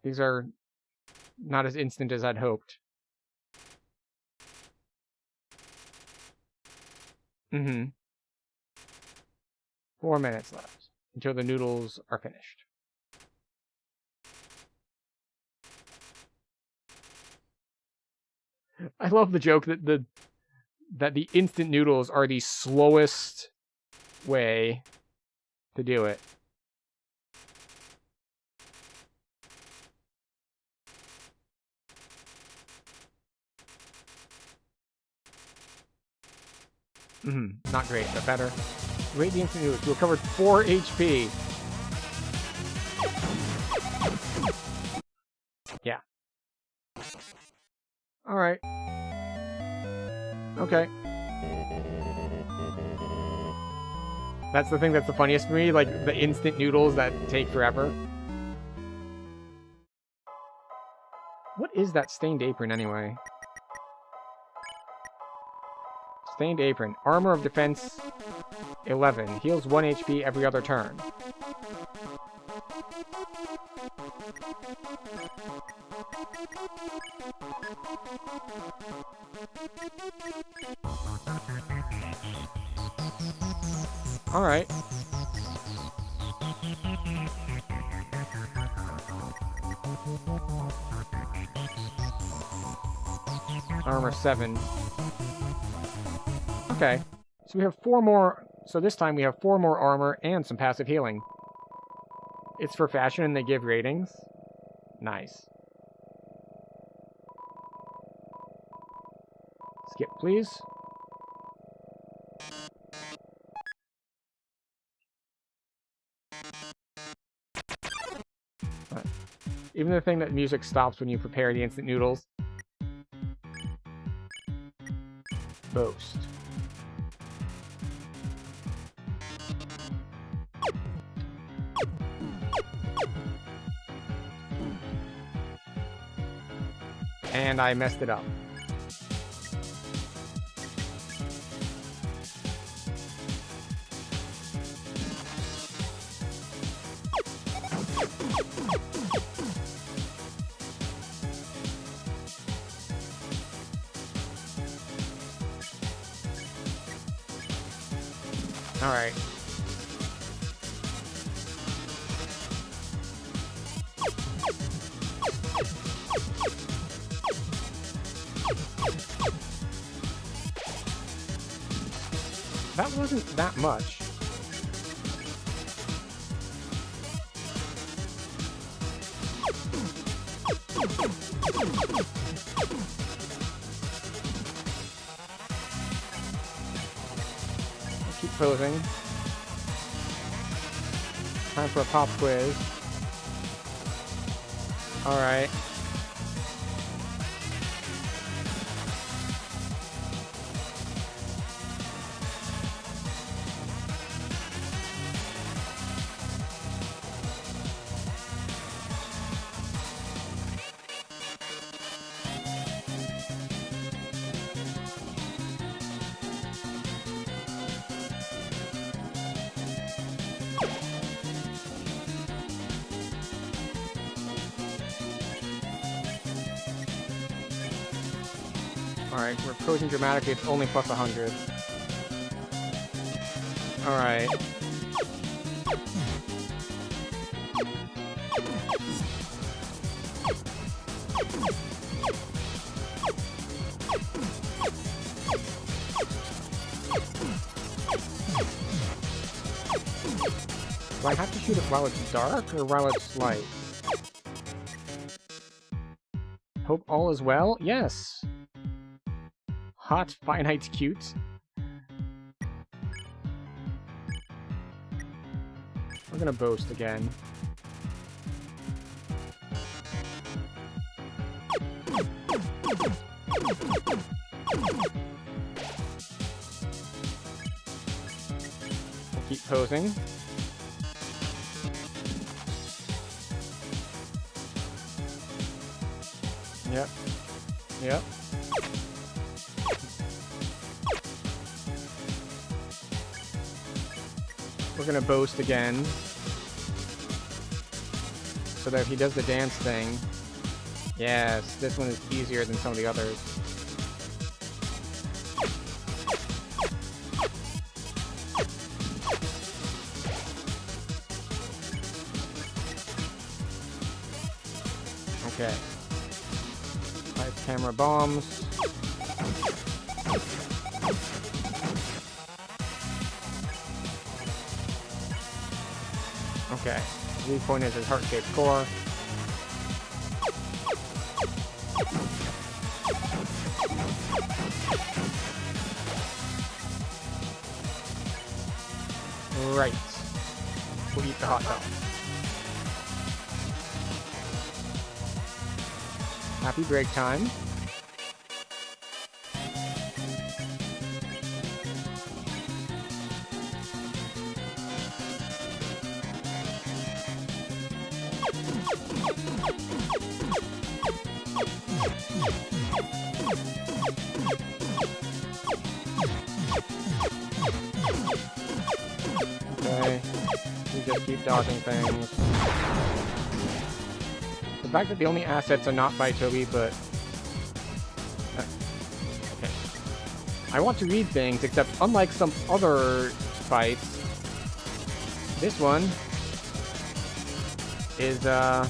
These are not as instant as I'd hoped. Mm-hmm. 4 minutes left until the noodles are finished. I love the joke that the instant noodles are the slowest way to do it. Not great, but better. Rate the instant noodles. You recovered 4 HP. Yeah. Alright. Okay. That's the thing that's the funniest for me, like the instant noodles that take forever. What is that stained apron anyway? Stained apron. Armor of defense 11. Heals 1 HP every other turn. Alright. Armor 7. Okay. So we have 4 more. So this time we have 4 more armor and some passive healing. It's for fashion and they give ratings. Nice. Skip, please. Even the thing that music stops when you prepare the instant noodles. Boast. And I messed it up. All right. That wasn't that much. Keep posing. Time for a pop quiz. Alright. Alright, we're posing dramatically, it's only plus 100. Alright. Do I have to shoot it while it's dark or while it's light? Hope all is well? Yes! Hot, finite, cute. We're gonna boast again. We'll keep posing. Yep. Yep. We're gonna boast again. So that if he does the dance thing... Yes, this one is easier than some of the others. Okay. Lights, camera, bombs. Okay. The weak point is his heart-shaped core. Right. We'll eat the hot dog. Happy break time. Okay. We just keep dodging things. The fact that the only assets are not by Toby, but... Okay. I want to read things, except unlike some other fights, this one is, yeah.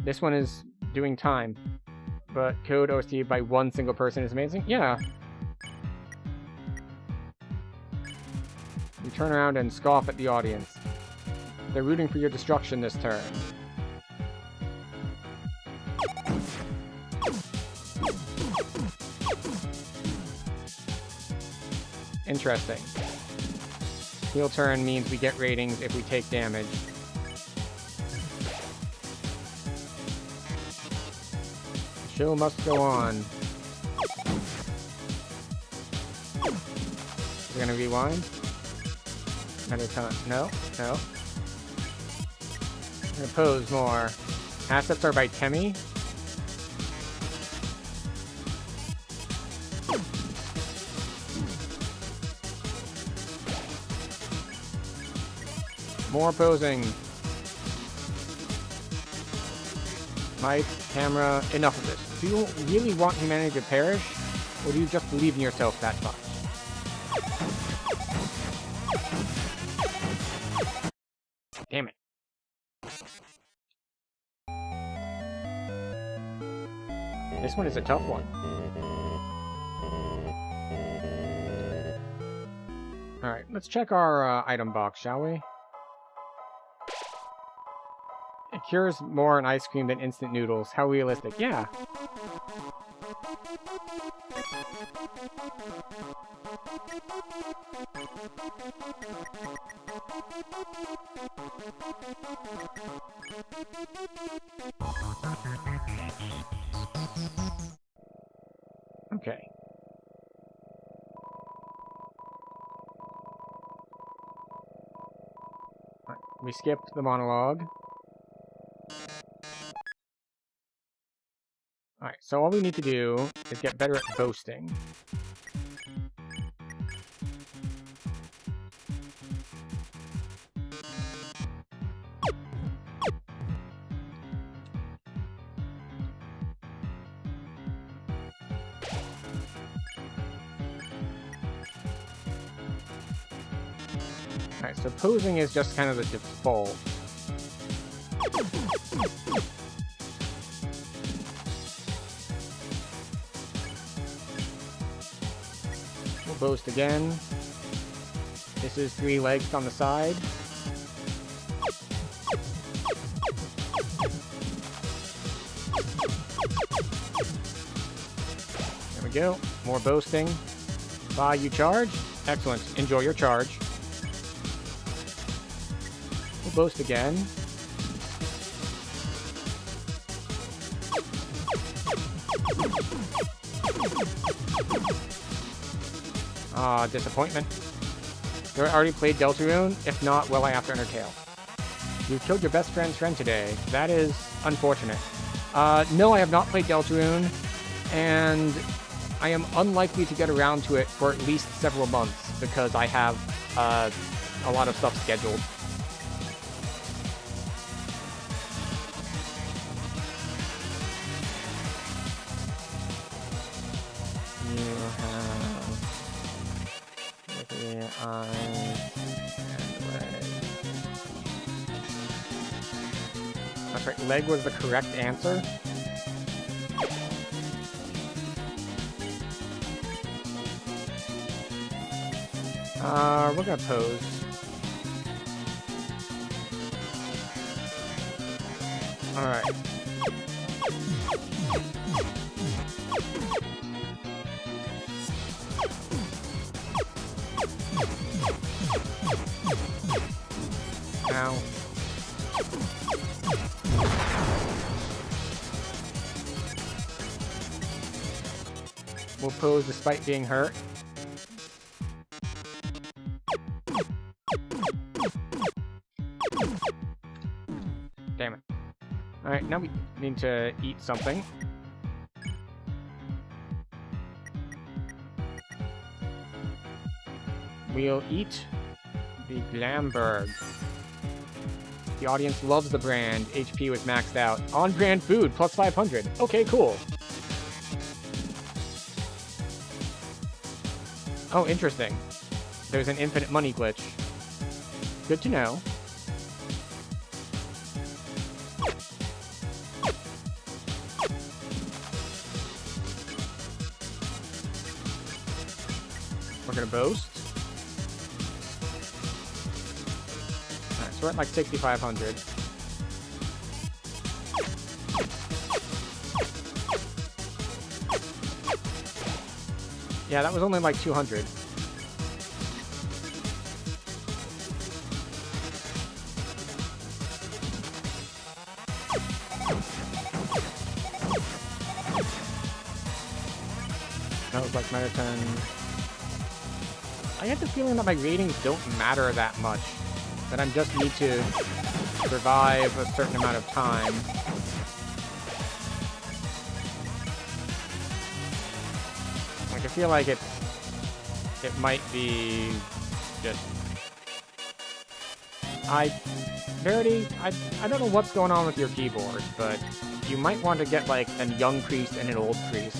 This one is doing time, but code OST by one single person is amazing. Yeah. You turn around and scoff at the audience. They're rooting for your destruction this turn. Interesting. Heel turn means we get ratings if we take damage. The show must go on. Is it gonna rewind? Another time. No, no. I'm gonna pose more. Assets are by Temmie. More posing. Mic, camera, enough of this. Do you really want humanity to perish? Or do you just believe in yourself that much? Damn it. This one is a tough one. Alright, let's check our item box, shall we? It cures more an ice cream than instant noodles. How realistic. Yeah. Okay. Right, we skipped the monologue. Alright, so all we need to do is get better at boasting. Alright, so posing is just kind of the default. We'll boast again. This is 3 legs on the side. There we go. More boasting. You charge? Excellent. Enjoy your charge. We'll boast again. Ah, disappointment. Have I already played Deltarune? If not, will I after Undertale? You killed your best friend's friend today. That is unfortunate. No, I have not played Deltarune, and I am unlikely to get around to it for at least several months because I have a lot of stuff scheduled. You have the eyes and legs. That's right, leg was the correct answer. We're gonna pose. Alright. Ow. We'll pose despite being hurt. Damn it. Alright, now we need to eat something. We'll eat the Glamberg. The audience loves the brand. HP was maxed out. On-brand food, plus 500. Okay, cool. Oh, interesting. There's an infinite money glitch. Good to know. We're gonna boast. Alright, so we're at like 6,500. Yeah, that was only like 200. That was like Marathon. I get the feeling that my ratings don't matter that much. That I just need to survive a certain amount of time. Like, I feel like it might be just... Verity, I don't know what's going on with your keyboard, but you might want to get, like, a young priest and an old priest.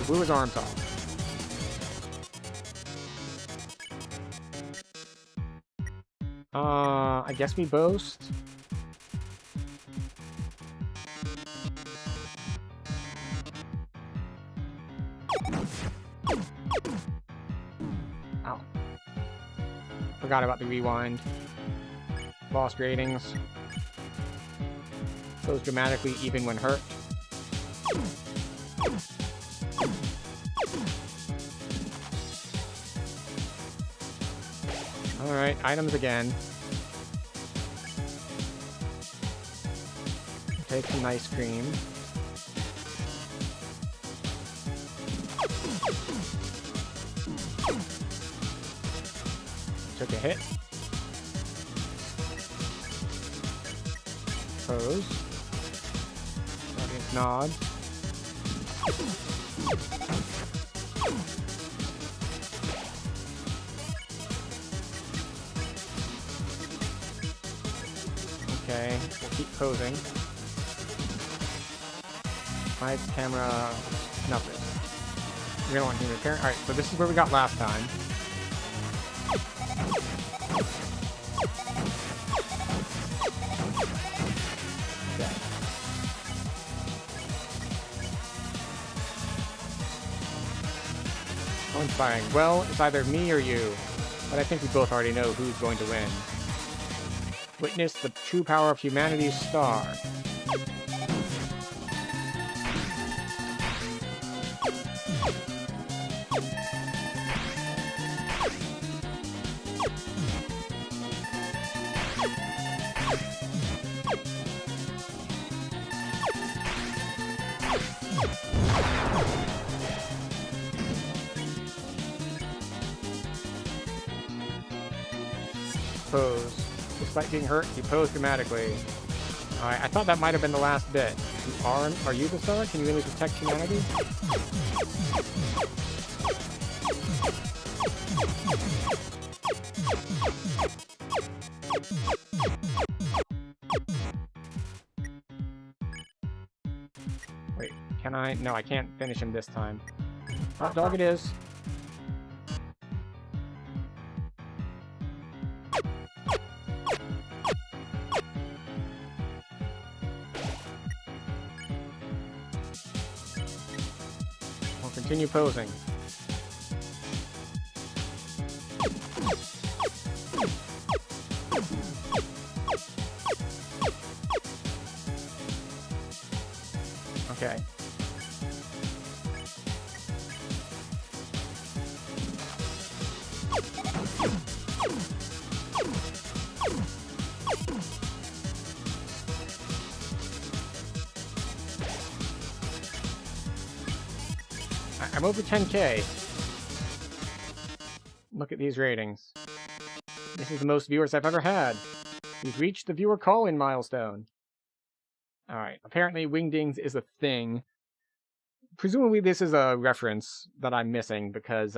Blew his arms off. I guess we boast. Ow. Forgot about the rewind. Lost ratings. Goes dramatically even when hurt. Alright, items again. Take some ice cream. Took a hit. Pose. Audience nod. Okay, we'll keep posing. Lights, camera, nothing. We don't want human appearance. Alright, so this is where we got last time. Okay. How inspiring. Well, it's either me or you. But I think we both already know who's going to win. Witness the true power of humanity's star. Pose. Despite being hurt, he posed dramatically. Alright, I thought that might have been the last bit. Are you the star? Can you really protect humanity? Wait, can I? No, I can't finish him this time. Hot dog it is. Continue posing. Okay. I'm over 10K. Look at these ratings. This is the most viewers I've ever had. We've reached the viewer call-in milestone. Alright, apparently Wingdings is a thing. Presumably this is a reference that I'm missing because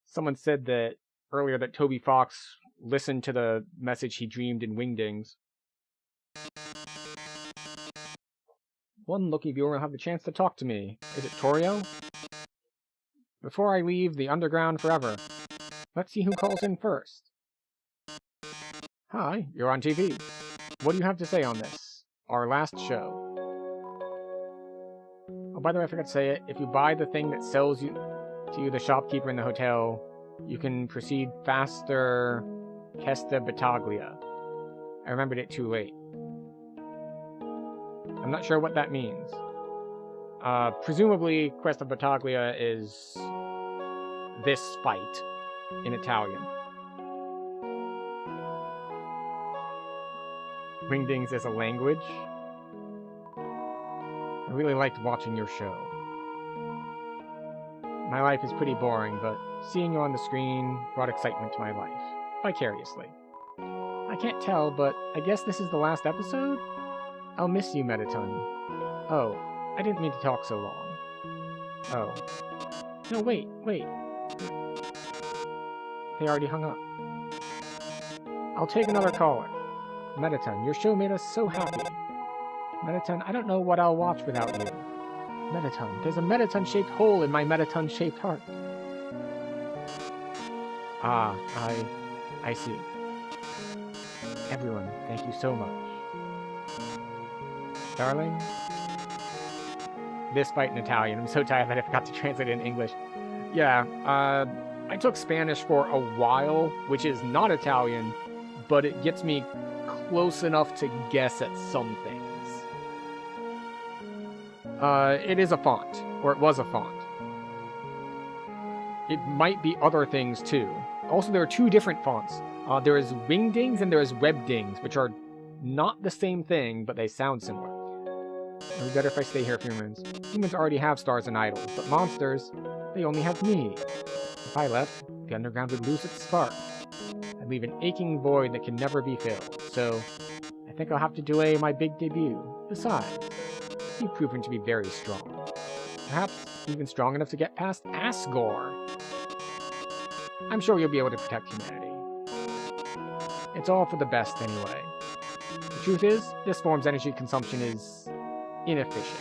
someone said that earlier that Toby Fox listened to the message he dreamed in Wingdings. One lucky viewer will have the chance to talk to me. Is it Torio? Before I leave the underground forever, let's see who calls in first. Hi, you're on TV. What do you have to say on this? Our last show. Oh, by the way, I forgot to say it. If you buy the thing that sells you to you, the shopkeeper in the hotel, you can proceed faster Kesta Battaglia. I remembered it too late. I'm not sure what that means. Presumably, Questa Battaglia is this fight in Italian. Wingdings is a language. I really liked watching your show. My life is pretty boring, but seeing you on the screen brought excitement to my life, vicariously. I can't tell, but I guess this is the last episode? I'll miss you, Mettaton. Oh, I didn't mean to talk so long. Oh. No, wait. They already hung up. I'll take another caller. Mettaton, your show made us so happy. Mettaton, I don't know what I'll watch without you. Mettaton, there's a Mettaton-shaped hole in my Mettaton-shaped heart. Ah, I see. Everyone, thank you so much. Darling? This fight in Italian. I'm so tired that I forgot to translate it in English. Yeah, I took Spanish for a while, which is not Italian, but it gets me close enough to guess at some things. It is a font, or it was a font. It might be other things too. Also, there are two different fonts. There is Wingdings and there is Webdings, which are not the same thing, but they sound similar. It would be better if I stay here, humans. Humans already have stars and idols, but monsters, they only have me. If I left, the underground would lose its spark. I'd leave an aching void that can never be filled, so I think I'll have to delay my big debut. Besides, you've proven to be very strong. Perhaps even strong enough to get past Asgore. I'm sure you'll be able to protect humanity. It's all for the best anyway. The truth is, this form's energy consumption is inefficient.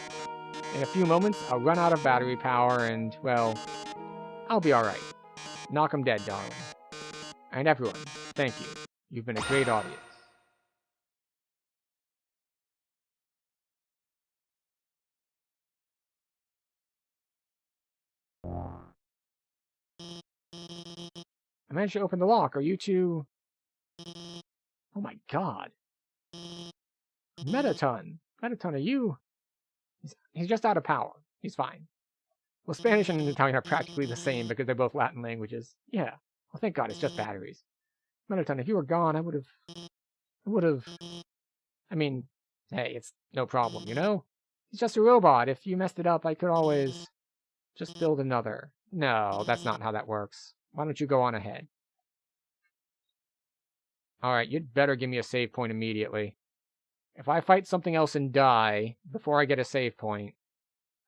In a few moments, I'll run out of battery power and, well, I'll be alright. Knock 'em dead, darling. And everyone, thank you. You've been a great audience. I managed to open the lock. Are you two... Oh my god. Metaton. Metaton, are you... He's just out of power. He's fine. Well, Spanish and Italian are practically the same because they're both Latin languages. Yeah. Well, thank God, it's just batteries. Metaton, if you were gone, I would have... I mean, hey, it's no problem, you know? He's just a robot. If you messed it up, I could always just build another. No, that's not how that works. Why don't you go on ahead? Alright, you'd better give me a save point immediately. If I fight something else and die before I get a save point,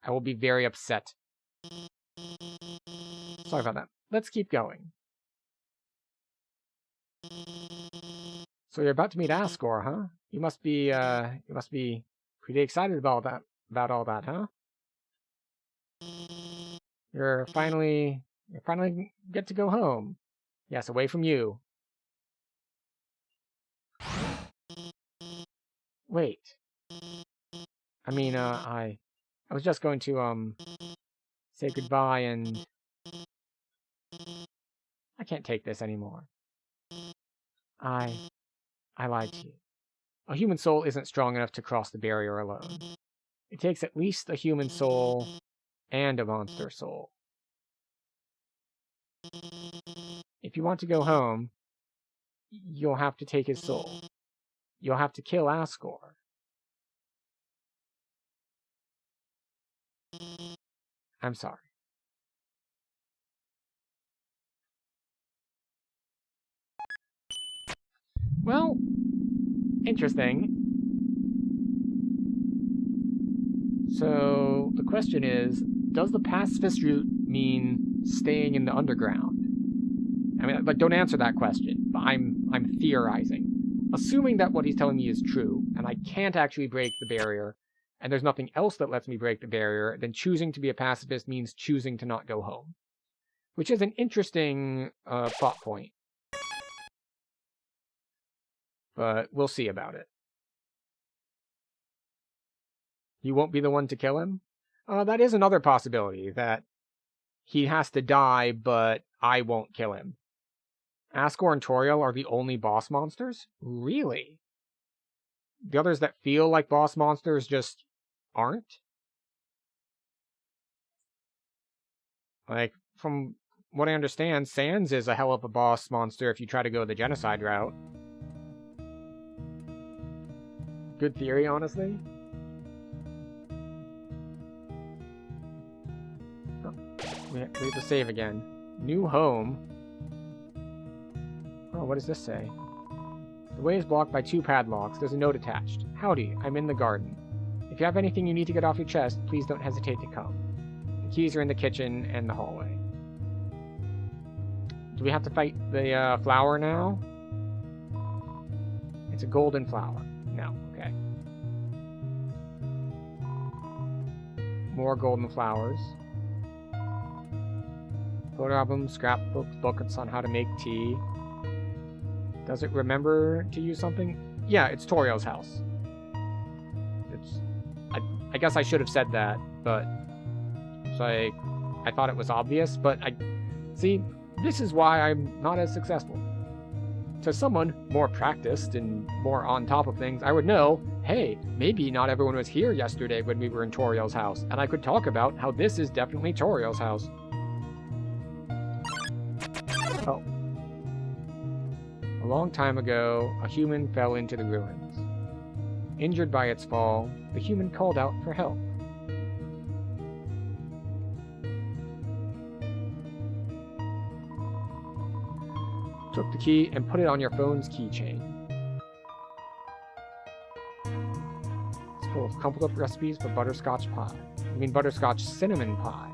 I will be very upset. Sorry about that. Let's keep going. So you're about to meet Ascor, huh? You must be pretty excited about all that, huh? You're finally get to go home. Yes, away from you. Wait. I mean, I was just going to, say goodbye and... I can't take this anymore. I lied to you. A human soul isn't strong enough to cross the barrier alone. It takes at least a human soul and a monster soul. If you want to go home, you'll have to take his soul. You'll have to kill Ascor. I'm sorry. Well, interesting. So, the question is, does the pacifist route mean staying in the underground? I mean, like, don't answer that question, but I'm theorizing. Assuming that what he's telling me is true, and I can't actually break the barrier, and there's nothing else that lets me break the barrier, then choosing to be a pacifist means choosing to not go home. Which is an interesting plot point. But we'll see about it. You won't be the one to kill him? That is another possibility, that he has to die, but I won't kill him. Ascor and Toriel are the only boss monsters? Really? The others that feel like boss monsters just aren't? Like, from what I understand, Sans is a hell of a boss monster if you try to go the genocide route. Good theory, honestly. Oh, we have to save again. New home. Oh, what does this say? The way is blocked by 2 padlocks. There's a note attached. Howdy, I'm in the garden. If you have anything you need to get off your chest, please don't hesitate to come. The keys are in the kitchen and the hallway. Do we have to fight the flower now? It's a golden flower. No, okay. More golden flowers. Photo albums, scrapbooks, booklets on how to make tea. Does it remember to use something? Yeah, it's Toriel's house. I guess I should have said that, but so I thought it was obvious, but see, this is why I'm not as successful. To someone more practiced and more on top of things, I would know, hey, maybe not everyone was here yesterday when we were in Toriel's house, and I could talk about how this is definitely Toriel's house. Oh. A long time ago, a human fell into the ruins. Injured by its fall, the human called out for help. Took the key and put it on your phone's keychain. It's full of crumpled up recipes for butterscotch pie. I mean butterscotch cinnamon pie.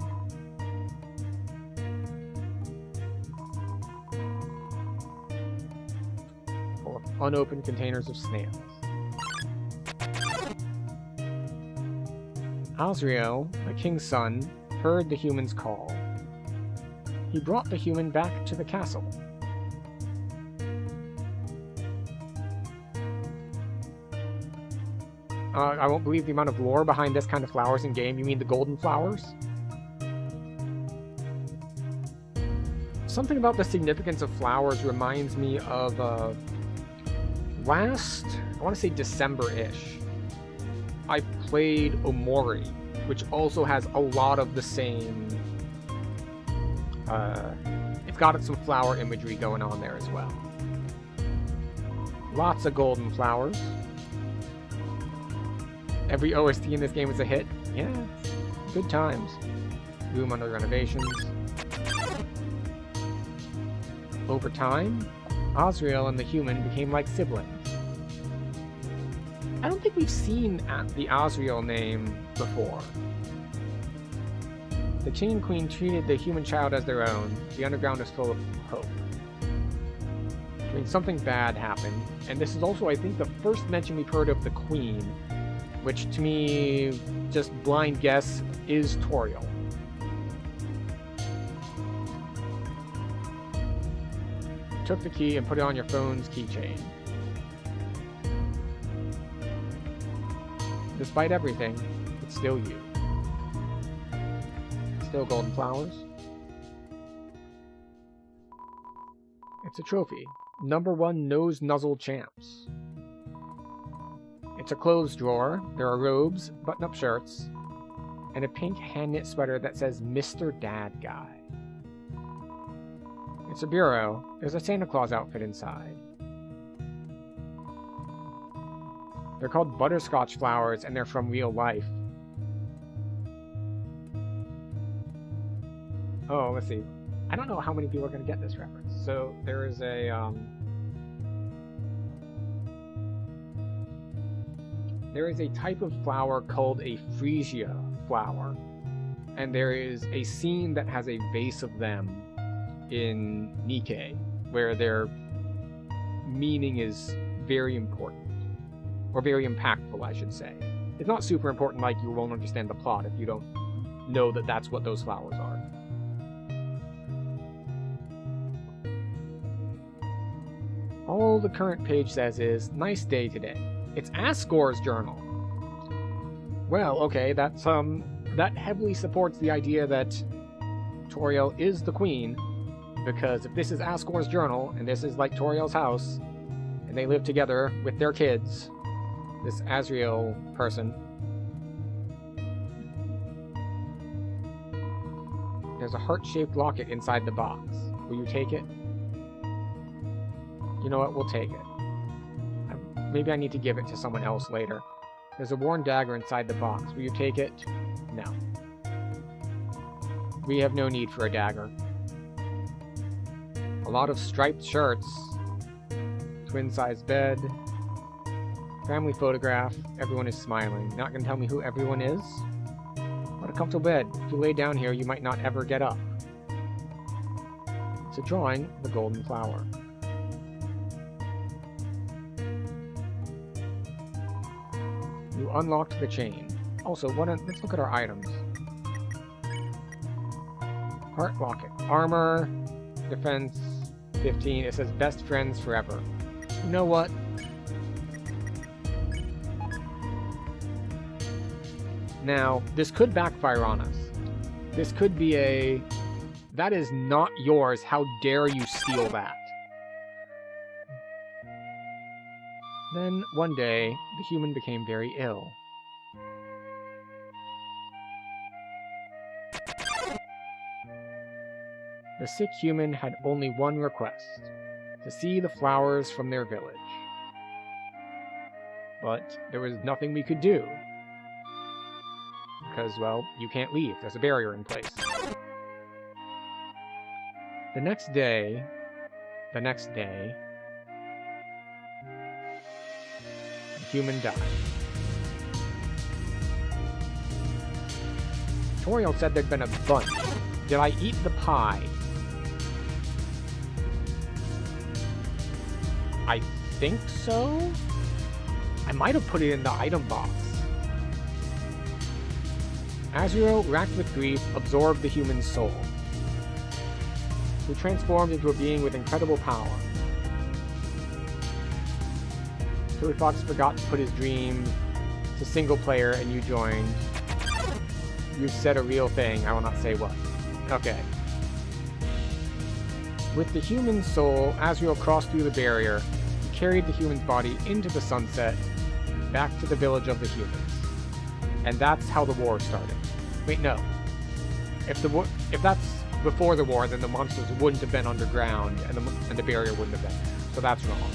Full of unopened containers of snails. Azriel, the king's son, heard the human's call. He brought the human back to the castle. I won't believe the amount of lore behind this kind of flowers in game. You mean the golden flowers? something about the significance of flowers reminds me of last, I want to say December-ish, I played Omori, which also has a lot of the same, it's got some flower imagery going on there as well. Lots of golden flowers. Every OST in this game is a hit. Yeah, good times. Room under renovations. Over time, Azrael and the human became like siblings. I don't think we've seen the Azrael name before. The Chain Queen treated the human child as their own. The underground is full of hope. I mean, something bad happened, and this is also, I think, the first mention we've heard of the Queen, which to me, just blind guess, is Toriel. Took the key and put it on your phone's keychain. Despite everything, it's still you. Still golden flowers. It's a trophy. #1 Nose Nuzzle Champs. It's a clothes drawer. There are robes, button-up shirts, and a pink hand-knit sweater that says Mr. Dad Guy. It's a bureau. There's a Santa Claus outfit inside. They're called butterscotch flowers, and they're from real life. Oh, let's see. I don't know how many people are going to get this reference. So there is a type of flower called a freesia flower, and there is a scene that has a vase of them in Nikkei, where their meaning is very important, or very impactful, I should say. It's not super important, like you won't understand the plot if you don't know that that's what those flowers are. All the current page says is, nice day today. It's Asgore's journal. Well, okay, that's, that heavily supports the idea that Toriel is the queen, because if this is Asgore's journal, and this is like Toriel's house, and they live together with their kids, this Azrael person, there's a heart-shaped locket inside the box. Will you take it? You know what? We'll take it. Maybe I need to give it to someone else later. There's a worn dagger inside the box. Will you take it? No. We have no need for a dagger. A lot of striped shirts. Twin-size bed. Family photograph. Everyone is smiling. Not gonna tell me who everyone is? What a comfortable bed. If you lay down here, you might not ever get up. It's a drawing of the golden flower. You unlocked the chain. Also, let's look at our items. Heart locket. Armor. Defense. 15. It says best friends forever. You know what? Now, this could backfire on us. This could be a... That is not yours. How dare you steal that? Then, one day, the human became very ill. The sick human had only one request, to see the flowers from their village. But there was nothing we could do. Because, well, you can't leave. There's a barrier in place. The next day, the human died. Toriel said there'd been a bunch. Did I eat the pie? I think so? I might have put it in the item box. Azrael, racked with grief, absorbed the human soul, who transformed into a being with incredible power. Toby Fox forgot to put his dream to single player and you joined. You said a real thing, I will not say what. Okay. With the human soul, Azrael crossed through the barrier, he carried the human's body into the sunset, back to the village of the humans. And that's how the war started. Wait, no. If that's before the war, then the monsters wouldn't have been underground, and the barrier wouldn't have been there. So that's wrong.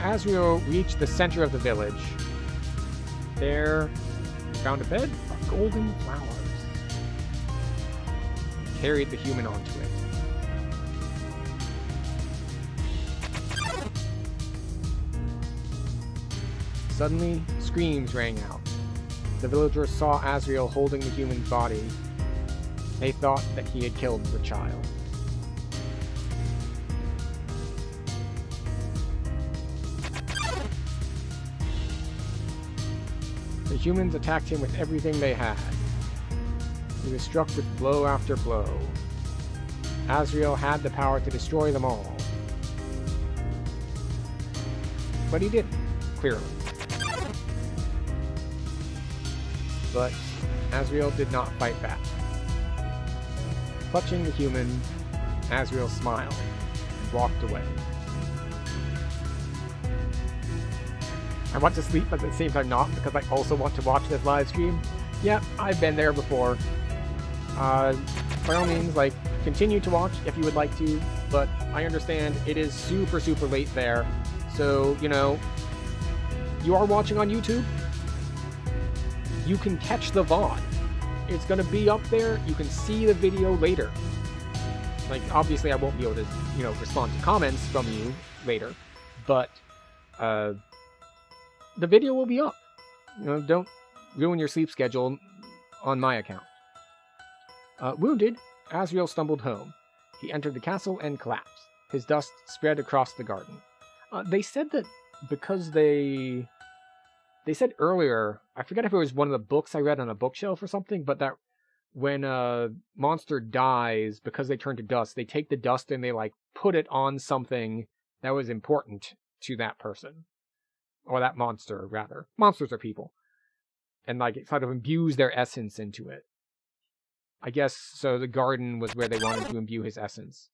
Azrael reached the center of the village. There, he found a bed of golden flowers. He carried the human onto it. Suddenly, screams rang out. The villagers saw Azrael holding the human's body. They thought that he had killed the child. The humans attacked him with everything they had. He was struck with blow after blow. Azrael had the power to destroy them all. But he didn't, clearly. But Azrael did not fight back. Clutching the human, Azrael smiled and walked away. I want to sleep, but at the same time not, because I also want to watch this live stream. Yep, I've been there before. By all means, continue to watch if you would like to, but I understand it is super, super late there. So, you are watching on YouTube, you can catch the VOD. It's going to be up there. You can see the video later. Obviously I won't be able to, respond to comments from you later, but, the video will be up. Don't ruin your sleep schedule on my account. Wounded, Azrael stumbled home. He entered the castle and collapsed. His dust spread across the garden. They said that because they said earlier, I forget if it was one of the books I read on a bookshelf or something, but that when a monster dies, because they turn to dust, they take the dust and they put it on something that was important to that person. Or that monster, rather. Monsters are people. And it sort of imbues their essence into it. I guess, so the garden was where they wanted to imbue his essence.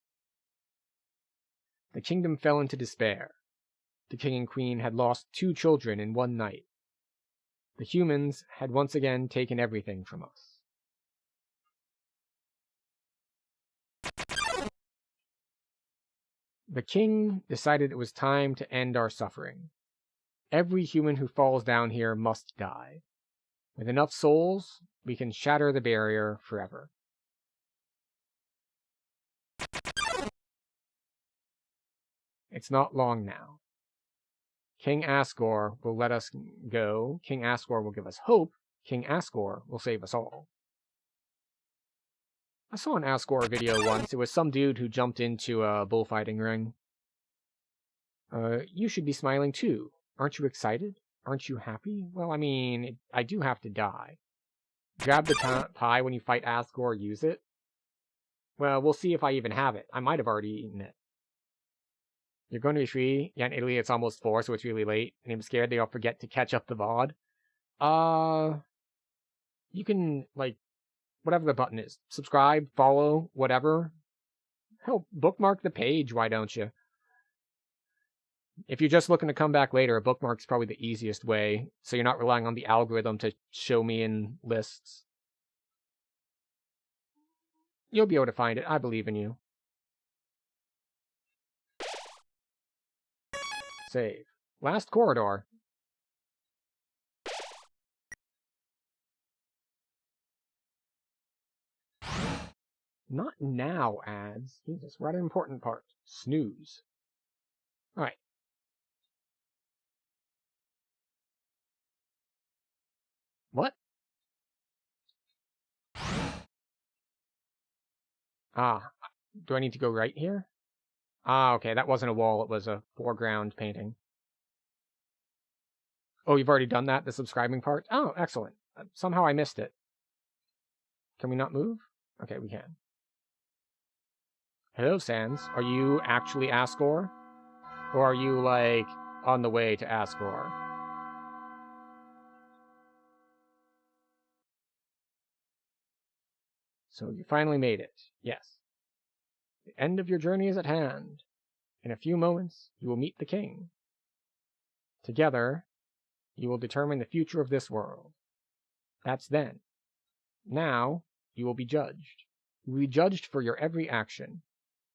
The kingdom fell into despair. The king and queen had lost 2 children in one night. The humans had once again taken everything from us. The king decided it was time to end our suffering. Every human who falls down here must die. With enough souls, we can shatter the barrier forever. It's not long now. King Asgore will let us go. King Asgore will give us hope. King Asgore will save us all. I saw an Asgore video once. It was some dude who jumped into a bullfighting ring. You should be smiling too. Aren't you excited? Aren't you happy? Well, I do have to die. Grab the pie when you fight Asgore, use it. Well, we'll see if I even have it. I might have already eaten it. You're going to be free. Yeah, in Italy it's almost 4, so it's really late. And I'm scared they'll forget to catch up the VOD. You can, whatever the button is. Subscribe, follow, whatever. Hell, bookmark the page, why don't you? If you're just looking to come back later, a bookmark's probably the easiest way, so you're not relying on the algorithm to show me in lists. You'll be able to find it. I believe in you. Save. Last corridor. Not now, ads. Jesus, we're at an important part. Snooze. Alright. What? Ah, do I need to go right here? Ah, okay, that wasn't a wall, it was a foreground painting. Oh, you've already done that, the subscribing part? Oh, excellent. Somehow I missed it. Can we not move? Okay, we can. Hello, Sans. Are you actually Asgore? Or are you, on the way to Asgore? So you finally made it. Yes. The end of your journey is at hand. In a few moments, you will meet the king. Together, you will determine the future of this world. That's then. Now, you will be judged. You will be judged for your every action.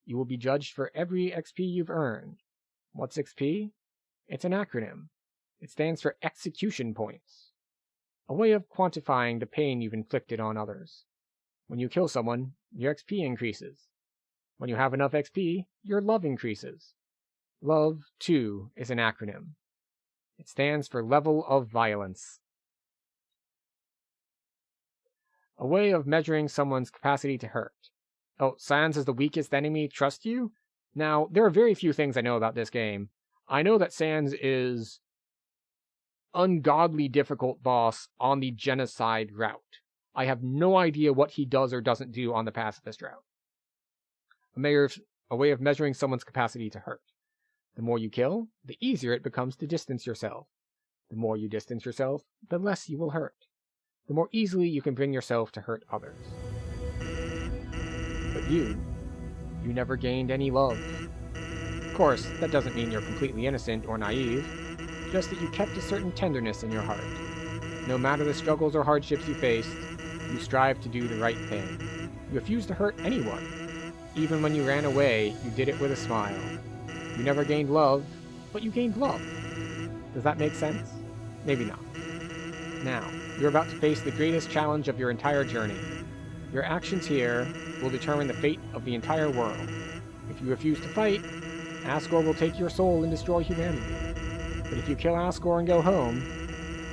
You will be judged for every XP you've earned. What's XP? It's an acronym. It stands for execution points. A way of quantifying the pain you've inflicted on others. When you kill someone, your XP increases. When you have enough XP, your love increases. Love, too, is an acronym. It stands for level of violence. A way of measuring someone's capacity to hurt. Oh, Sans is the weakest enemy. Trust you? Now, there are very few things I know about this game. I know that Sans is ungodly difficult boss on the genocide route. I have no idea what he does or doesn't do on the pacifist route. A way of measuring someone's capacity to hurt. The more you kill, the easier it becomes to distance yourself. The more you distance yourself, the less you will hurt. The more easily you can bring yourself to hurt others. But you never gained any love. Of course, that doesn't mean you're completely innocent or naive, just that you kept a certain tenderness in your heart. No matter the struggles or hardships you faced, you strived to do the right thing. You refused to hurt anyone. Even when you ran away, you did it with a smile. You never gained love, but you gained love. Does that make sense? Maybe not. Now, you're about to face the greatest challenge of your entire journey. Your actions here will determine the fate of the entire world. If you refuse to fight, Asgore will take your soul and destroy humanity. But if you kill Asgore and go home,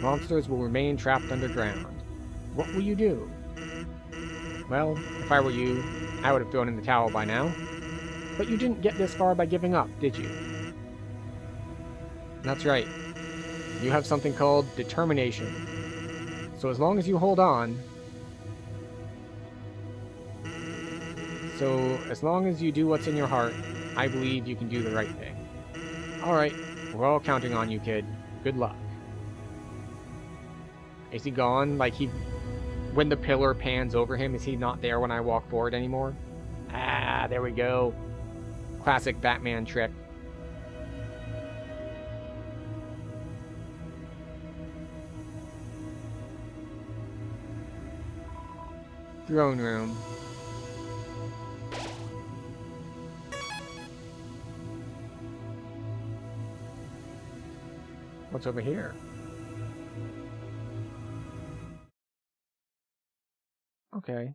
monsters will remain trapped underground. What will you do? Well, if I were you, I would have thrown in the towel by now. But you didn't get this far by giving up, did you? That's right. You have something called determination. So as long as you hold on... So as long as you do what's in your heart, I believe you can do the right thing. Alright, we're all counting on you, kid. Good luck. Is he gone? Like when the pillar pans over him, is he not there when I walk forward anymore? Ah, there we go. Classic Batman trick. Throne room. What's over here? Okay.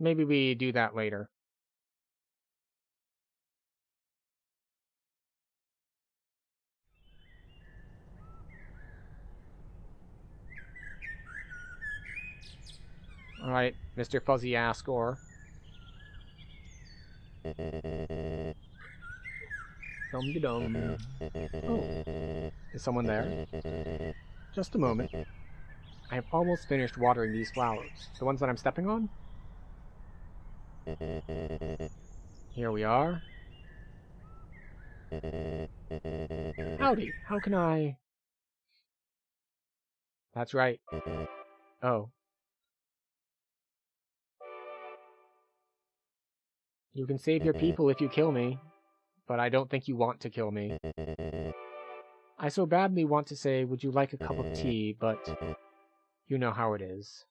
Maybe we do that later. Alright, Mr. Fuzzy Asgore. Dum-de-dum. Oh, is someone there? Just a moment. I have almost finished watering these flowers. The ones that I'm stepping on? Here we are. Howdy, how can I... That's right. Oh. You can save your people if you kill me, but I don't think you want to kill me. I so badly want to say, would you like a cup of tea, but you know how it is.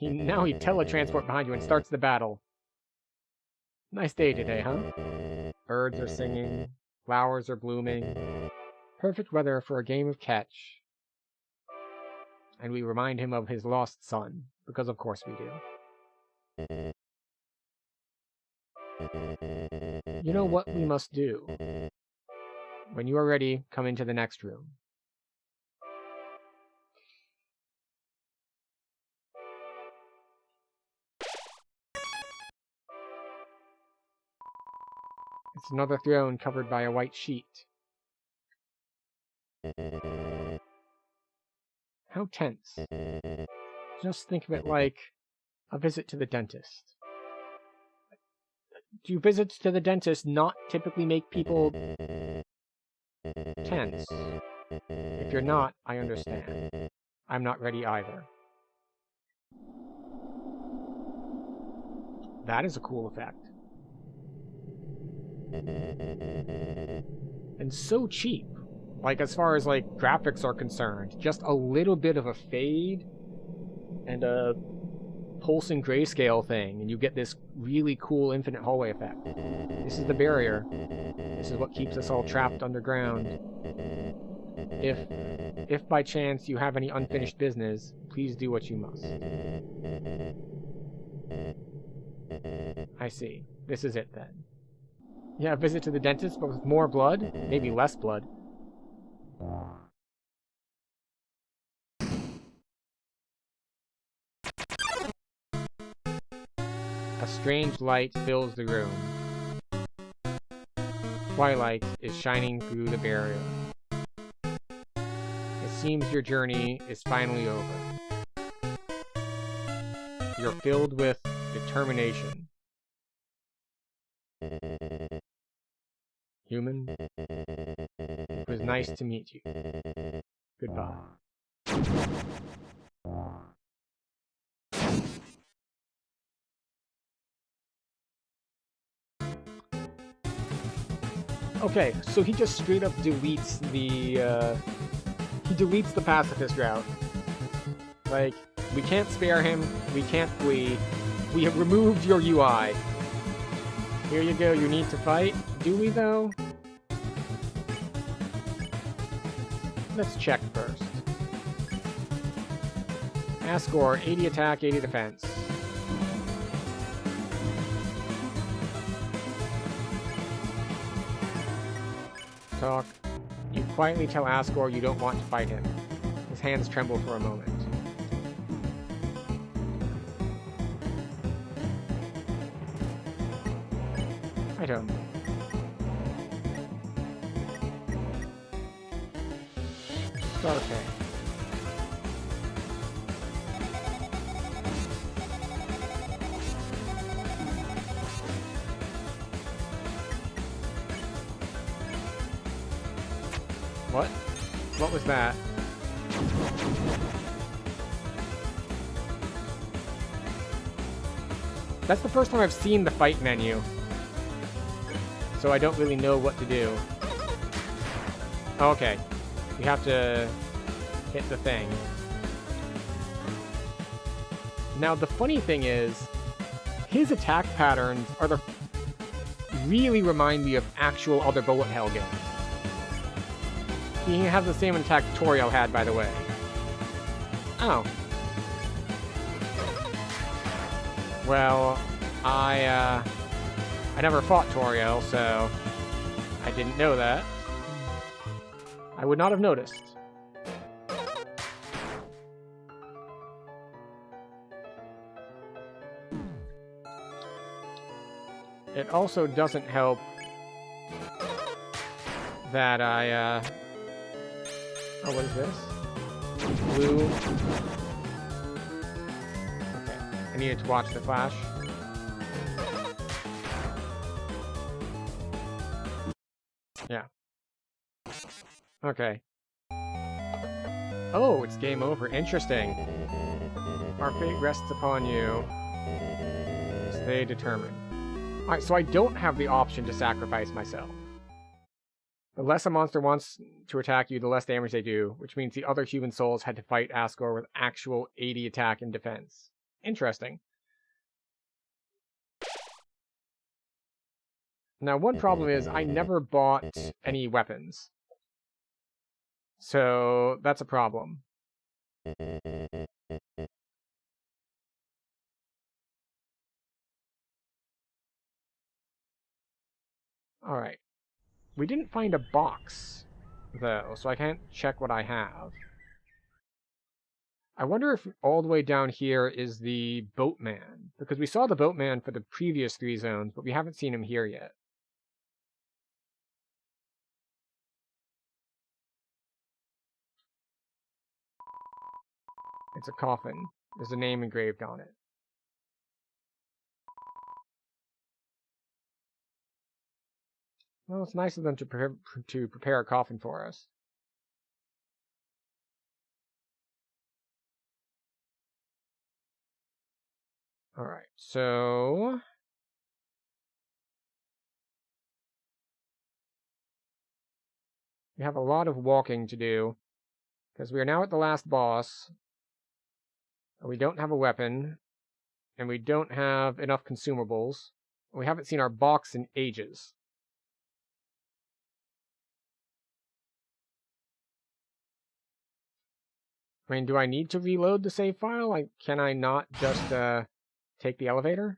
Now he teletransport behind you and starts the battle. Nice day today, huh? Birds are singing, flowers are blooming. Perfect weather for a game of catch. And we remind him of his lost son, because of course we do. You know what we must do. When you are ready, come into the next room. It's another throne covered by a white sheet. How tense. Just think of it like a visit to the dentist. Do visits to the dentist not typically make people tense? If you're not, I understand. I'm not ready either. That is a cool effect. And so cheap. Like, as far as, like, graphics are concerned. Just a little bit of a fade and a pulsing grayscale thing, and you get this really cool infinite hallway effect. This is the barrier. This is what keeps us all trapped underground. If by chance you have any unfinished business, please do what you must. I see. This is it then. Yeah, a visit to the dentist, but with more blood? Maybe less blood. A strange light fills the room. Twilight is shining through the barrier. It seems your journey is finally over. You're filled with determination. Human, it was nice to meet you. Goodbye. Okay, so he just straight up deletes the, he deletes the pacifist route. Like, we can't spare him, we can't flee, we have removed your UI. Here you go, you need to fight. Do we, though? Let's check first. Ascor, 80 attack, 80 defense. Talk. You quietly tell Ascor you don't want to fight him. His hands tremble for a moment. I don't. It's okay. What? What was that? That's the first time I've seen the fight menu. So I don't really know what to do. Oh, okay. You have to hit the thing. Now, the funny thing is, his attack patterns really remind me of actual other bullet hell games. He has the same attack Toriel had, by the way. Oh. Well, I never fought Toriel, so I didn't know that. I would not have noticed. It also doesn't help that I, oh, what is this? Blue. Okay, I needed to watch the flash. Yeah. Okay. Oh, it's game over. Interesting. Our fate rests upon you. Stay determined. Alright, so I don't have the option to sacrifice myself. The less a monster wants to attack you, the less damage they do, which means the other human souls had to fight Ascor with actual 80 attack and defense. Interesting. Now, one problem is I never bought any weapons. So, that's a problem. Alright. We didn't find a box, though, so I can't check what I have. I wonder if all the way down here is the boatman, because we saw the boatman for the previous 3 zones, but we haven't seen him here yet. It's a coffin. There's a name engraved on it. Well, it's nice of them to prepare a coffin for us. Alright, so... we have a lot of walking to do, because we are now at the last boss. We don't have a weapon, and we don't have enough consumables. We haven't seen our box in ages. I mean, do I need to reload the save file? Like, can I not just take the elevator?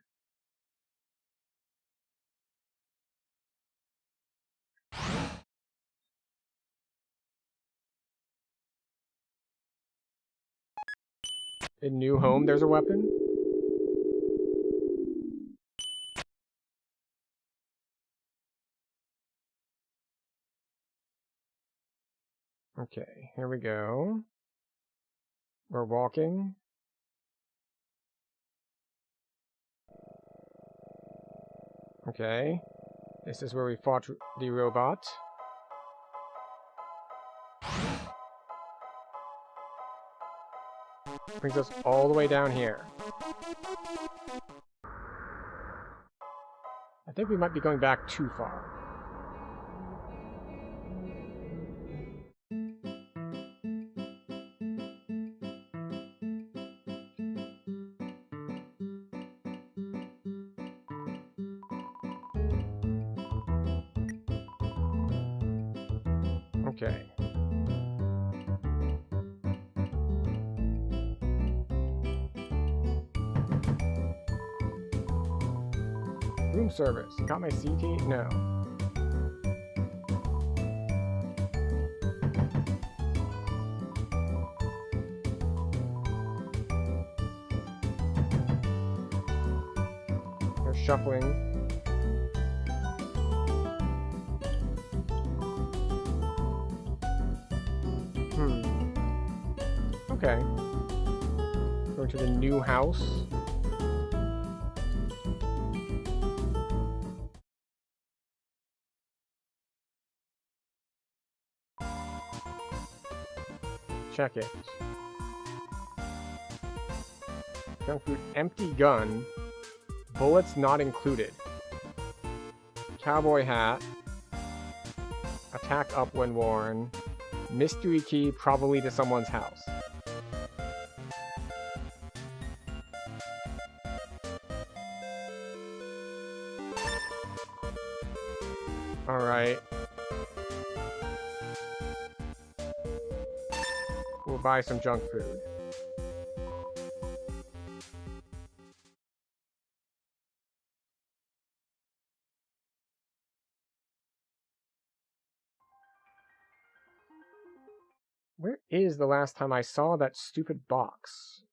In New Home, there's a weapon? Okay, here we go. We're walking. Okay. This is where we fought the robot. Brings us all the way down here. I think we might be going back too far. Okay. Room service. Got my CT? No. They're shuffling. Okay. Going to the new house. Check it. Junk food, empty gun. Bullets not included. Cowboy hat. Attack up when worn. Mystery key, probably to someone's house. Alright. We'll buy some junk food. Where is the last time I saw that stupid box?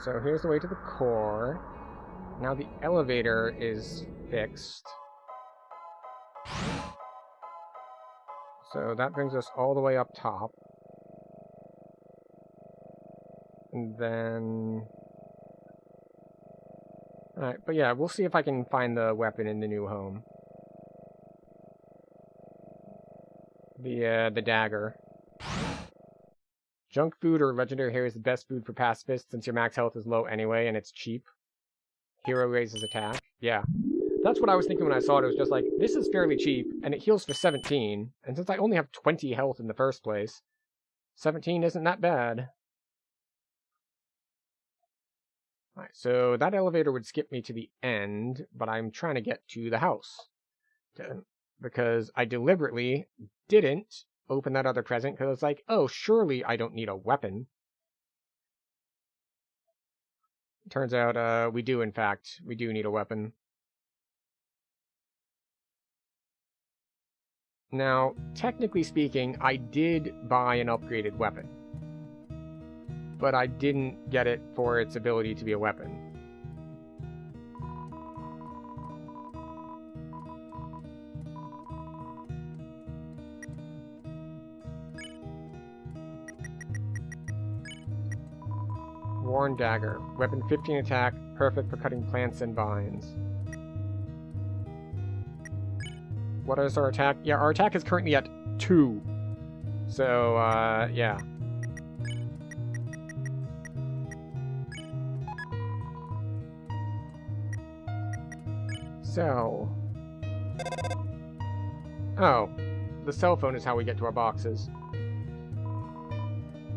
So here's the way to the core. Now the elevator is fixed. So that brings us all the way up top. And then... Alright, but yeah, we'll see if I can find the weapon in the new home. The dagger. Junk food or legendary hair is the best food for pacifists since your max health is low anyway and it's cheap. Hero raises attack. Yeah. That's what I was thinking when I saw it. It was just like, this is fairly cheap, and it heals for 17. And since I only have 20 health in the first place, 17 isn't that bad. Alright, so that elevator would skip me to the end, but I'm trying to get to the house. Because I deliberately didn't open that other present, because it's like, oh, surely I don't need a weapon. Turns out, we do, in fact. We do need a weapon. Now, technically speaking, I did buy an upgraded weapon. But I didn't get it for its ability to be a weapon. Worn Dagger. Weapon 15 attack, perfect for cutting plants and vines. What is our attack? Yeah, our attack is currently at 2. So, yeah. So... Oh. The cell phone is how we get to our boxes.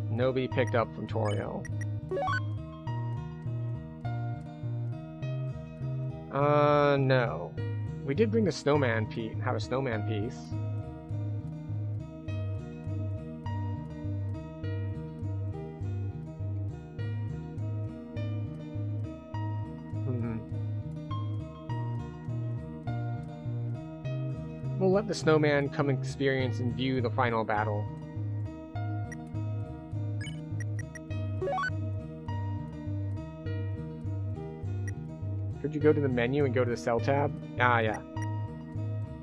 Nobody picked up from Torio. No. We did bring the snowman piece, have a snowman piece. We'll let the snowman come experience and view the final battle. Could you go to the menu and go to the cell tab? Ah, yeah.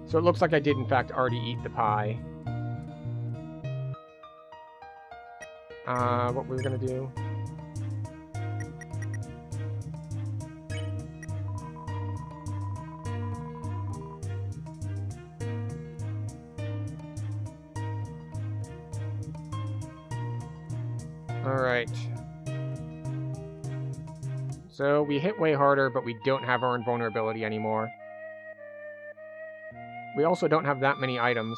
So it looks like I did, in fact, already eat the pie. What we were gonna do? Alright. So we hit way harder, but we don't have our invulnerability anymore. We also don't have that many items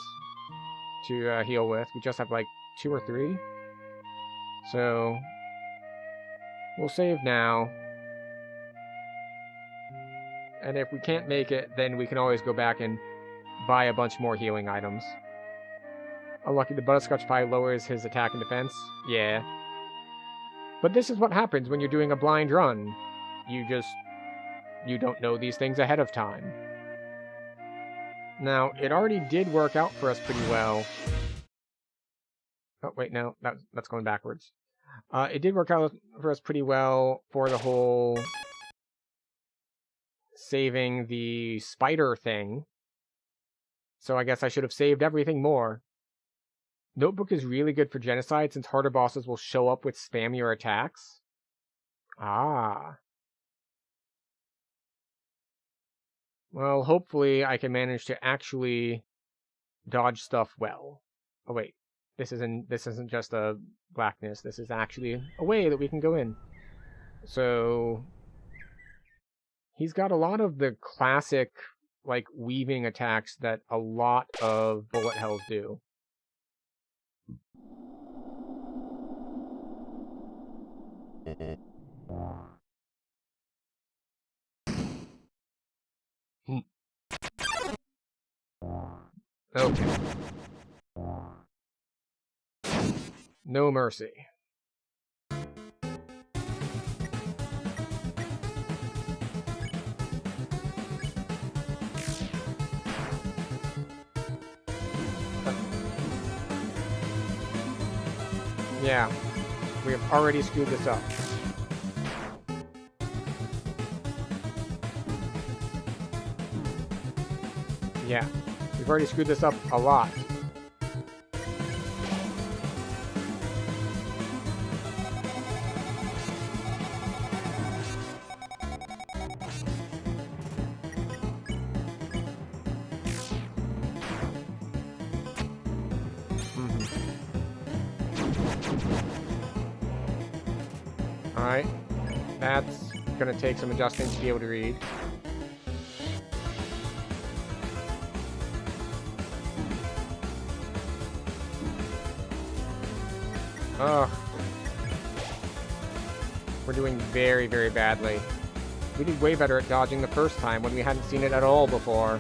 to heal with. We just have like 2 or 3. So we'll save now. And if we can't make it, then we can always go back and buy a bunch more healing items. Unlucky, the butterscotch pie lowers his attack and defense. Yeah. But this is what happens when you're doing a blind run. You don't know these things ahead of time. Now, it already did work out for us pretty well. Oh, wait, no, that's going backwards. It did work out for us pretty well for the whole saving the spider thing. So I guess I should have saved everything more. Notebook is really good for genocide since harder bosses will show up with spammier attacks. Ah. Well, hopefully I can manage to actually dodge stuff well. Oh wait, this isn't just a blackness. This is actually a way that we can go in. So he's got a lot of the classic like weaving attacks that a lot of bullet hells do. Okay. No mercy. Yeah, we have already screwed this up. Yeah, we've already screwed this up a lot. Alright, that's gonna take some adjusting to be able to read. Ugh. We're doing very, very badly. We did way better at dodging the first time when we hadn't seen it at all before.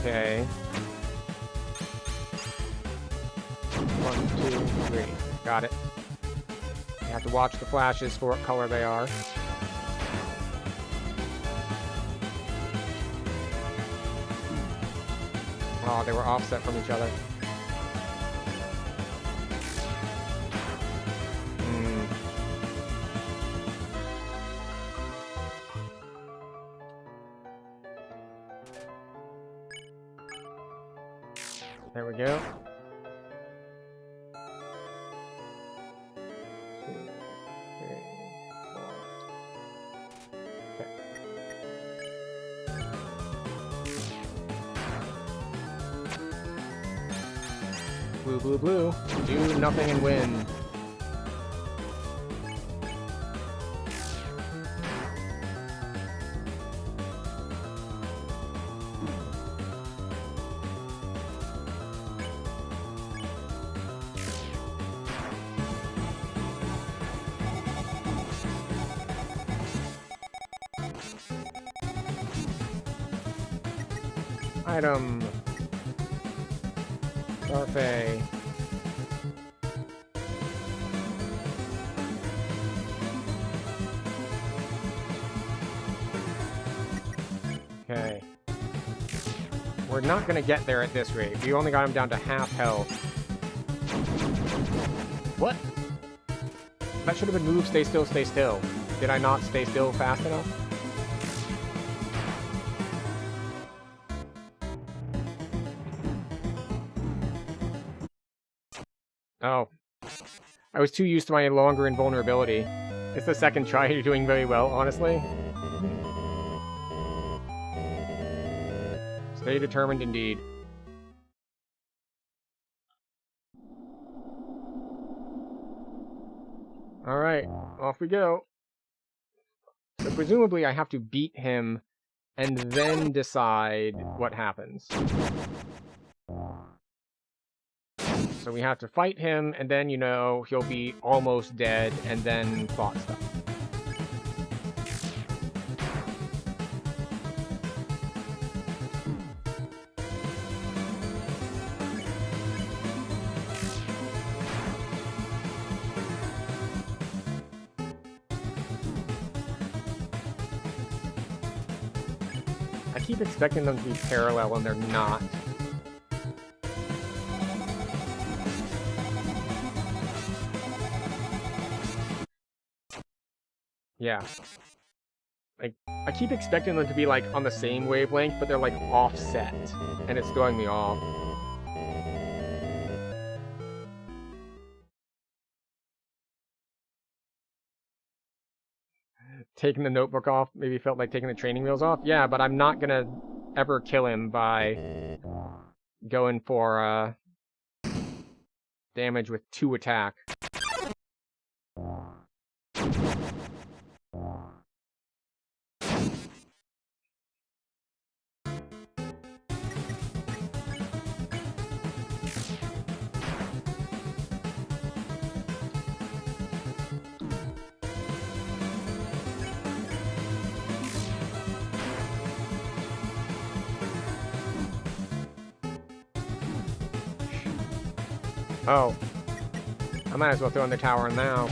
Okay. 1, 2, 3. Got it. You have to watch the flashes for what color they are. Oh, they were offset from each other. There we go. 2, 3, 4. Okay. Blue, blue, blue. Do nothing and win. Item. Parfait. Okay. We're not gonna get there at this rate. We only got him down to half health. What? That should have been move, stay still, stay still. Did I not stay still fast enough? Oh. I was too used to my longer invulnerability. It's the second try, you're doing very well, honestly. Stay determined indeed. Alright, off we go. So presumably I have to beat him and then decide what happens. So we have to fight him, and then, you know, he'll be almost dead, and then plot stuff. I keep expecting them to be parallel, and they're not. Yeah. Like, I keep expecting them to be, like, on the same wavelength, but they're, like, offset. And it's throwing me off. Taking the notebook off maybe felt like taking the training wheels off. Yeah, but I'm not gonna ever kill him by going for, damage with 2 attack. Oh. I might as well throw in the tower now.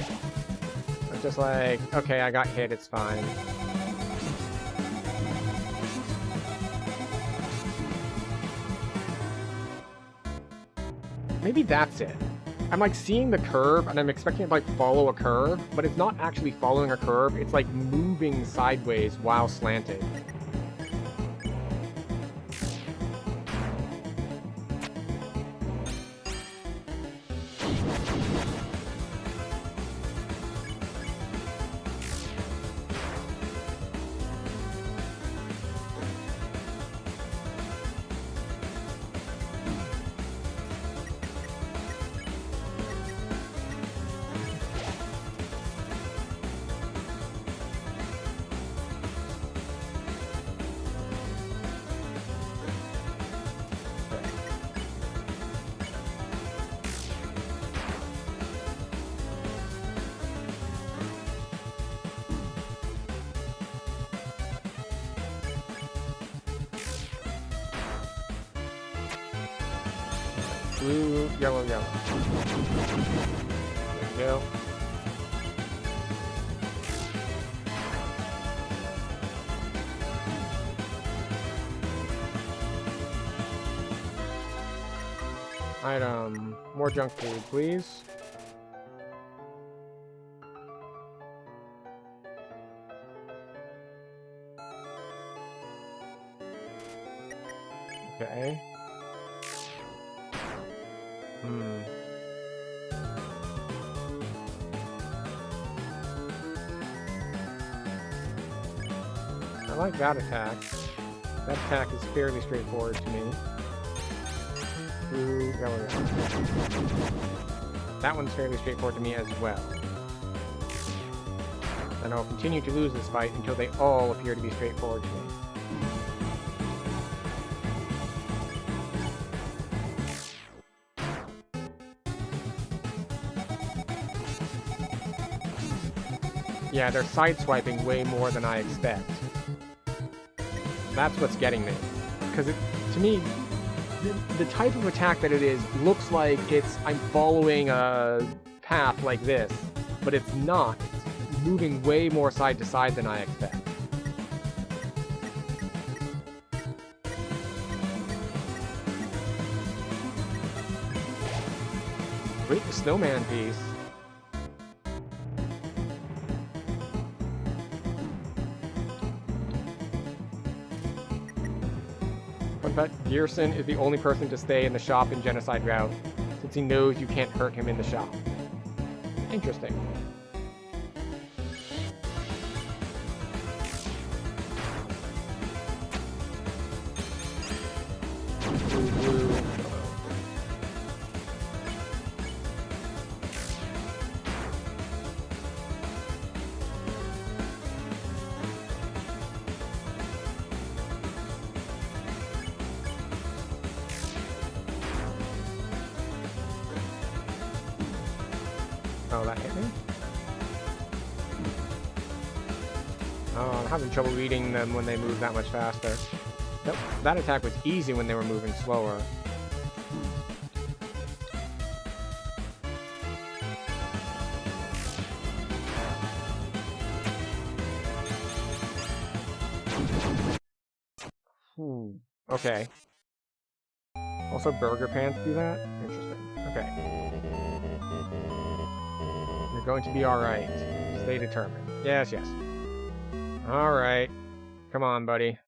It's just like, okay, I got hit, it's fine. Maybe that's it. I'm like seeing the curve, and I'm expecting it to like follow a curve, but it's not actually following a curve, it's like moving sideways while slanted. Blue, yellow, yellow. There we go. Item. More junk food, please. Okay. Hmm. I like that attack. That attack is fairly straightforward to me. Ooh, there we go. That one's fairly straightforward to me as well. And I'll continue to lose this fight until they all appear to be straightforward to me. Yeah, they're sideswiping way more than I expect. That's what's getting me. Because to me, the type of attack that it is looks like I'm following a path like this, but it's not. It's moving way more side to side than I expect. Break the snowman piece. But Gearson is the only person to stay in the shop in Genocide route, since he knows you can't hurt him in the shop. Interesting. Blue, blue. Oh, that hit me? Oh, I'm having trouble reading them when they move that much faster. Nope, that attack was easy when they were moving slower. Okay. Also, Burger Pants do that? Interesting. Okay. You're going to be alright. Stay determined. Yes, yes. Alright. Come on, buddy.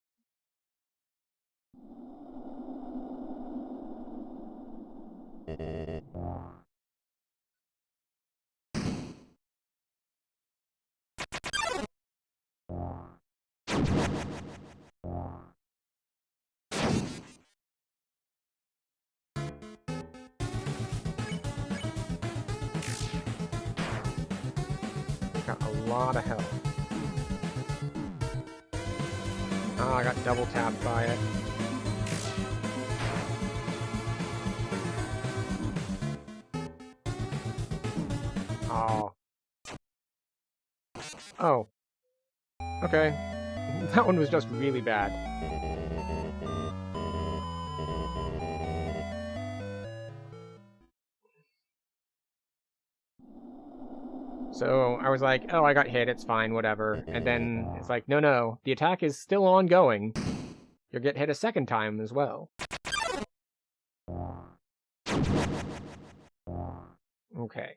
Got a lot of health. Oh, I got double tapped by it. Oh. Oh. Okay. That one was just really bad. So I was like, oh, I got hit, it's fine, whatever. And then it's like, no, no, the attack is still ongoing. You'll get hit a second time as well. Okay.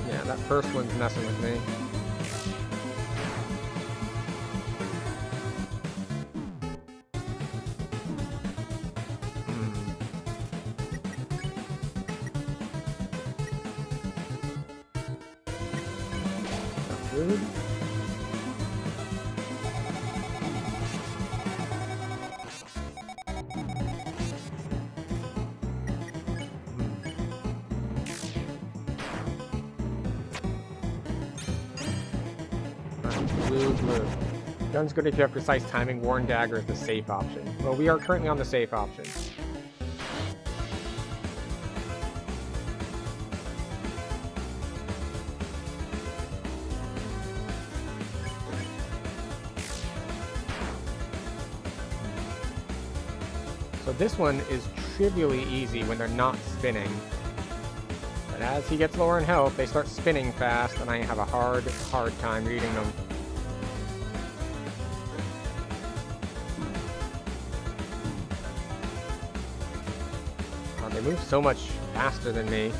Yeah, that first one's messing with me. Good. Blue, blue. Gun's good if you have precise timing. War and Dagger is the safe option. Well, we are currently on the safe option. So this one is trivially easy when they're not spinning. But as he gets lower in health, they start spinning fast, and I have a hard time reading them. Oh, they move so much faster than me.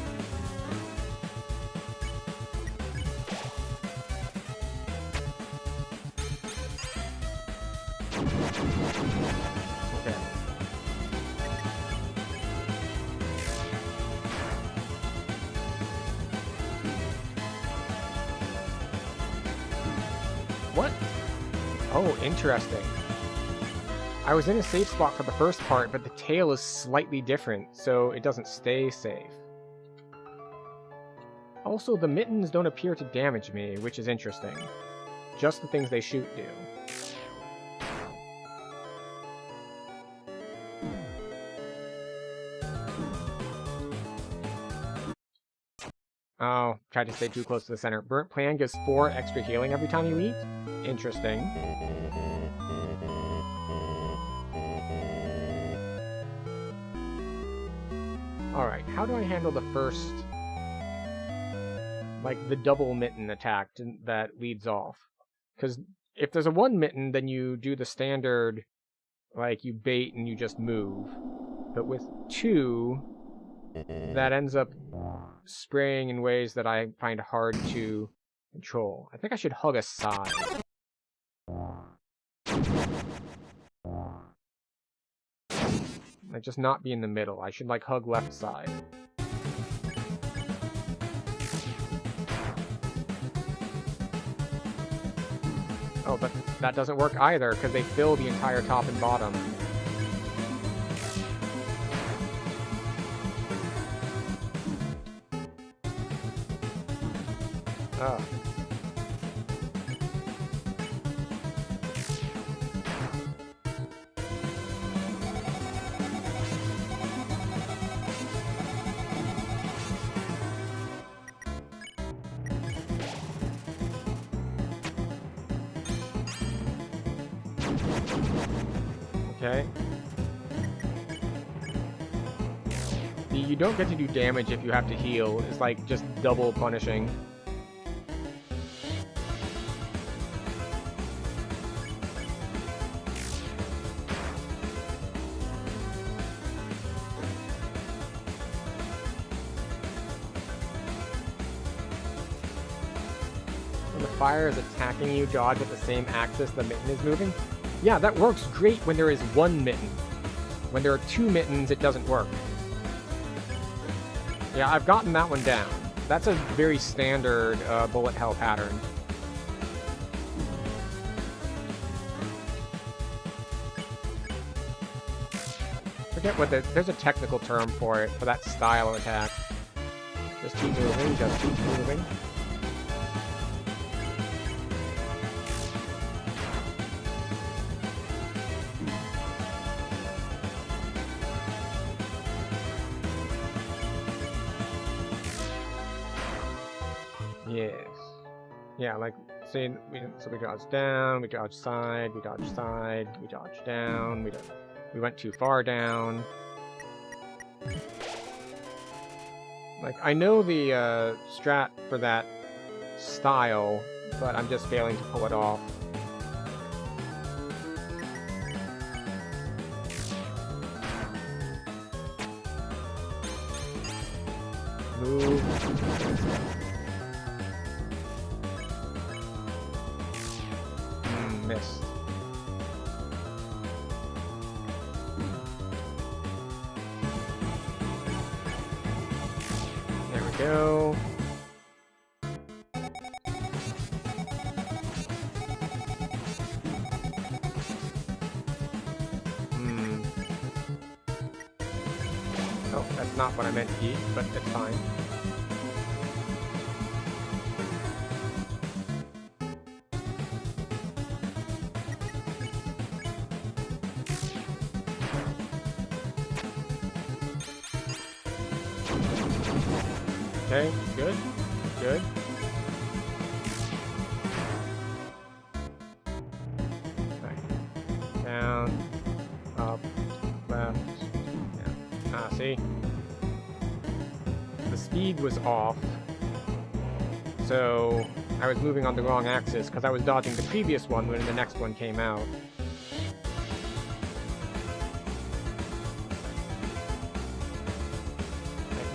What? Oh, interesting. I was in a safe spot for the first part, but the tail is slightly different, so it doesn't stay safe. Also, the mittens don't appear to damage me, which is interesting. Just the things they shoot do. Oh, tried to stay too close to the center. Burnt Plan gives 4 extra healing every time you eat? Interesting. Alright, how do I handle the first... like, the double mitten attack that leads off? Because if there's a 1 mitten, then you do the standard, like, you bait and you just move. But with 2, that ends up spraying in ways that I find hard to control. I think I should hug a side. Like, just not be in the middle. I should, like, hug left side. Oh, but that doesn't work either, because they fill the entire top and bottom. Oh. Okay. You don't get to do damage if you have to heal. It's like just double punishing. When the fire is attacking you, dodge at the same axis the mitten is moving. Yeah, that works great when there is 1 mitten. When there are 2 mittens, it doesn't work. Yeah, I've gotten that one down. That's a very standard bullet hell pattern. Forget what there's a technical term for it, for that style of attack. Just keep moving, just keep moving. Yes. Yeah, like, see, so we dodge down, we dodge side, we dodge side, we dodge down, we went too far down. Like, I know the strat for that style, but I'm just failing to pull it off. Move. Missed. There we go. Oh, that's not what I meant to eat, but it's fine. Okay, good, good. Right. Down, up, left, yeah. Ah, see? The speed was off, so I was moving on the wrong axis because I was dodging the previous one when the next one came out.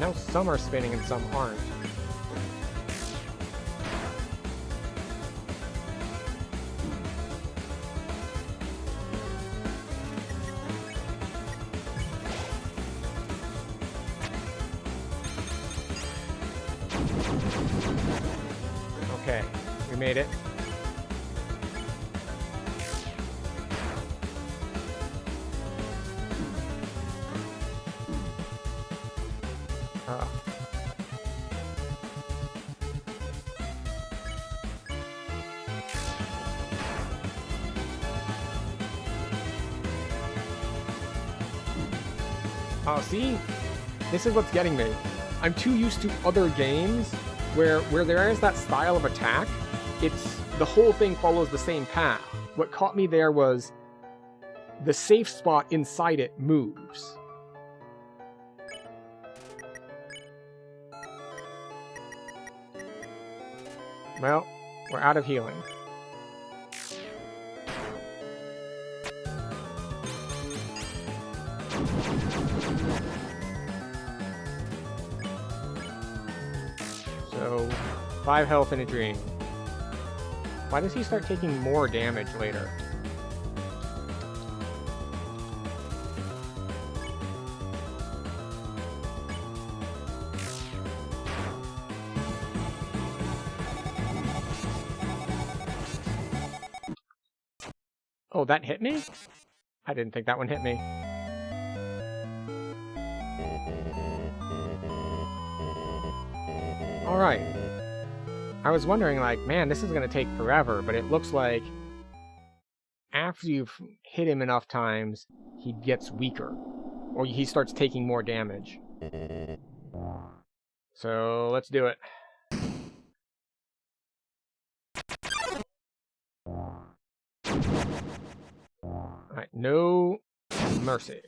Now some are spinning and some aren't. Okay, we made it. Oh, see? This is what's getting me. I'm too used to other games where there is that style of attack. It's the whole thing follows the same path. What caught me there was the safe spot inside it moves. Well, we're out of healing. So, 5 health in a dream. Why does he start taking more damage later? Oh, that hit me? I didn't think that one hit me. Alright. I was wondering, like, man, this is going to take forever, but it looks like after you've hit him enough times, he gets weaker. Or he starts taking more damage. So, let's do it. Alright, no mercy.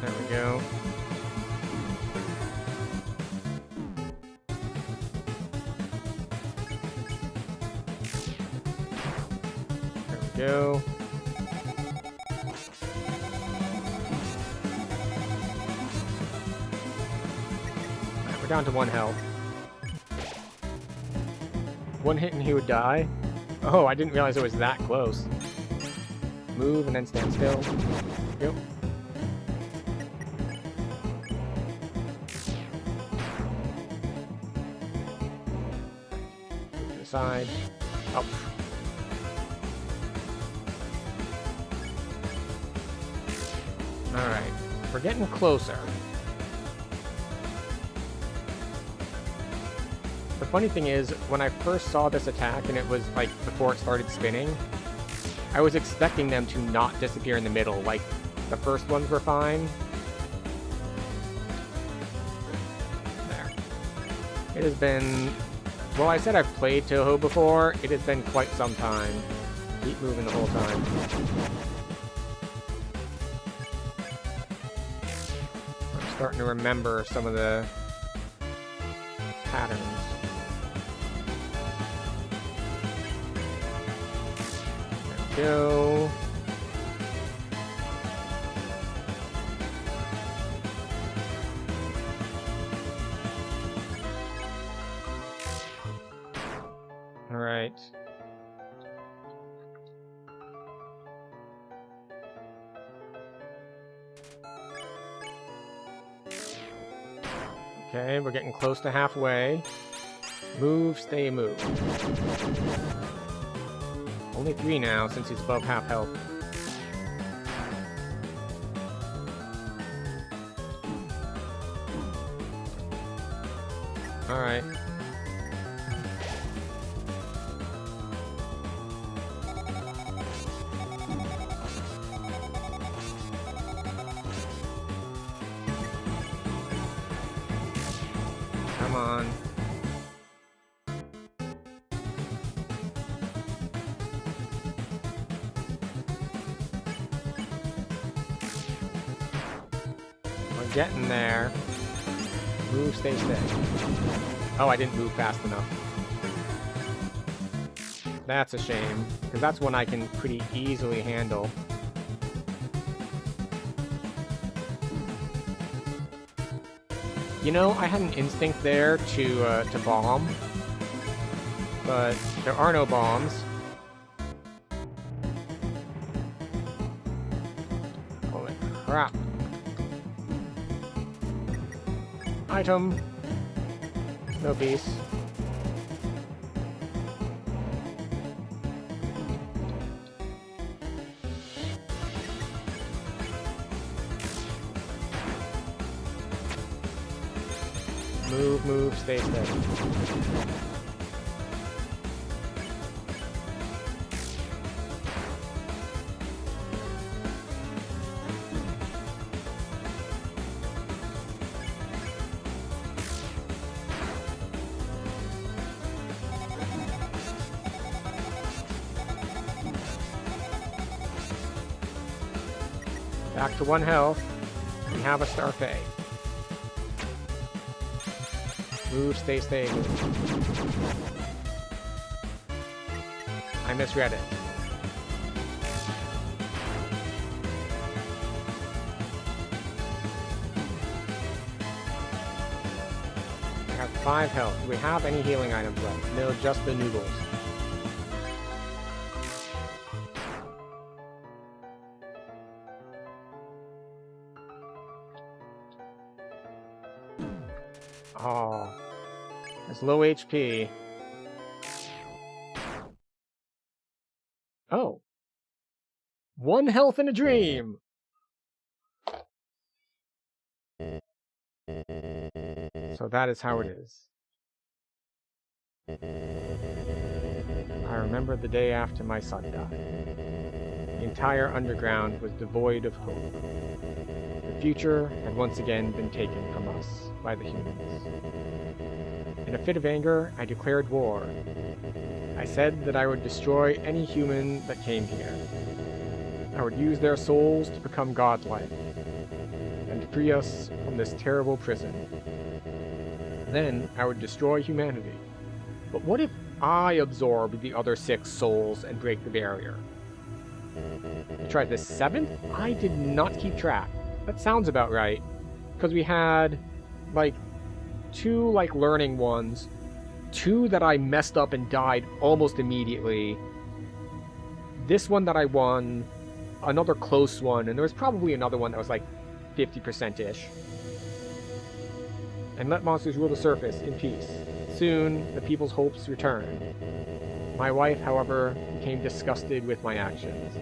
There we go. There we go. Alright, we're down to 1 health. 1 hit and he would die. Oh, I didn't realize it was that close. Move and then stand still. Yep. To the side. Up. Alright. We're getting closer. The funny thing is, when I first saw this attack, and it was like before it started spinning, I was expecting them to not disappear in the middle, like the first ones were fine. There. It has been... Well, I said I've played Toho before, it has been quite some time. Keep moving the whole time. I'm starting to remember some of the patterns. Go. All right. Okay, we're getting close to halfway. Move, stay, move. Only 3 now, since he's above half health. Alright. Come on. Getting there. Move, stay, stay. Oh, I didn't move fast enough. That's a shame, because that's one I can pretty easily handle. You know, I had an instinct there to bomb, but there are no bombs. Holy crap. Item. No peace. Move, stay steady. Back to 1 health. We have a Starfey. Move, stay, move. I misread it. I have 5 health. Do we have any healing items left? No, just the noodles. Oh, it's low HP. Oh. 1 health in a dream! So that is how it is. I remember the day after my son died. The entire underground was devoid of hope. The future had once again been taken from us by the humans. In a fit of anger, I declared war. I said that I would destroy any human that came here. I would use their souls to become godlike and free us from this terrible prison. Then I would destroy humanity. But what if I absorb the other 6 souls and break the barrier? I tried the 7th? I did not keep track. That sounds about right. Because we had, like, 2, like, learning ones. 2 that I messed up and died almost immediately. This one that I won. Another close one. And there was probably another one that was, like, 50%-ish. And let monsters rule the surface in peace. Soon, the people's hopes return. My wife, however, became disgusted with my actions.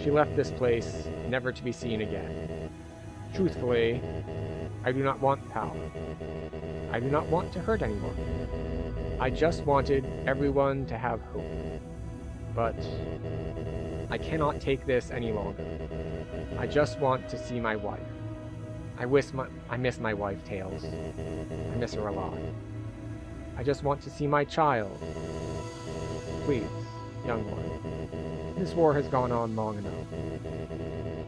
She left this place, never to be seen again. Truthfully, I do not want power. I do not want to hurt anyone. I just wanted everyone to have hope. But I cannot take this any longer. I just want to see my wife. I miss my wife, Tails. I miss her a lot. I just want to see my child. Please, young one. This war has gone on long enough.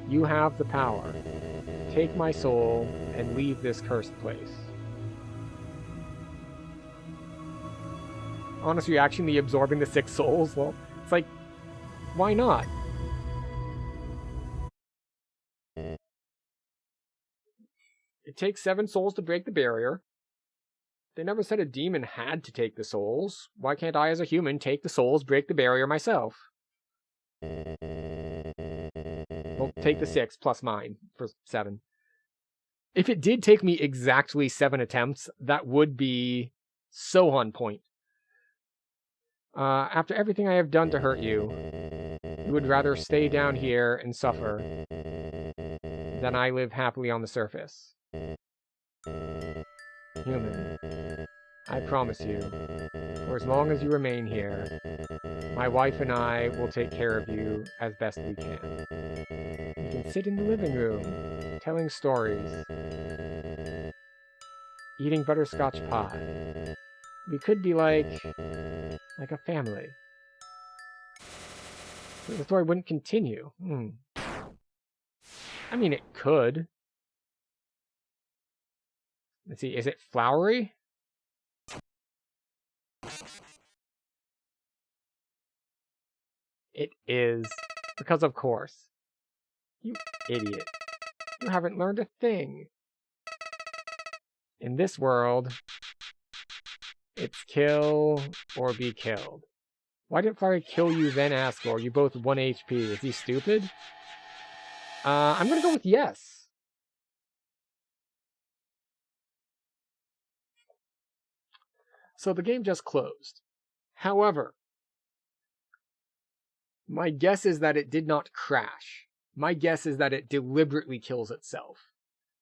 You have the power. Take my soul and leave this cursed place. Honest reaction, the absorbing the 6 souls? Well, it's like, why not? It takes 7 souls to break the barrier. They never said a demon had to take the souls. Why can't I, as a human, take the souls, break the barrier myself? Well, take the 6 plus mine for 7. If it did take me exactly 7 attempts, that would be so on point. After everything I have done to hurt you, you would rather stay down here and suffer than I live happily on the surface. Human, I promise you, for as long as you remain here, my wife and I will take care of you as best we can. We can sit in the living room, telling stories, eating butterscotch pie. We could be like a family. The story wouldn't continue. I mean, it could. Let's see, is it flowery? It is. Because of course. You idiot. You haven't learned a thing. In this world, it's kill or be killed. Why didn't Flurry kill you then ask for? You both 1 HP. Is he stupid? I'm gonna go with yes. So the game just closed. However, my guess is that it did not crash. My guess is that it deliberately kills itself.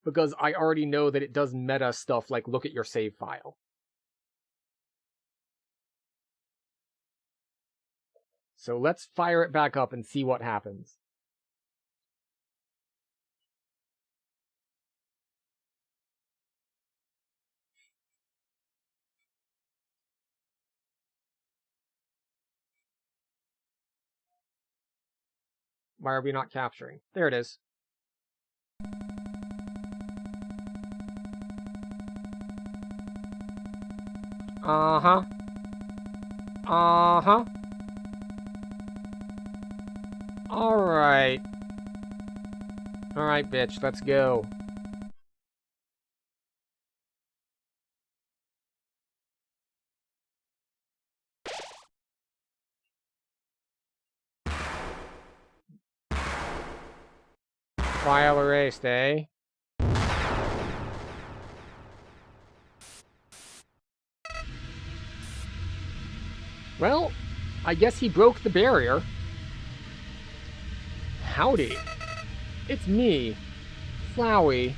Because I already know that it does meta stuff like look at your save file. So let's fire it back up and see what happens. Why are we not capturing? There it is. Uh-huh. Uh-huh. Alright. Alright, bitch, let's go. File erased, eh? Well, I guess he broke the barrier. Howdy. It's me, Flowey.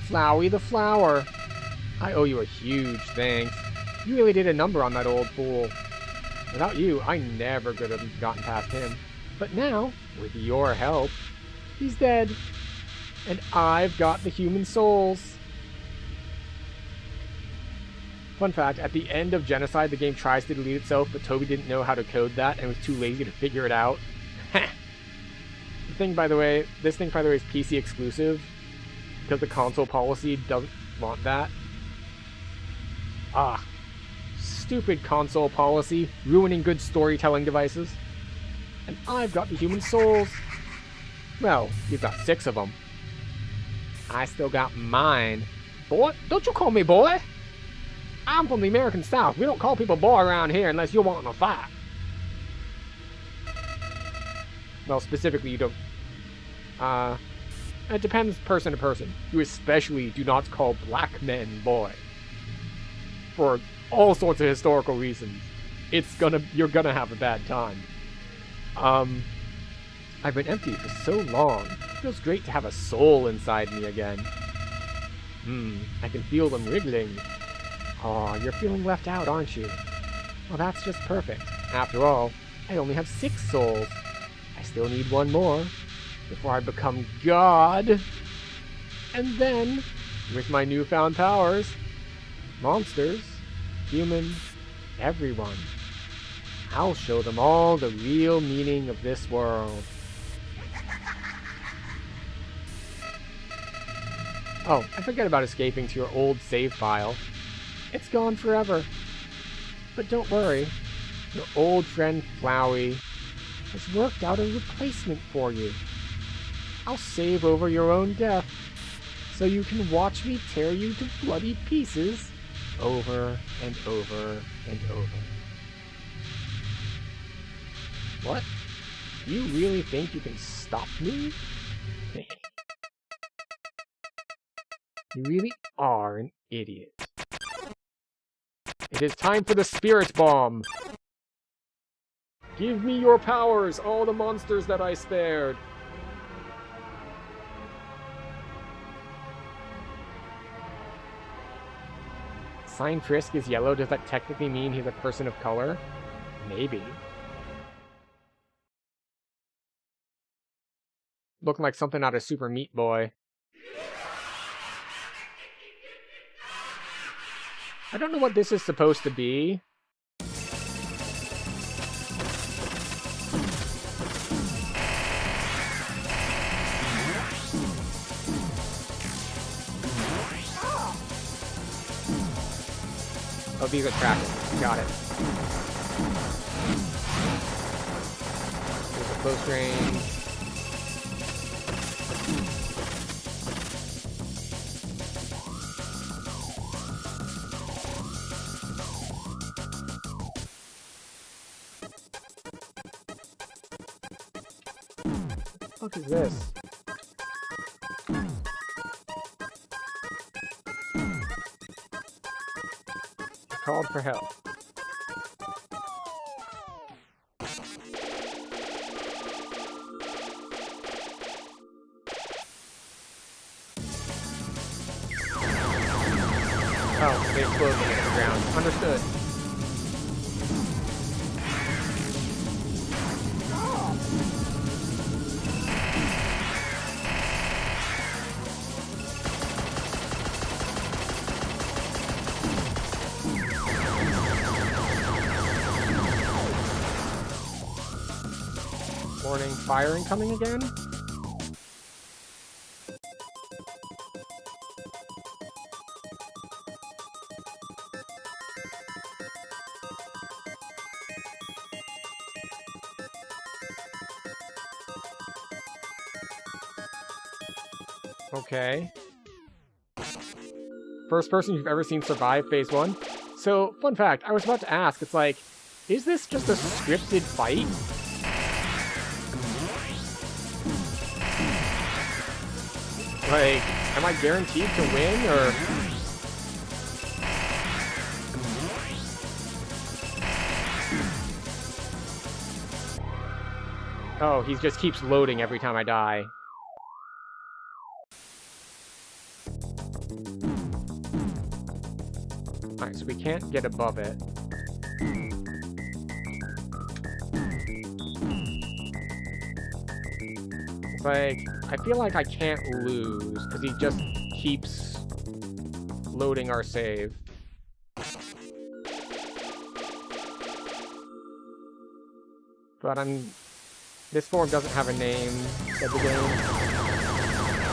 Flowey the Flower. I owe you a huge thanks. You really did a number on that old fool. Without you, I never could have gotten past him. But now, with your help, he's dead. And I've got the human souls. Fun fact, at the end of Genocide, the game tries to delete itself, but Toby didn't know how to code that and was too lazy to figure it out. This thing, by the way, is PC exclusive, because the console policy doesn't want that. Ah. Stupid console policy, ruining good storytelling devices. And I've got the human souls. Well, you've got 6 of them. I still got mine. Boy, don't you call me boy! I'm from the American South. We don't call people boy around here unless you're wanting to fight. Well, specifically, you don't... it depends person to person. You especially do not call black men boy. For all sorts of historical reasons. You're gonna have a bad time. I've been empty for so long. It feels great to have a soul inside me again. I can feel them wriggling. Aw, you're feeling left out, aren't you? Well, that's just perfect. After all, I only have 6 souls. I still need 1 more before I become God. And then, with my newfound powers, monsters, humans, everyone, I'll show them all the real meaning of this world. Oh, I forget about escaping to your old save file. It's gone forever. But don't worry, your old friend Flowey has worked out a replacement for you. I'll save over your own death, so you can watch me tear you to bloody pieces over and over and over. What? You really think you can stop me? You really are an idiot. It is time for the Spirit Bomb! Give me your powers, all the monsters that I spared! Sign Frisk is yellow, does that technically mean he's a person of color? Maybe. Looking like something out of Super Meat Boy. I don't know what this is supposed to be. Oh, these are trackers. Got it. There's a close range. What the fuck is this? called for help. Oh, they exploded against the ground. Understood. Warning, fire incoming again? Okay. First person you've ever seen survive phase 1? So, fun fact, I was about to ask, it's like, is this just a scripted fight? Like, am I guaranteed to win, or... Oh, he just keeps loading every time I die. Alright, so we can't get above it. It's like, I feel like I can't lose, because he just keeps loading our save. But this form doesn't have a name, said the game.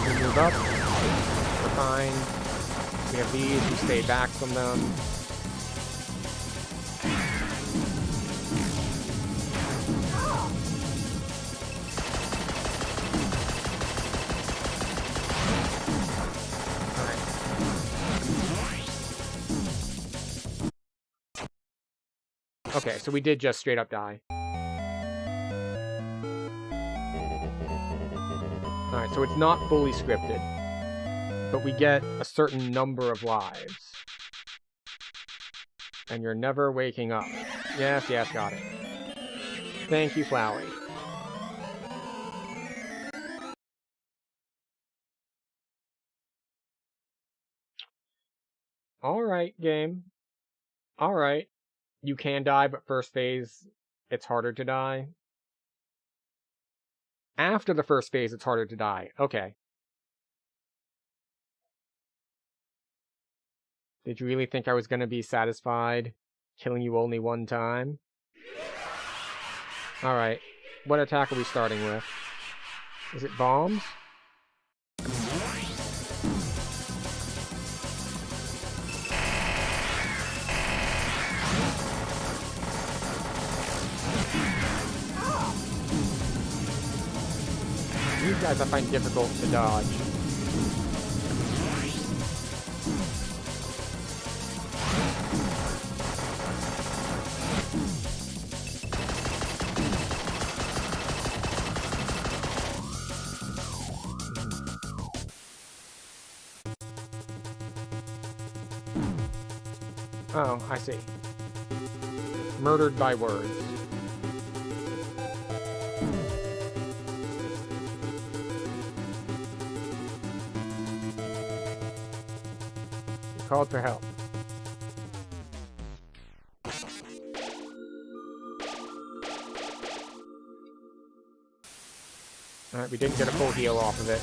We move up, we're fine. We have these, we stay back from them. Okay, so we did just straight up die. Alright, so it's not fully scripted. But we get a certain number of lives. And you're never waking up. Yes, yes, got it. Thank you, Flowey. Alright, game. Alright. You can die, but first phase, it's harder to die. After the first phase, it's harder to die. Okay. Did you really think I was going to be satisfied killing you only one time? Alright. What attack are we starting with? Is it bombs? These guys I find difficult to dodge. Oh, I see. Murdered by words. Called for help. Alright, we didn't get a full heal off of it.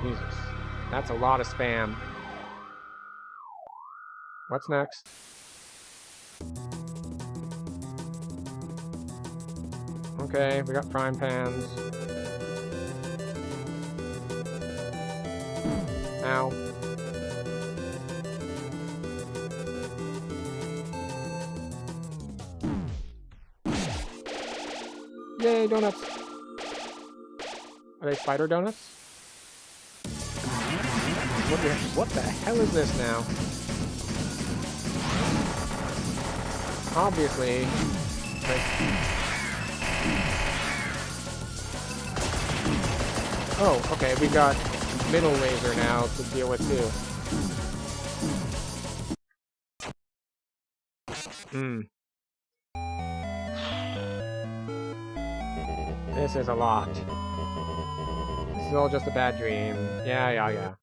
Jesus. That's a lot of spam. What's next? Okay, we got frying pans. Ow. Yay, donuts! Are they spider donuts? What the hell is this now? Obviously. Oh, okay, we got middle laser now to deal with too. This is a lot. This is all just a bad dream. Yeah.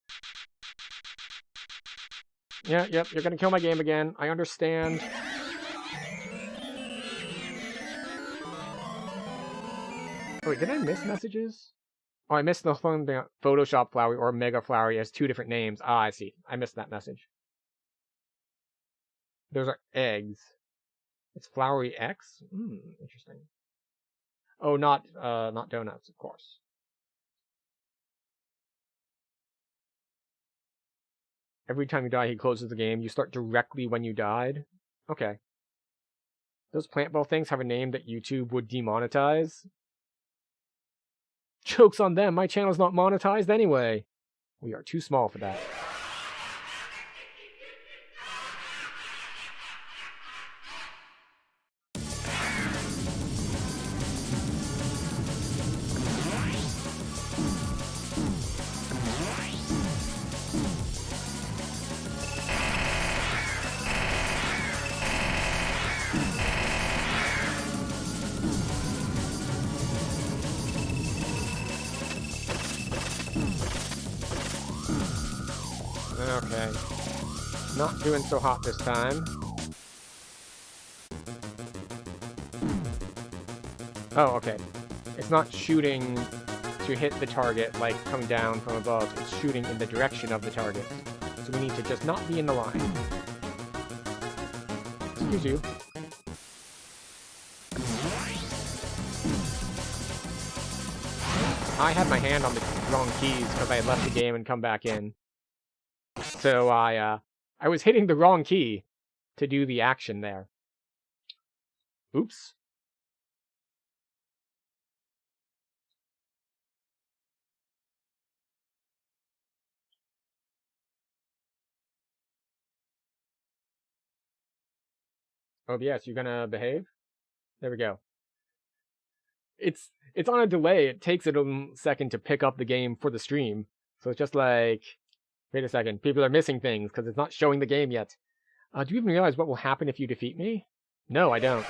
Yep, you're gonna kill my game again. I understand. Oh, wait, did I miss messages? Oh, I missed the phone thing. Photoshop Flowery or Mega Flowery has 2 different names. Ah, I see. I missed that message. Those are eggs. It's Flowery X? Interesting. Oh, not donuts, of course. Every time you die, he closes the game. You start directly when you died? Okay. Those plant ball things have a name that YouTube would demonetize? Joke's on them, my channel's not monetized anyway. We are too small for that. Okay. Not doing so hot this time. Oh, okay. It's not shooting to hit the target, like coming down from above. It's shooting in the direction of the target. So we need to just not be in the line. Excuse you. I had my hand on the wrong keys because I had left the game and come back in. So I was hitting the wrong key to do the action there. Oops. OBS, you gonna behave? There we go. It's on a delay. It takes it a second to pick up the game for the stream. So it's just like, wait a second, people are missing things because it's not showing the game yet. Do you even realize what will happen if you defeat me? No, I don't.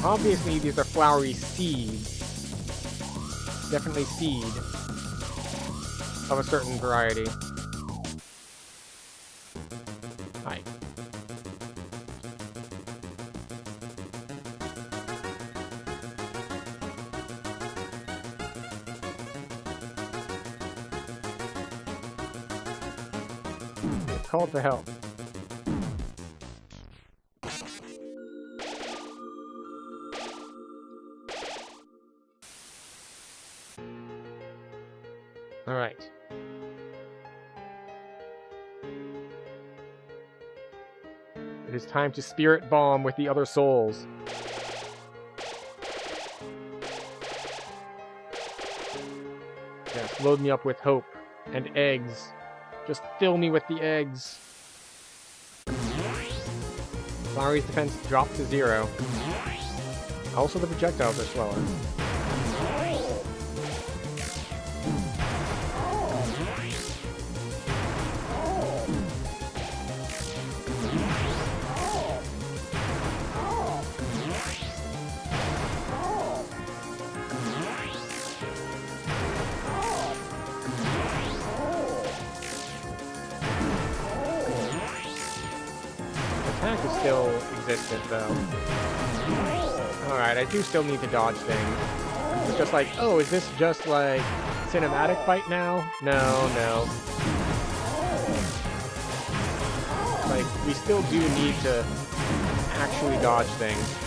Obviously, these are flowery seeds. Definitely seed of a certain variety. Hi. Call for help. All right. It is time to spirit bomb with the other souls. Yes, load me up with hope and eggs. Just fill me with the eggs. Flowery's defense dropped to 0. Also, the projectiles are slower. Attack is still existent, though. Alright, I do still need to dodge things. It's just like, oh, is this just like cinematic fight now? No. Like, we still do need to actually dodge things.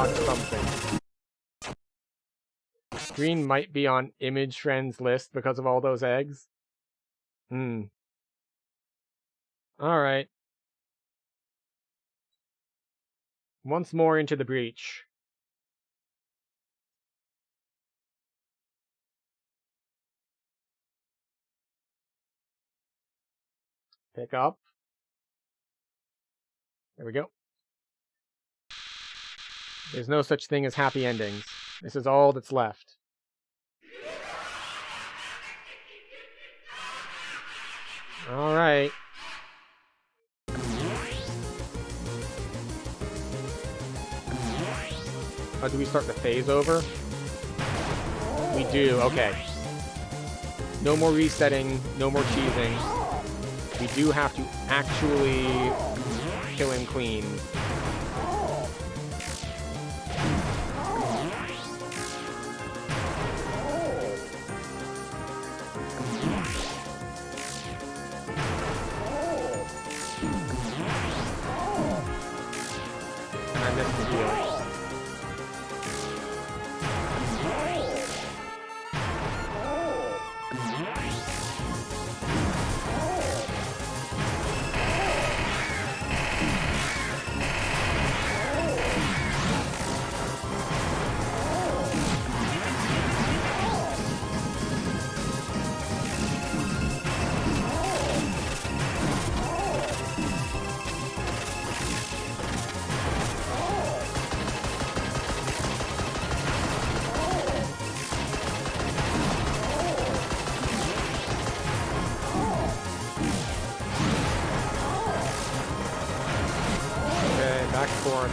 got something. Green might be on Image Friend's list because of all those eggs. Alright. Once more into the breach. Pick up. There we go. There's no such thing as happy endings. This is all that's left. Alright. Oh, do we start the phase over? We do, okay. No more resetting, no more cheesing. We do have to actually kill him clean. And I missed the heal.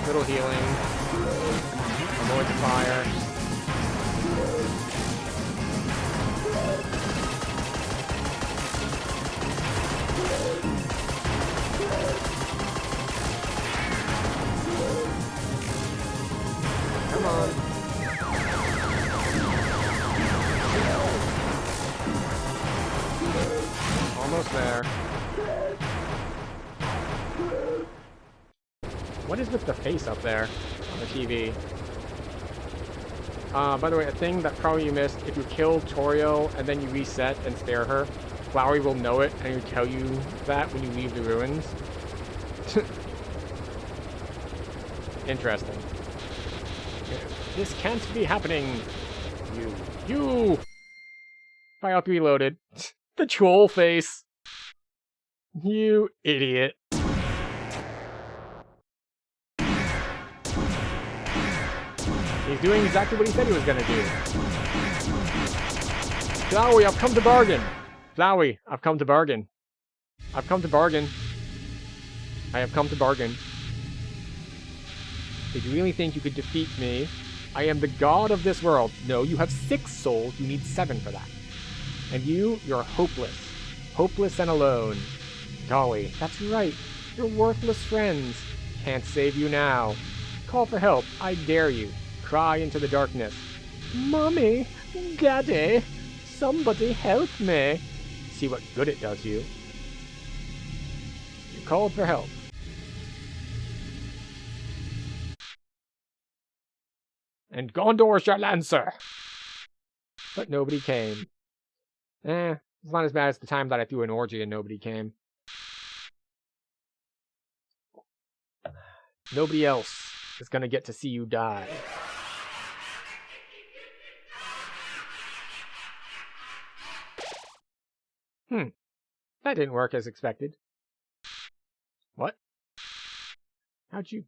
Little healing. Avoid the fire. Come on. Almost there. What is with the face up there on the TV? By the way, a thing that probably you missed, if you kill Toriel and then you reset and spare her, Flowey will know it and he'll tell you that when you leave the ruins. Interesting. This can't be happening! You! File 3 loaded. The troll face! You idiot. He's doing exactly what he said he was going to do. Flowey, I've come to bargain. Flowey, I've come to bargain. I've come to bargain. I have come to bargain. Did you really think you could defeat me? I am the god of this world. No, you have 6 souls. You need 7 for that. And you're hopeless. Hopeless and alone. Golly, that's right. You're worthless friends. Can't save you now. Call for help. I dare you. Cry into the darkness. Mommy, Daddy, somebody help me. See what good it does you. You called for help. And Gondor shall answer. But nobody came. It's not as bad as the time that I threw an orgy and nobody came. Nobody else is gonna get to see you die. That didn't work as expected. What? How'd you...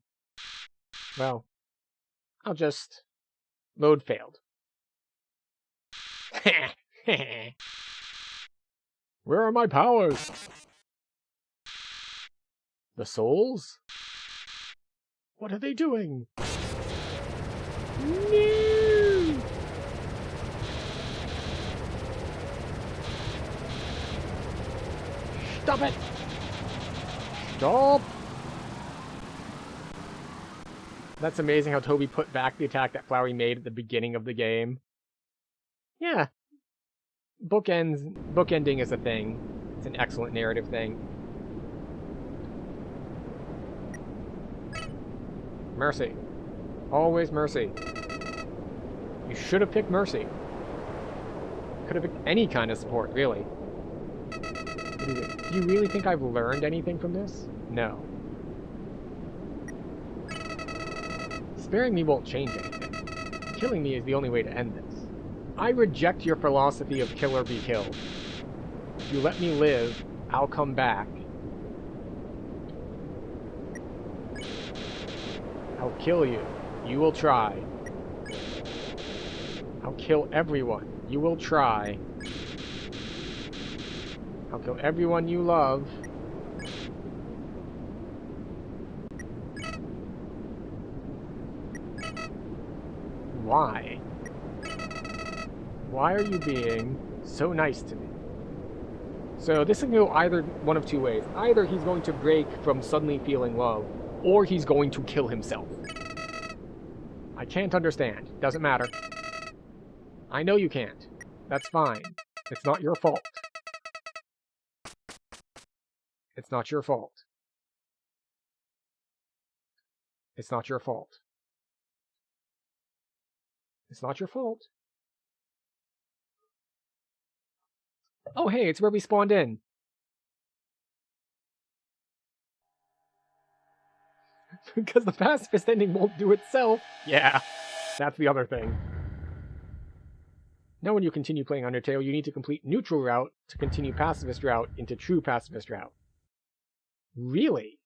Well, I'll just... Load failed. Where are my powers? The souls? What are they doing? No! Stop it! Stop! That's amazing how Toby put back the attack that Flowey made at the beginning of the game. Yeah. Bookending is a thing. It's an excellent narrative thing. Mercy. Always Mercy. You should have picked Mercy. Could have picked any kind of support, really. What do you think? Do you really think I've learned anything from this? No. Sparing me won't change anything. Killing me is the only way to end this. I reject your philosophy of kill or be killed. If you let me live, I'll come back. I'll kill you. You will try. I'll kill everyone. You will try. I'll kill everyone you love. Why? Why are you being so nice to me? So this can go either one of two ways. Either he's going to break from suddenly feeling love, or he's going to kill himself. I can't understand. Doesn't matter. I know you can't. That's fine. It's not your fault. It's not your fault. It's not your fault. It's not your fault. Oh, hey, it's where we spawned in. Because the pacifist ending won't do itself. Yeah, that's the other thing. Now when you continue playing Undertale, you need to complete neutral route to continue pacifist route into true pacifist route. Really?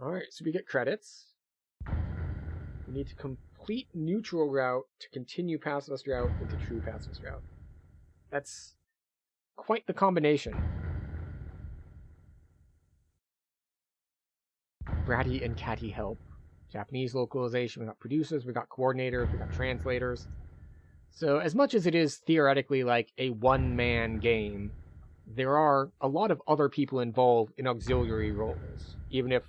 Alright, so we get credits. We need to complete neutral route to continue pacifist route into true pacifist route. That's quite the combination. Bratty and catty help. Japanese localization, we got producers, we got coordinators, we got translators. So as much as it is theoretically like a one-man game, there are a lot of other people involved in auxiliary roles. Even if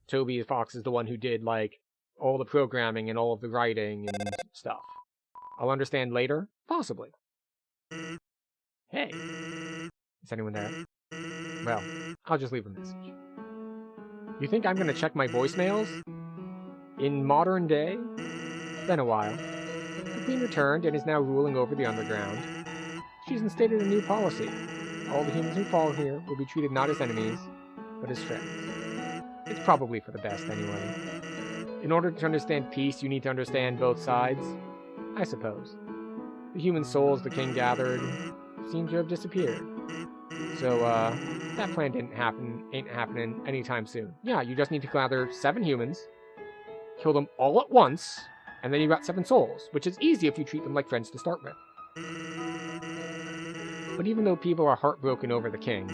Toby Fox is the one who did like all the programming and all of the writing and stuff. I'll understand later? Possibly. Hey! Is anyone there? Well, I'll just leave a message. You think I'm gonna check my voicemails? In modern day? It's been a while. The Queen returned and is now ruling over the underground. She's instated a new policy. All the humans who fall here will be treated not as enemies, but as friends. It's probably for the best anyway. In order to understand peace, you need to understand both sides, I suppose. The human souls the king gathered seem to have disappeared. So, that plan ain't happening anytime soon. Yeah, you just need to gather 7 humans, kill them all at once, and then you got 7 souls, which is easy if you treat them like friends to start with. But even though people are heartbroken over the king,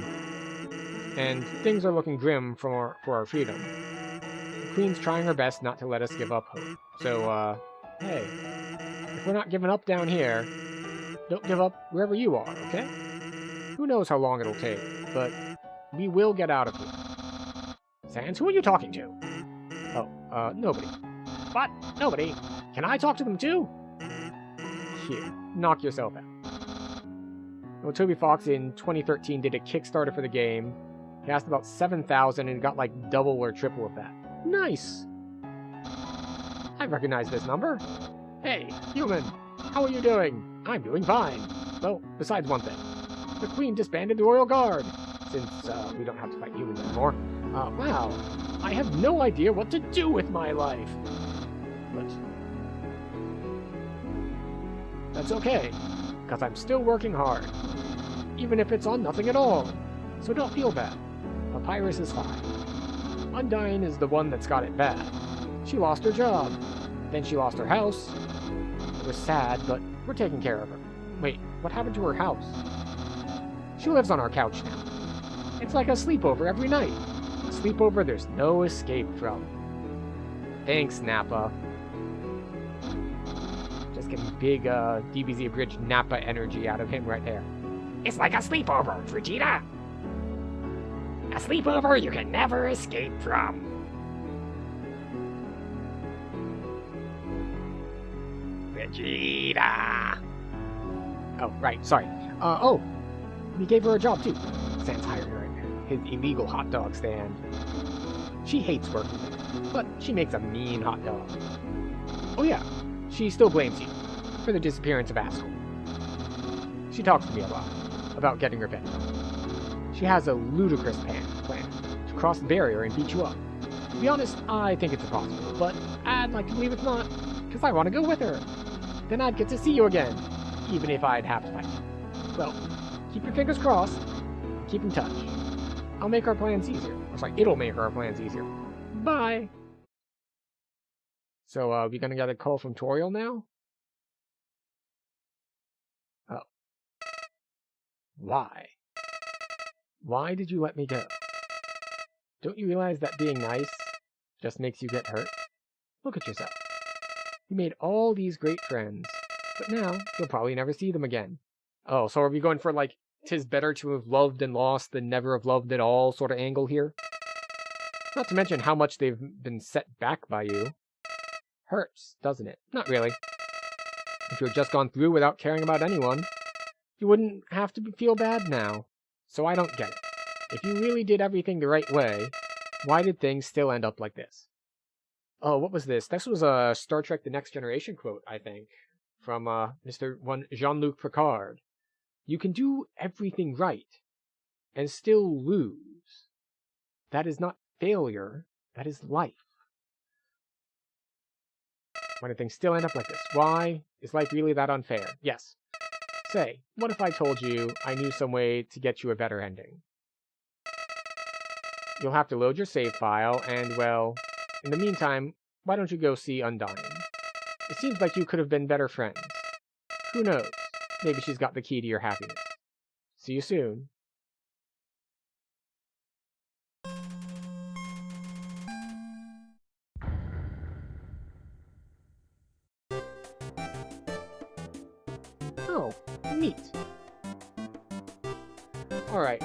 and things are looking grim for our freedom, the Queen's trying her best not to let us give up hope. So, hey, if we're not giving up down here, don't give up wherever you are, okay? Who knows how long it'll take, but we will get out of here. Sans, who are you talking to? Oh, nobody. What? Nobody? Can I talk to them too? Here, knock yourself out. Well, Toby Fox in 2013 did a Kickstarter for the game. He asked about 7,000 and got like double or triple of that. Nice! I recognize this number. Hey, human, how are you doing? I'm doing fine. Well, besides one thing. The Queen disbanded the Royal Guard, since we don't have to fight humans anymore. Wow, I have no idea what to do with my life. But that's okay, because I'm still working hard, even if it's on nothing at all. So don't feel bad. Papyrus is fine. Undyne is the one that's got it bad. She lost her job, then she lost her house. It was sad, but we're taking care of her. Wait, what happened to her house? She lives on our couch now. It's like a sleepover every night. A sleepover there's no escape from. Thanks, Nappa. Just getting big DBZ Abridged Nappa energy out of him right there. It's like a sleepover, Vegeta. A sleepover you can never escape from. Vegeta! Oh, right, sorry. Oh, we gave her a job too. Sans hired her right there. his illegal hot dog stand. She hates working there, but she makes a mean hot dog. Oh yeah, she still blames you for the disappearance of Haskell. She talks to me a lot about getting revenge. She has a ludicrous plan to cross the barrier and beat you up. To be honest, I think it's impossible, but I'd like to believe it's not, because I want to go with her. Then I'd get to see you again, even if I'd have to fight you. Well, keep your fingers crossed, and keep in touch. I'll make our plans easier. Or sorry, it'll make our plans easier. Bye! So, we gonna get a call from Toriel now? Oh. Why? Why did you let me go? Don't you realize that being nice just makes you get hurt? Look at yourself. You made all these great friends, but now you'll probably never see them again. Oh, so are we going for, like, 'tis better to have loved and lost than never have loved at all sort of angle here? Not to mention how much they've been set back by you. Hurts, doesn't it? Not really. If you had just gone through without caring about anyone, you wouldn't have to feel bad now. So I don't get it. If you really did everything the right way, why did things still end up like this? Oh, what was this? This was a Star Trek The Next Generation quote, I think, from Mr. Jean-Luc Picard. You can do everything right and still lose. That is not failure, that is life. Why do things still end up like this? Why? Is life really that unfair? Yes. Say, what if I told you I knew some way to get you a better ending? You'll have to load your save file, and, well, in the meantime, why don't you go see Undyne? It seems like you could have been better friends. Who knows? Maybe she's got the key to your happiness. See you soon. Oh, neat. Alright.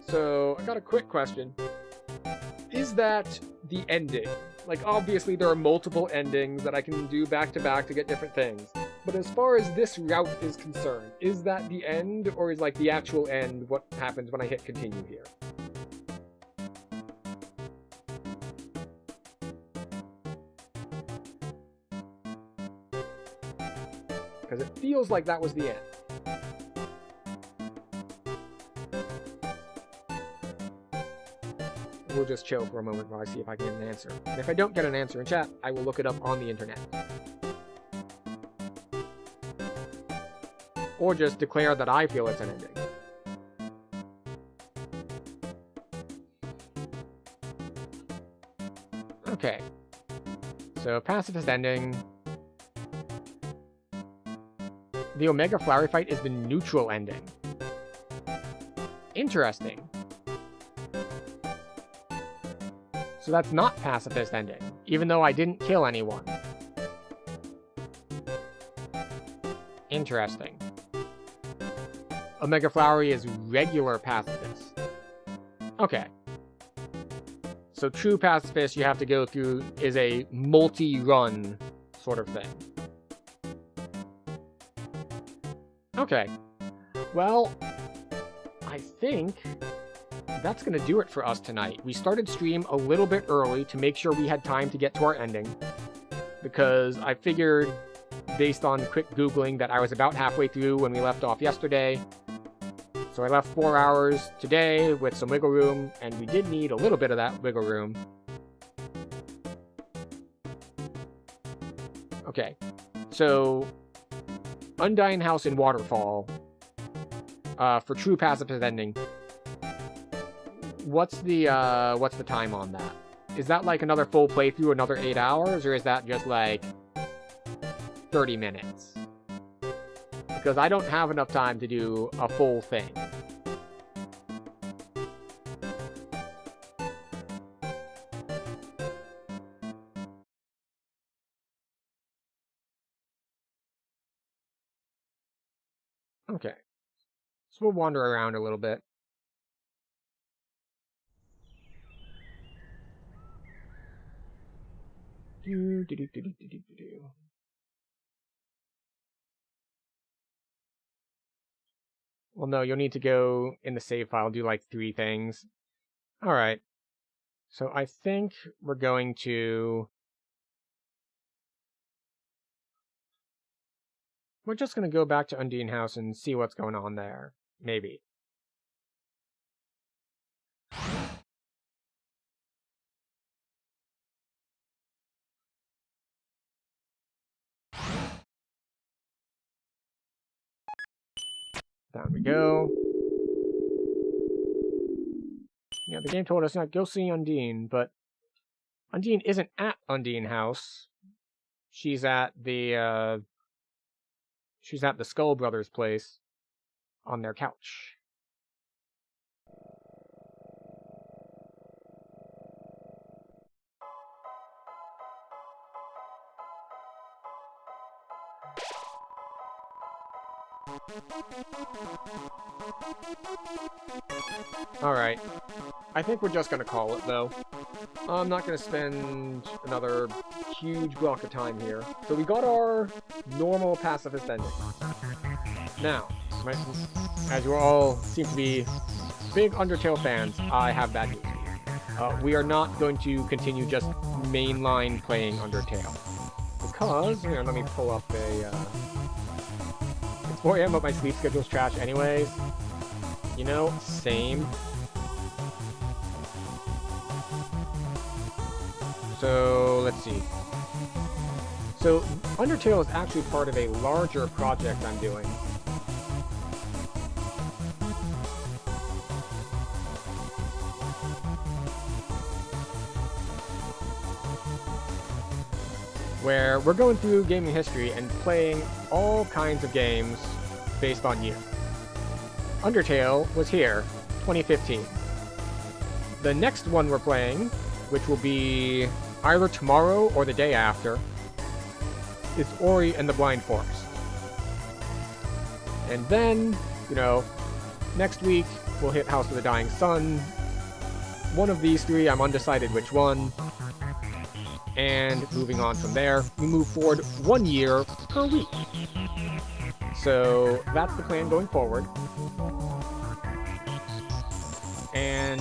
So, I got a quick question. Is that the ending? Like, obviously there are multiple endings that I can do back to back to get different things. But as far as this route is concerned, is that the end, or is, like, the actual end what happens when I hit continue here? Because it feels like that was the end. We'll just chill for a moment while I see if I can get an answer. And if I don't get an answer in chat, I will look it up on the internet. Or just declare that I feel it's an ending. Okay. So, pacifist ending. The Omega Flowery fight is the neutral ending. Interesting. So that's not pacifist ending, even though I didn't kill anyone. Interesting. Omega Flowery is regular pacifist. Okay. So true pacifist you have to go through is a multi-run sort of thing. Okay. Well, I think that's going to do it for us tonight. We started stream a little bit early to make sure we had time to get to our ending, because I figured, based on quick Googling, that I was about halfway through when we left off yesterday. So I left 4 hours today with some wiggle room, and we did need a little bit of that wiggle room. Okay, so Undyne House in Waterfall, for true pacifist ending. What's the time on that? Is that like another full playthrough, another 8 hours, or is that just like 30 minutes? Because I don't have enough time to do a full thing. Okay. So we'll wander around a little bit. Well, no, you'll need to go in the save file, do like 3 things. Alright. So I think we're going to... We're just going to go back to Undine House and see what's going on there. Maybe. Down we go. Yeah, the game told us not go see Undine, but Undine isn't at Undine House. She's at the Skull Brothers place on their couch. Alright. I think we're just gonna call it, though. I'm not gonna spend another huge block of time here. So we got our normal pacifist ending. Now, as you all seem to be big Undertale fans, I have bad news. We are not going to continue just mainline playing Undertale. Because, here, let me pull up a... It's 4 a.m., but my sleep schedule's trash anyways. You know, same. So, let's see. So, Undertale is actually part of a larger project I'm doing. Where we're going through gaming history and playing all kinds of games based on year. Undertale was here, 2015. The next one we're playing, which will be either tomorrow or the day after, is Ori and the Blind Forest. And then, you know, next week we'll hit House of the Dying Sun. One of these 3, I'm undecided which one. And moving on from there, we move forward 1 year per week. So that's the plan going forward. And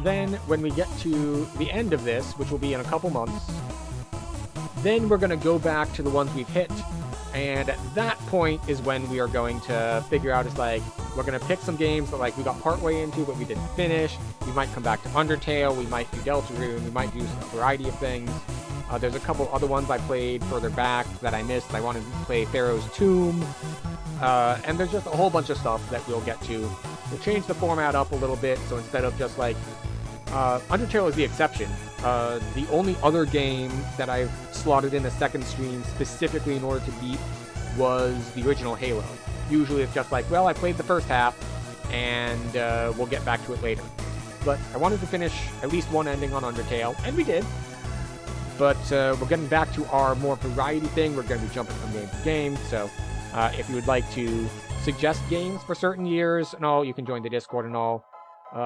then when we get to the end of this, which will be in a couple months, then we're going to go back to the ones we've hit. And at that point is when we are going to figure out, it's like, we're going to pick some games that like we got partway into but we didn't finish. We might come back to Undertale, we might do Deltarune, we might do a variety of things. There's a couple other ones I played further back that I missed. I wanted to play Pharaoh's Tomb. And there's just a whole bunch of stuff that we'll get to. We'll change the format up a little bit, so instead of just like... Undertale is the exception. The only other game that I've slotted in a second stream specifically in order to beat was the original Halo. Usually it's just like, well, I played the first half, and we'll get back to it later. But I wanted to finish at least one ending on Undertale, and we did. But we're getting back to our more variety thing. We're going to be jumping from game to game. So if you would like to suggest games for certain years and all, you can join the Discord and all.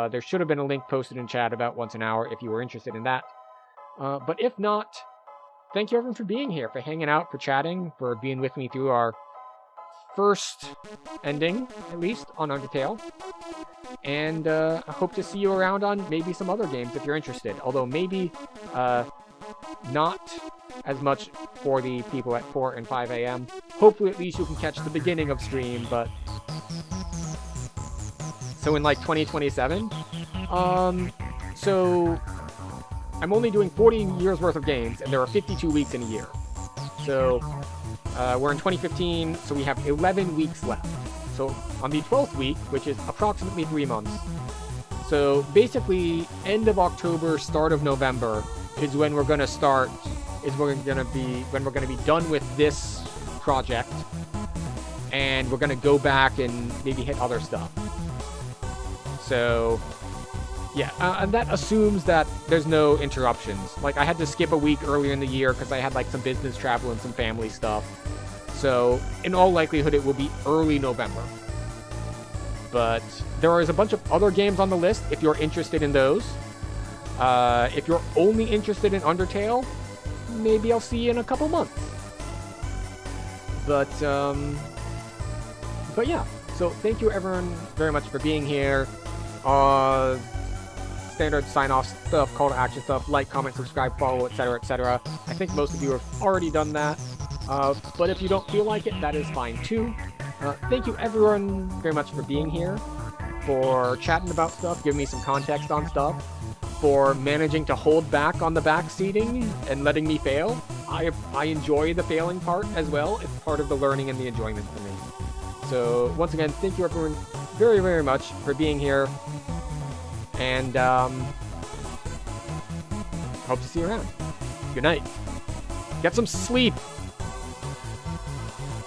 There should have been a link posted in chat about once an hour if you were interested in that. But if not, thank you everyone for being here, for hanging out, for chatting, for being with me through our first ending, at least, on Undertale. And I hope to see you around on maybe some other games if you're interested. Although maybe... not as much for the people at 4 and 5 a.m. Hopefully at least you can catch the beginning of stream, but... So in like 2027? So... I'm only doing 40 years worth of games, and there are 52 weeks in a year. So, we're in 2015, so we have 11 weeks left. So, on the 12th week, which is approximately 3 months, so basically, end of October, start of November, is when we're going to start, when we're going to be done with this project, and we're going to go back and maybe hit other stuff. So, yeah, and that assumes that there's no interruptions. Like, I had to skip a week earlier in the year because I had, like, some business travel and some family stuff. So, in all likelihood, it will be early November. But there is a bunch of other games on the list if you're interested in those. If you're only interested in Undertale, maybe I'll see you in a couple months. But yeah, So thank you everyone very much for being here. Standard sign-off stuff, call to action stuff, like, comment, subscribe, follow, etc., etc. I think most of you have already done that. But if you don't feel like it, that is fine too. Thank you everyone very much for being here, for chatting about stuff, giving me some context on stuff, for managing to hold back on the backseating and letting me fail. I enjoy the failing part as well. It's part of the learning and the enjoyment for me. So once again, thank you everyone very, very much for being here. And hope to see you around. Good night. Get some sleep.